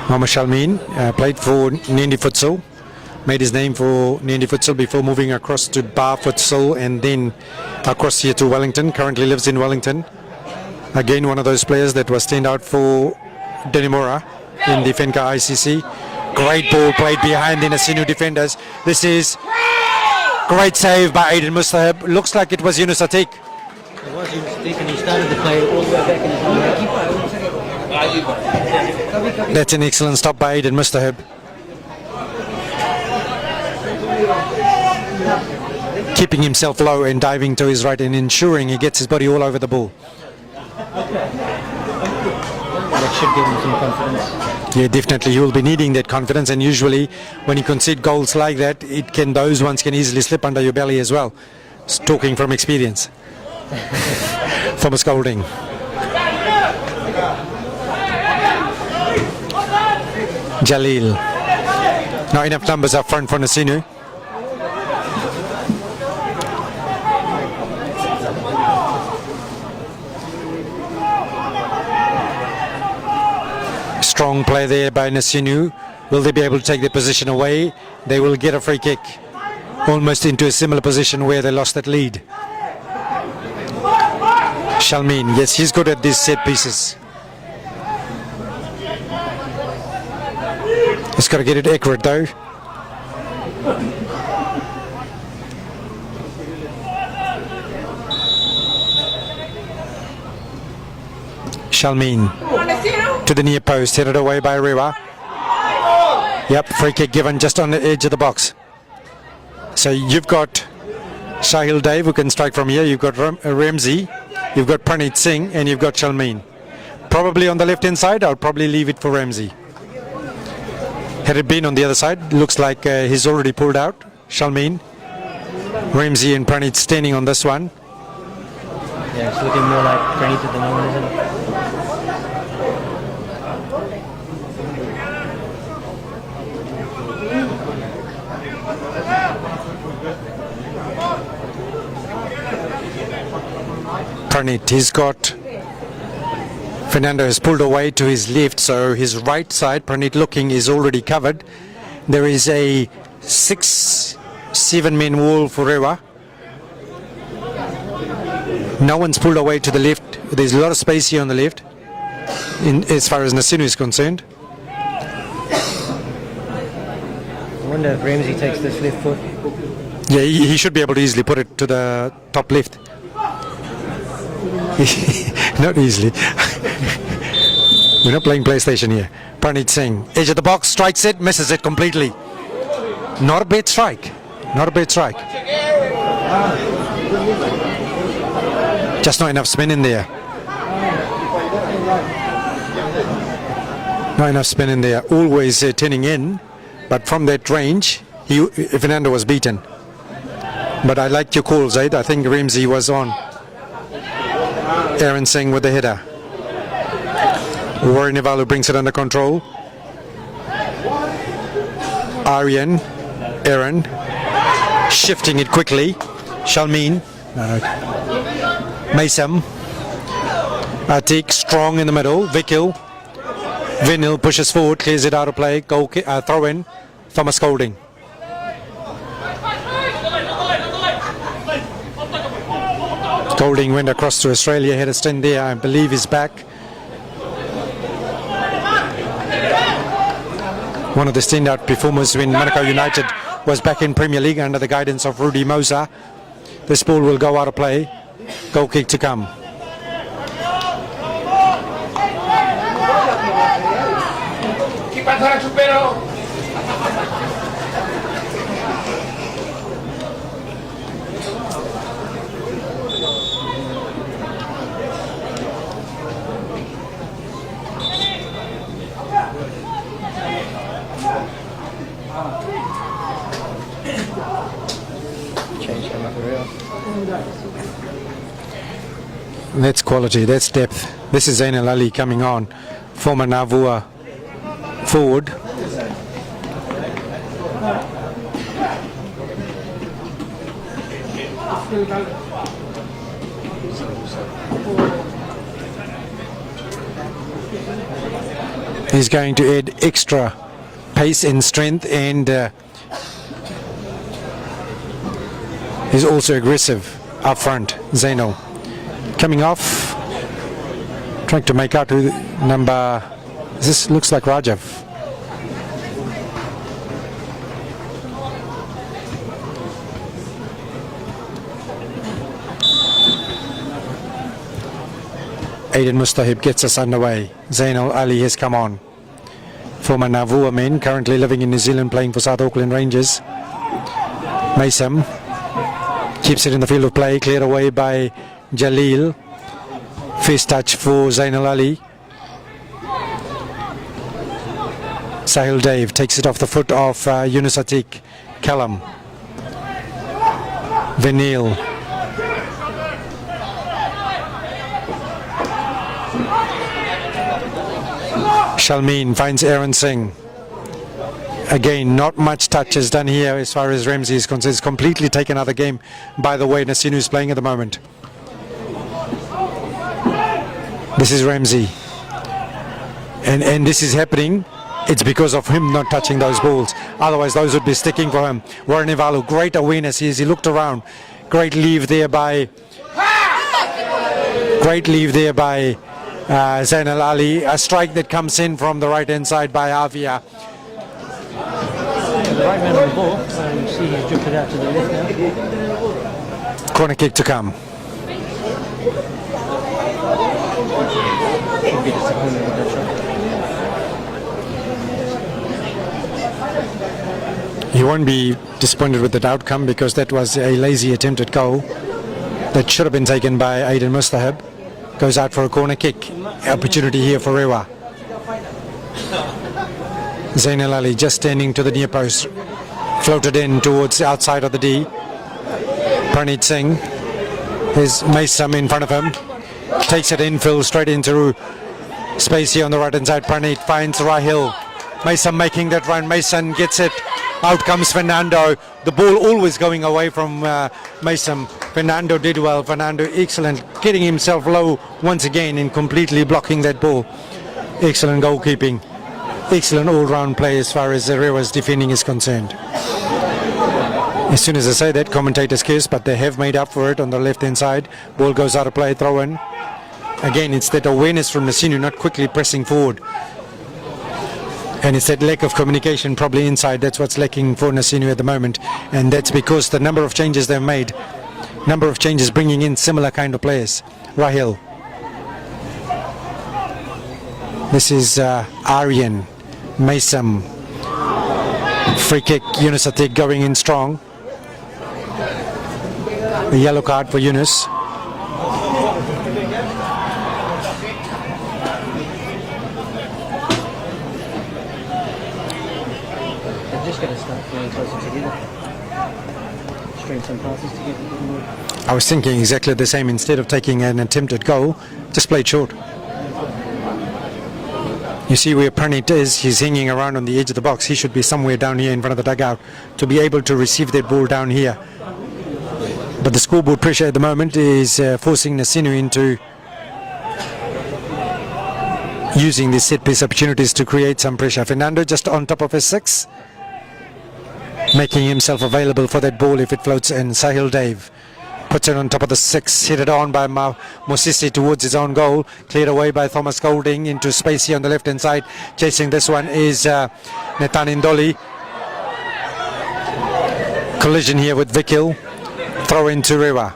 Mohammad Shalmeen played for Nadi Futsal. Made his name for Nadi Futsal before moving across to Bar Futsal and then across here to Wellington. Currently lives in Wellington. Again, one of those players that was stand out for Denimora in the Fenka ICC. Great ball played behind the Nasinu defenders. This is great save by Aiden Mustahab. Looks like it was Yunus Atik. It was Yunus Atik and he started the play all the way back in his own half. That's an excellent stop by Aiden Mustahab. Keeping himself low and diving to his right and ensuring he gets his body all over the ball. That should give him some confidence. Yeah, definitely. He will be needing that confidence, and usually when you concede goals like that, those ones can easily slip under your belly as well. Talking from experience. From a scolding. Jalil. Not enough numbers up front for Nasinu. Strong play there by Nasinu. Will they be able to take their position away? They will get a free kick. Almost into a similar position where they lost that lead. Shalmeen, yes, he's good at these set pieces. He's got to get it accurate though. Shalmeen to the near post, headed away by Rewa. Yep, free kick given just on the edge of the box. So you've got Sahil Dave who can strike from here, you've got Ramsey, you've got Pranit Singh, and you've got Shalmeen. Probably on the left hand side, I'll probably leave it for Ramsey. Had it been on the other side, looks like he's already pulled out. Shalmeen, Ramsey and Pranit standing on this one. Yeah, it's looking more like Pranit at the moment, isn't it? Pranit, he's got Fernando has pulled away to his left, so his right side, Pranit looking, is already covered. There is a 6-7 men wall for Rewa. No one's pulled away to the left. There's a lot of space here on the left as far as Nasinu is concerned. I wonder if Ramsey takes this left foot. Yeah, he should be able to easily put it to the top left. Not easily. We're not playing PlayStation here. Pranit Singh, edge of the box, strikes it, misses it completely. Not a bad strike. Not a bad strike. Just not enough spin in there. Not enough spin in there. Always turning in, but from that range, Fernando was beaten. But I liked your call, Zaid. I think Ramsey was on. Aaron Singh with the header. Warren Nivalu brings it under control. Aryan, Aaron, shifting it quickly. Shalmeen, Maysam, Atik strong in the middle. Vikil, Vinil pushes forward, clears it out of play. Goal throw in. Thomas Golding. Golding went across to Australia, had a stint there, I believe he's back. One of the standout performers when Manukau United was back in Premier League under the guidance of Rudy Mosa. This ball will go out of play. Goal kick to come. That's quality, that's depth. This is Zainal Ali coming on, former Navua forward. He's going to add extra pace and strength, and he's also aggressive up front. Zainal coming off, trying to make out who number. This looks like Rajav. Aiden Mustahib gets us underway. Zainal Ali has come on. Former Navua man, currently living in New Zealand, playing for South Auckland Rangers. Mason keeps it in the field of play, cleared away by Jalil. First touch for Zainal Ali. Sahil Dave takes it off the foot of Yunus Atik. Callum. Vanil. Shalmeen finds Aaron Singh. Again, not much touches done here as far as Ramsey is concerned. It's completely taken out of the game by the way Nasinu is playing at the moment. This is Ramsey. And this is happening. It's because of him not touching those balls. Otherwise, those would be sticking for him. Warren Ivalu, great awareness as he looked around. Great leave there by Zainal Ali. A strike that comes in from the right-hand side by Avia. The right man on the ball. You see he's drifted out to the left now. Corner kick to come. Should be disappointed with that shot. He won't be disappointed with that outcome because that was a lazy attempted goal that should have been taken by Aiden Mustahib. Goes out for a corner kick. Opportunity here for Rewa. Zainal Ali just standing to the near post. Floated in towards the outside of the D. Pranit Singh. There's Mason in front of him. Takes it infield straight into space here on the right hand side. Pranit finds Rahil. Mason making that run. Mason gets it. Out comes Fernando. The ball always going away from Mason. Fernando did well. Fernando excellent. Getting himself low once again and completely blocking that ball. Excellent goalkeeping. Excellent all-round play as far as Rewa's defending is concerned. As soon as I say that, commentators kiss, but they have made up for it on the left-hand side. Ball goes out of play, throw in. Again, it's that awareness from Nasinu, not quickly pressing forward. And it's that lack of communication probably inside. That's what's lacking for Nasinu at the moment. And that's because the number of changes they've made, number of changes bringing in similar kind of players. Rahil. This is Aryan. Mason. Free kick. Yunus Atik going in strong. A yellow card for Yunus. Just got to start playing closer together. String some passes together. I was thinking exactly the same. Instead of taking an attempted goal, just play it short. You see where Pranit is, he's hanging around on the edge of the box. He should be somewhere down here in front of the dugout to be able to receive that ball down here. But the scoreboard pressure at the moment is forcing Nasinu into using these set piece opportunities to create some pressure. Fernando just on top of his six, making himself available for that ball if it floats in. Sahil Dave puts it on top of the six, headed on by Mosisi towards his own goal, cleared away by Thomas Golding into space here on the left hand side. Chasing this one is Netan Indoli. Collision here with Vikil. Throw into Rewa.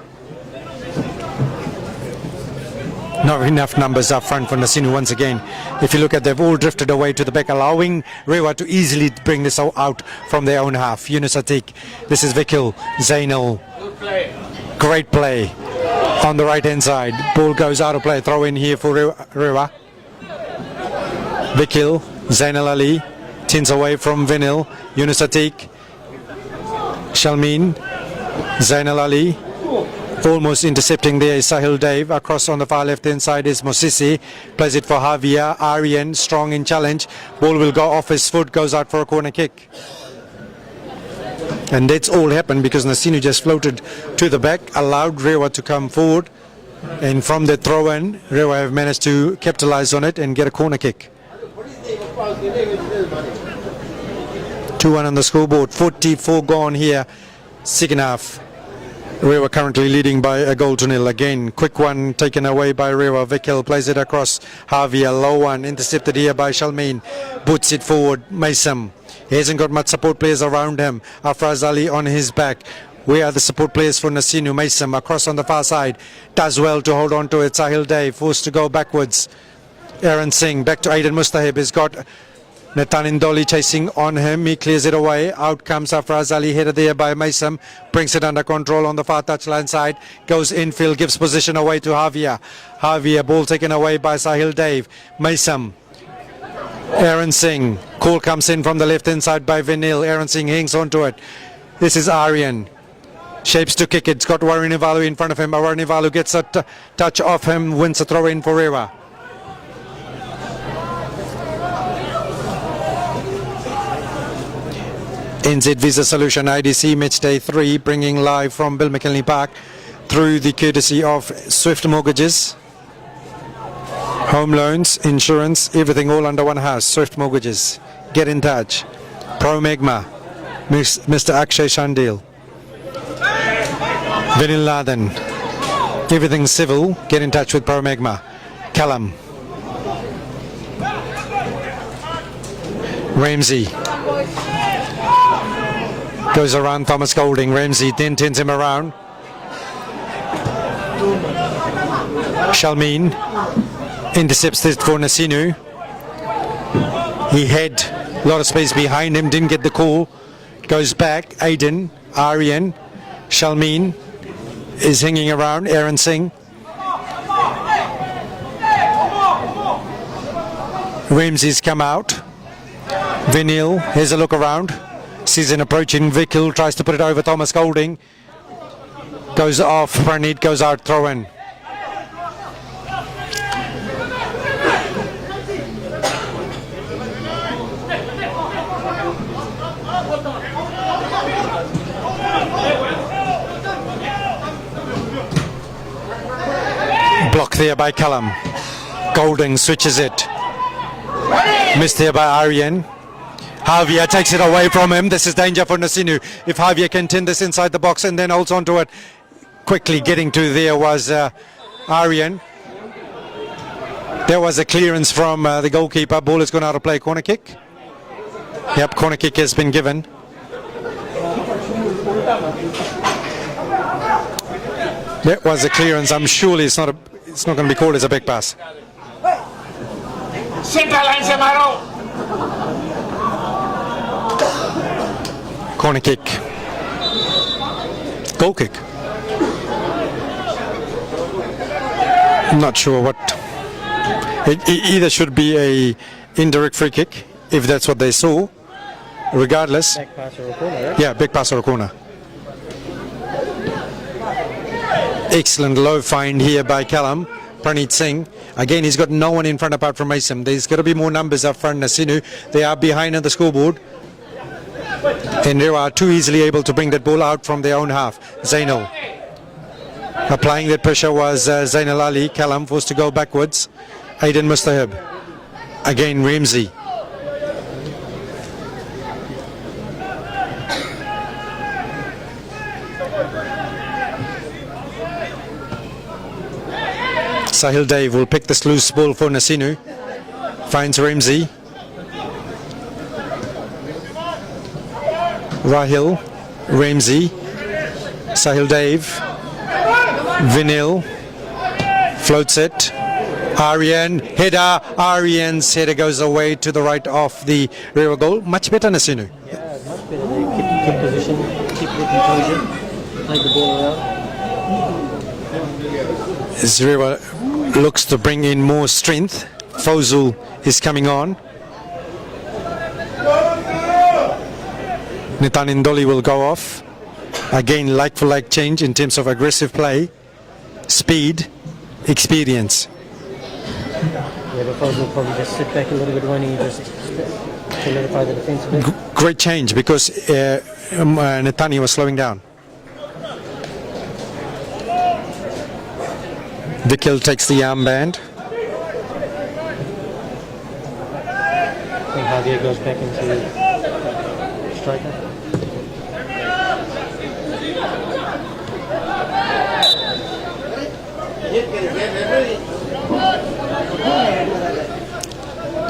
Not enough numbers up front for Nasinu once again. If you look at, they've all drifted away to the back, allowing Rewa to easily bring this out from their own half. Yunus Atik. This is Vikil. Zainal. Great play on the right hand side. Ball goes out of play. Throw in here for Rewa. Vikil. Zainal Ali. Tins away from Vinil. Yunus Atik. Shalmeen. Zainal Ali almost intercepting there is Sahil Dev. Across on the far left hand side is Mosisi. Plays it for Javier. Aryan strong in challenge. Ball will go off his foot, goes out for a corner kick. And that's all happened because Nasinu just floated to the back, allowed Rewa to come forward. And from the throw in, Rewa have managed to capitalize on it and get a corner kick. 2-1 on the scoreboard. 44 gone here. Second half. Rewa currently leading by a goal to nil. Again, quick one taken away by Rewa. Vikil plays it across. Javier, low one, intercepted here by Shalmin. Boots it forward. Maysam. He hasn't got much support players around him. Afraz Ali on his back. Where are the support players for Nasinu? Maysam across on the far side. Does well to hold on to it. Sahil Dev forced to go backwards. Aaron Singh back to Aiden Mustahib. He's got Natanin Doli chasing on him. He clears it away. Out comes Afraz Ali, headed there by Maysam. Brings it under control on the far touchline side. Goes infield, gives position away to Javier. Javier, ball taken away by Sahil Dev. Maysam. Aaron Singh. Call comes in from the left hand side by Vinil. Aaron Singh hangs on to it. This is Aryan. Shapes to kick it. It's got Warinivalu in front of him. Warinivalu gets a touch off him. Wins a throw in for Rewa. NZ Visa Solution IDC Match Day 3, bringing live from Bill McKinley Park through the courtesy of Swift Mortgages. Home loans, insurance, everything all under one house. Swift Mortgages. Get in touch. Pro Megma. Mr. Akshay Shandil. Vinil Laden. Everything civil. Get in touch with Pro Megma. Callum. Ramsey. Goes around Thomas Golding. Ramsey then turns him around. Shalmin intercepts this for Nasinu. He had a lot of space behind him, didn't get the call. Goes back. Aiden, Aryan, Shalmin is hanging around. Aaron Singh. Ramsey's come out. Vinil has a look around. Sees an approaching Vikil, tries to put it over Thomas Golding. Goes off, Pranit goes out, throw in. Block there by Callum. Golding switches it. Missed there by Aryan. Javier takes it away from him. This is danger for Nasinu. If Javier can tin this inside the box and then holds on to it. Quickly getting to there was Aryan. There was a clearance from the goalkeeper. Ball has gone out of play. Corner kick. Yep, corner kick has been given. That was a clearance. I'm surely it's not going to be called as a back pass. Corner kick. Goal kick. I'm not sure what. It either should be a indirect free kick, if that's what they saw. Regardless. Back pass or a corner, right? Yeah, back pass or a corner. Excellent low find here by Callum. Pranit Singh. Again, he's got no one in front apart from Mason. There's got to be more numbers up front. Nasinu. They are behind on the scoreboard. And they are too easily able to bring that ball out from their own half. Zainal. Applying that pressure was Zainal Ali. Callum forced to go backwards. Aiden Mustahib. Again, Ramsey. Sahil Dev will pick this loose ball for Nasinu. Finds Ramsey. Rahil, Ramsey, Sahil Dev, Vinil, floats it, Aryan, header, Aryan's header goes away to the right of the Rewa goal. Much better, Nasinu. Yeah, much better. They keep position, keep the composure, play the ball around. As Rewa looks to bring in more strength, Fozul is coming on. Nitanin Doli will go off. Again, like-for-like change in terms of aggressive play, speed, experience. Yeah, but Foz will probably just sit back a little bit when he just solidify the defense a bit. Great change because Netani was slowing down. Vikil takes the armband. I think Javier goes back into striker.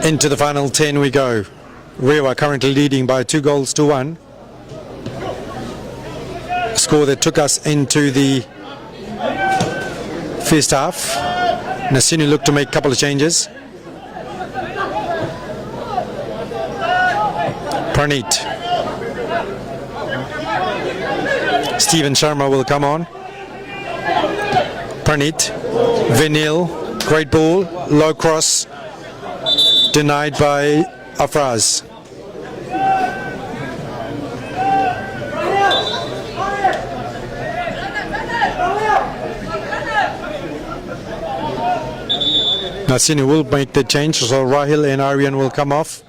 Into the final 10 we go. Rewa currently leading by 2-1. Score that took us into the first half. Nasinu looked to make a couple of changes. Pranit. Steven Sharma will come on. Pranit. Vinil. Great ball. Low cross. Denied by Afraz. Nasinu will make the change, so Rahil and Aryan will come off.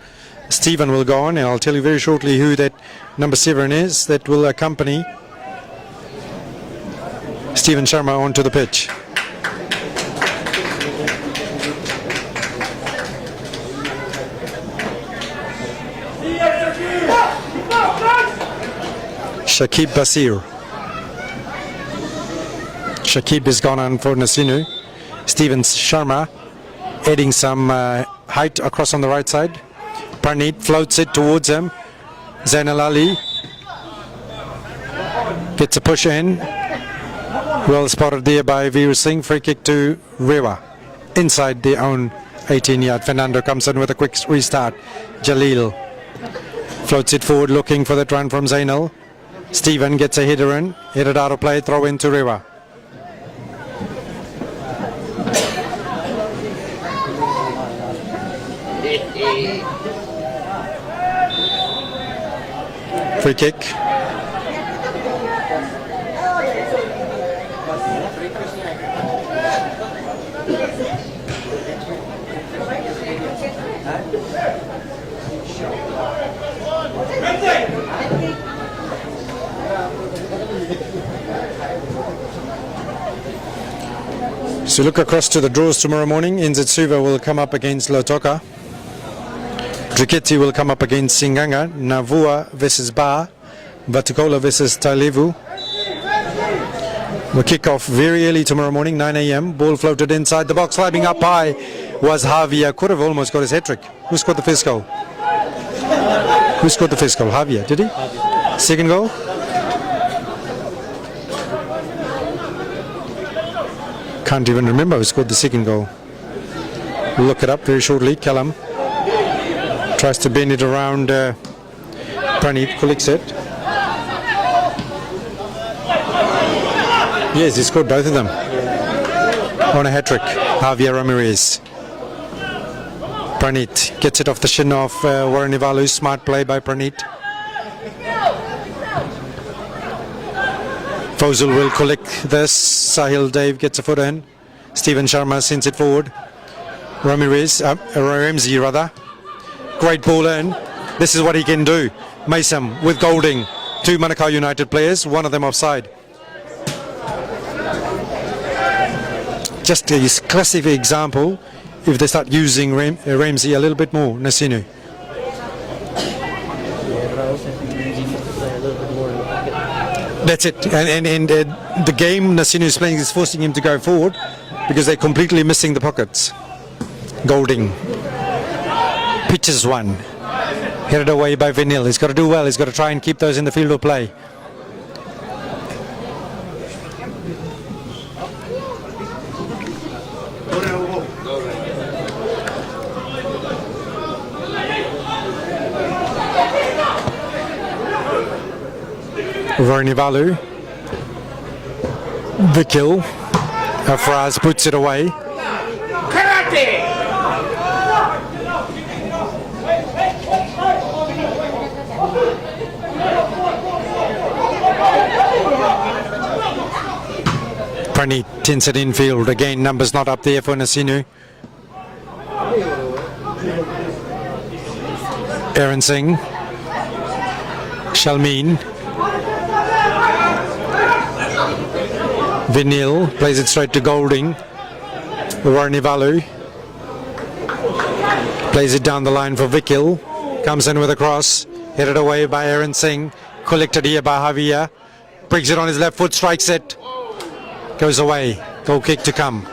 Stephen will go on, and I'll tell you very shortly who that number 7 is that will accompany Steven Sharma onto the pitch. Shakib Basir. Shakib is gone on for Nasinu. Steven Sharma adding some height across on the right side. Pranit floats it towards him. Zainal Ali gets a push in. Well spotted there by Veer Singh. Free kick to Rewa. Inside their own 18-yard. Fernando comes in with a quick restart. Jalil floats it forward looking for that run from Zainal. Stephen gets a header in. Headed out of play. Throw into Rewa. Free kick. So look across to the draws tomorrow morning. NZ Suva will come up against Lautoka. Driketi will come up against Singanga. Navua versus Ba. Vatukola versus Tailevu. We'll kick off very early tomorrow morning, 9 a.m. Ball floated inside the box. Climbing up high was Javier. Could have almost got his hat-trick. Who scored the first goal? Who scored the first goal? Javier, did he? Second goal? Can't even remember who scored the second goal. We'll look it up very shortly. Callum tries to bend it around. Pranit collects it. Yes, he scored both of them on a hat-trick. Javier Ramirez. Pranit gets it off the shin of Warren Ivalu. Smart play by Pranit. Fozul will collect this. Sahil Dave gets a foot in. Steven Sharma sends it forward. Ramsey rather. Great ball in. This is what he can do. Mason with Golding. 2 Manukau United players, one of them offside. Just a classic example if they start using Ramsey a little bit more. Nasinu. That's it. And the game Nasinu is playing is forcing him to go forward because they're completely missing the pockets. Golding. Pitches one. Headed away by Vinil. He's got to do well. He's got to try and keep those in the field of play. Varnivalu. Vikil. Afraz puts it away. Karate! Pranit tints it infield. Again, numbers not up there for Nasinu. Aaron Singh. Shalmeen. Vinil plays it straight to Golding. Varnivalu plays it down the line for Vikil. Comes in with a cross. Headed away by Aaron Singh. Collected here by Javier. Brings it on his left foot. Strikes it. Goes away. Goal kick to come.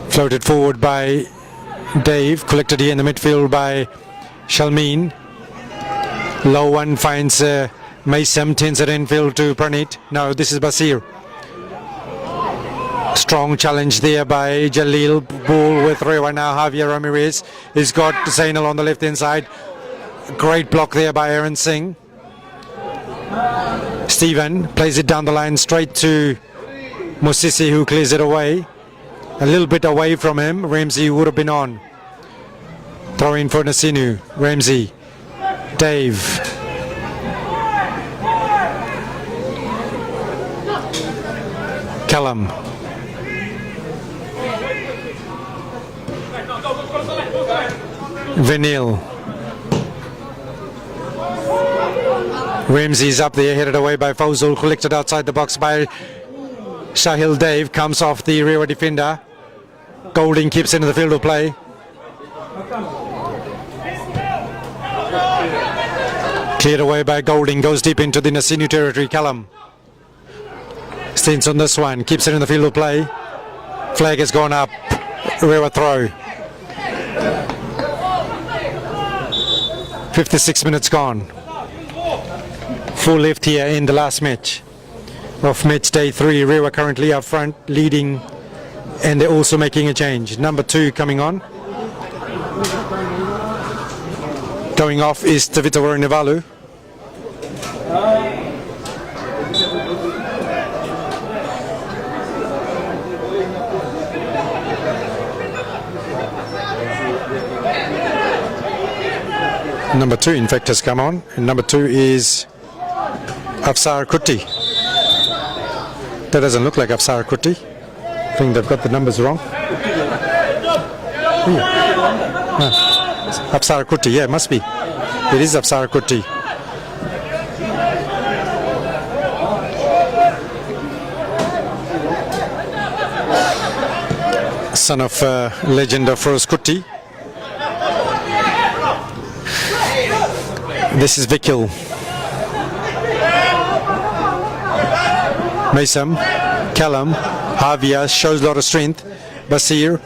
Floated forward by Dave, collected here in the midfield by Shalmeen. Low one finds Maysam, tins it infield to Pranit. No, this is Basir. Strong challenge there by Jalil. Ball with Rewa now. Javier Ramirez. He's got Zainal on the left hand side. Great block there by Aaron Singh. Stephen plays it down the line straight to Musisi, who clears it away. A little bit away from him. Ramsey would have been on. Throw in for Nasinu. Ramsey. Dave. Callum. Vinil. Ramsey's up there, headed away by Fawzul, collected outside the box by Shahil Dave, comes off the Rewa defender. Golding keeps into the field of play. Cleared away by Golding, goes deep into the Nasinu territory. Callum stints on this one, keeps it in the field of play. Flag has gone up. Rewa throw. 56 minutes gone. 4 left here in the last match of match day 3. Rewa currently up front, leading, and they're also making a change. Number 2 coming on. Going off is Tavita Varnivalu. Number 2 in fact has come on, and number 2 is Afsar Kutti. That doesn't look like Afsar Kutti. I think they've got the numbers wrong. Afsar Kutti, yeah, it must be. It is Afsar Kutti. Son of legend of Rose Kutti. This is Vikil. Maysam, Callum, Javier shows a lot of strength. Basir,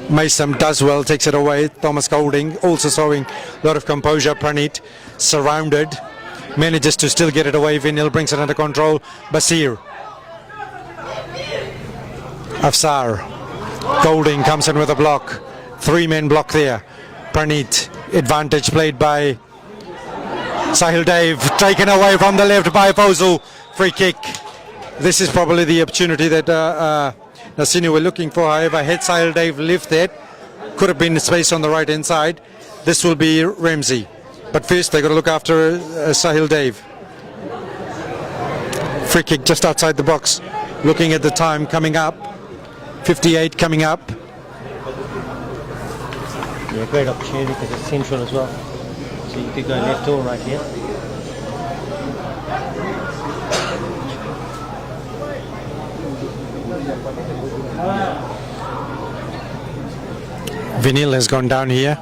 Maysam does well, takes it away. Thomas Golding also showing a lot of composure. Pranit surrounded, manages to still get it away. Vinil brings it under control. Basir, Afsar, Golding comes in with a block. 3-man block there. Pranit, advantage played by Sahil Dave, taken away from the left by Fawzul. Free kick. This is probably the opportunity that Nasinu were looking for. However, had Sahil Dave left that, could have been space on the right hand side. This will be Ramsey. But first they've got to look after Sahil Dave. Free kick just outside the box. Looking at the time coming up. 58 coming up. Yeah, great opportunity because it's central as well. So you could go left or right here. Vinil has gone down here.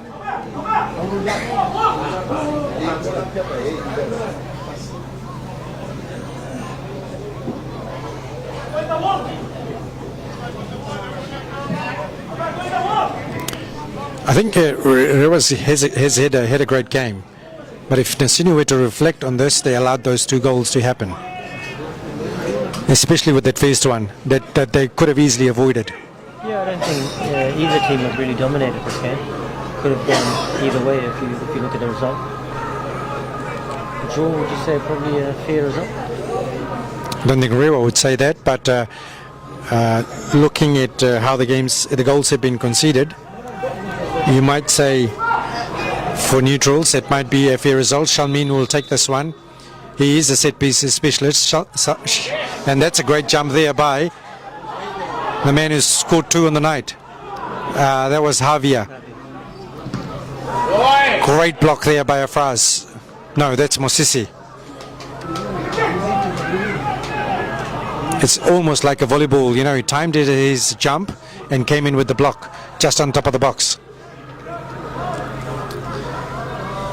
I think Rewa has had a great game, but if Nasinu were to reflect on this, they allowed those 2 goals to happen, especially with that first one that they could have easily avoided. Yeah, I don't think either team has really dominated this game. Could have gone either way if you look at the result. Draw, would you say probably a fair result? I don't think Rewa would say that, but looking at how the goals have been conceded, you might say for neutrals it might be a fair result. Shalmin will take this one. He is a set piece specialist, and that's a great jump there by the man who scored 2 on the night. That was Javier. Great block there by Afraz. No, that's Mosisi. It's almost like a volleyball, you know, he timed it his jump and came in with the block just on top of the box.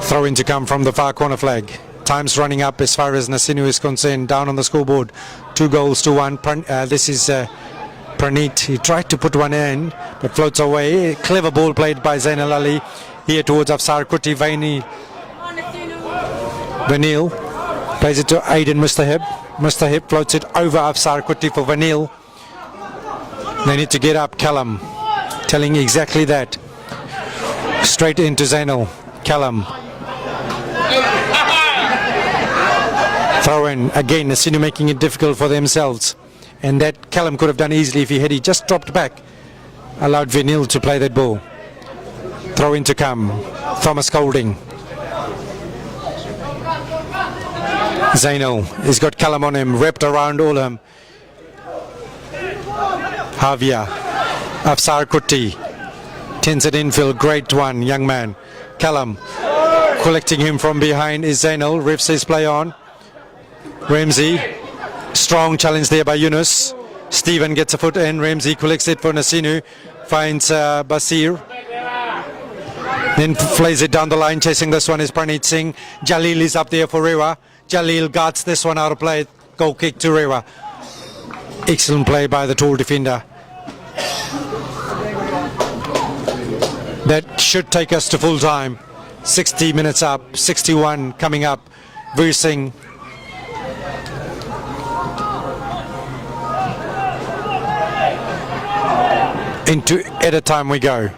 Throw in to come from the far corner flag. Time's running up as far as Nasinu is concerned, down on the scoreboard. 2 goals to 1. This is Praneet. He tried to put one in, but floats away. Clever ball played by Zainal Ali. Here towards Afsar Kuti. Vanil plays it to Aiden Mustahib. Mustahib floats it over Afsar Kuti for Vanil. They need to get up. Kalam telling exactly that. Straight into Zainal. Kalam. Throw in again. Nasinu making it difficult for themselves, and that Callum could have done easily if he just dropped back, allowed Vanil to play that ball. Throw in to come. Thomas Golding. Zainal has got Callum on him, wrapped around all him. Javier. Afsar Kuti. Tensed infield. Great one, young man. Callum. Collecting him from behind is Zainal. Ref says play on. Ramsey. Strong challenge there by Yunus. Stephen gets a foot in. Ramsey collects it for Nasinu. Finds Basir. Then plays it down the line. Chasing this one is Praneet Singh. Jalil is up there for Rewa. Jalil guards this one out of play. Goal kick to Rewa. Excellent play by the tall defender. That should take us to full time. 60 minutes up. 61 coming up. Veer Singh. Into added time we go.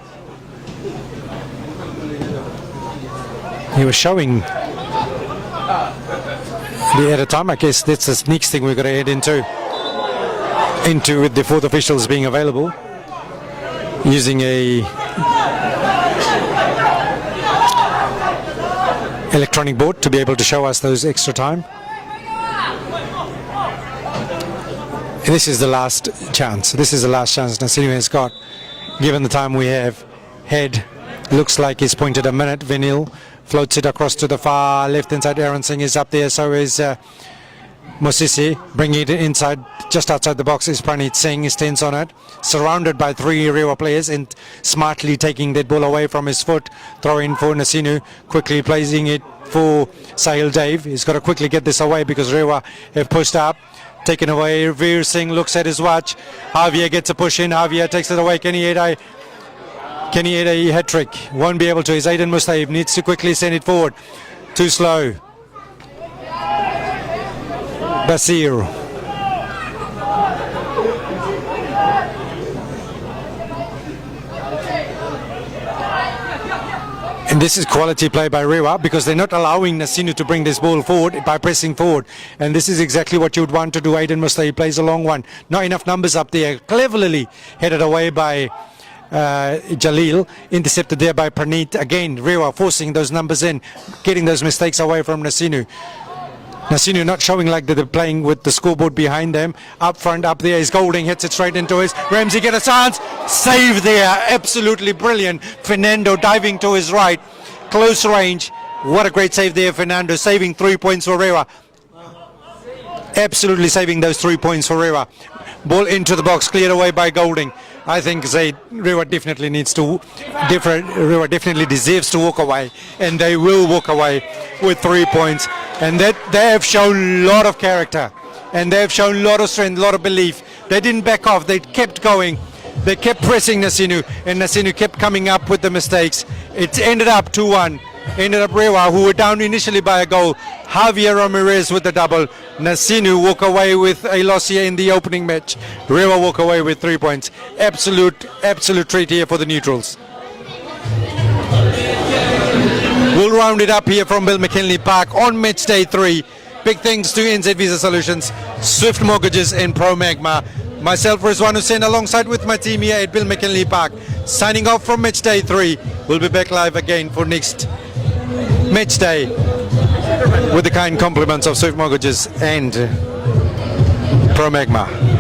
He was showing the added time. I guess that's the next thing we're going to head into with the 4th officials being available, using a electronic board to be able to show us those extra time. And this is the last chance. This is the last chance Nasinu has got, given the time we have had. Looks like he's pointed a minute. Vanil floats it across to the far left hand side. Aaron Singh is up there. So is Mosisi. Bringing it inside, just outside the box is Praneet Singh. He stands on it, surrounded by 3 Rewa players, and smartly taking that ball away from his foot. Throw in for Nasinu. Quickly placing it for Sahil Dave. He's got to quickly get this away because Rewa have pushed up. Taken away. Veer Singh looks at his watch. Javier gets a push in. Javier takes it away. Can he hit a hat trick? Won't be able to. His Aiden Mustahib needs to quickly send it forward. Too slow. Basir. And this is quality play by Rewa, because they're not allowing Nasinu to bring this ball forward by pressing forward. And this is exactly what you would want to do. Aiden Mustahib plays a long one. Not enough numbers up there. Cleverly headed away by Jalil. Intercepted there by Praneet. Again, Rewa forcing those numbers in, getting those mistakes away from Nasinu. Nasinu not showing like they're playing with the scoreboard behind them. Up front, up there is Golding, hits it straight into his. Ramsey get a chance. Save there. Absolutely brilliant. Fernando diving to his right. Close range. What a great save there, Fernando. Saving 3 points for Rewa. Absolutely saving those 3 points for Rewa. Ball into the box, cleared away by Golding. I think Rewa definitely deserves to walk away, and they will walk away with 3 points. And that they have shown a lot of character, and they have shown a lot of strength, a lot of belief. They didn't back off. They kept going. They kept pressing Nasinu, and Nasinu kept coming up with the mistakes. It ended up 2-1. Ended up Rewa, who were down initially by a goal. Javier Ramirez with the double. Nasinu walk away with a loss here in the opening match. Rewa walk away with 3 points. Absolute treat here for the neutrals. We'll round it up here from Bill McKinley Park on match day 3. Big thanks to NZ Visa Solutions, Swift Mortgages and Pro Magma. Myself, Rizwan Hussain, alongside with my team here at Bill McKinley Park, signing off from match day 3. We'll be back live again for next match day with the kind compliments of Swift Mortgages and Pro Magma.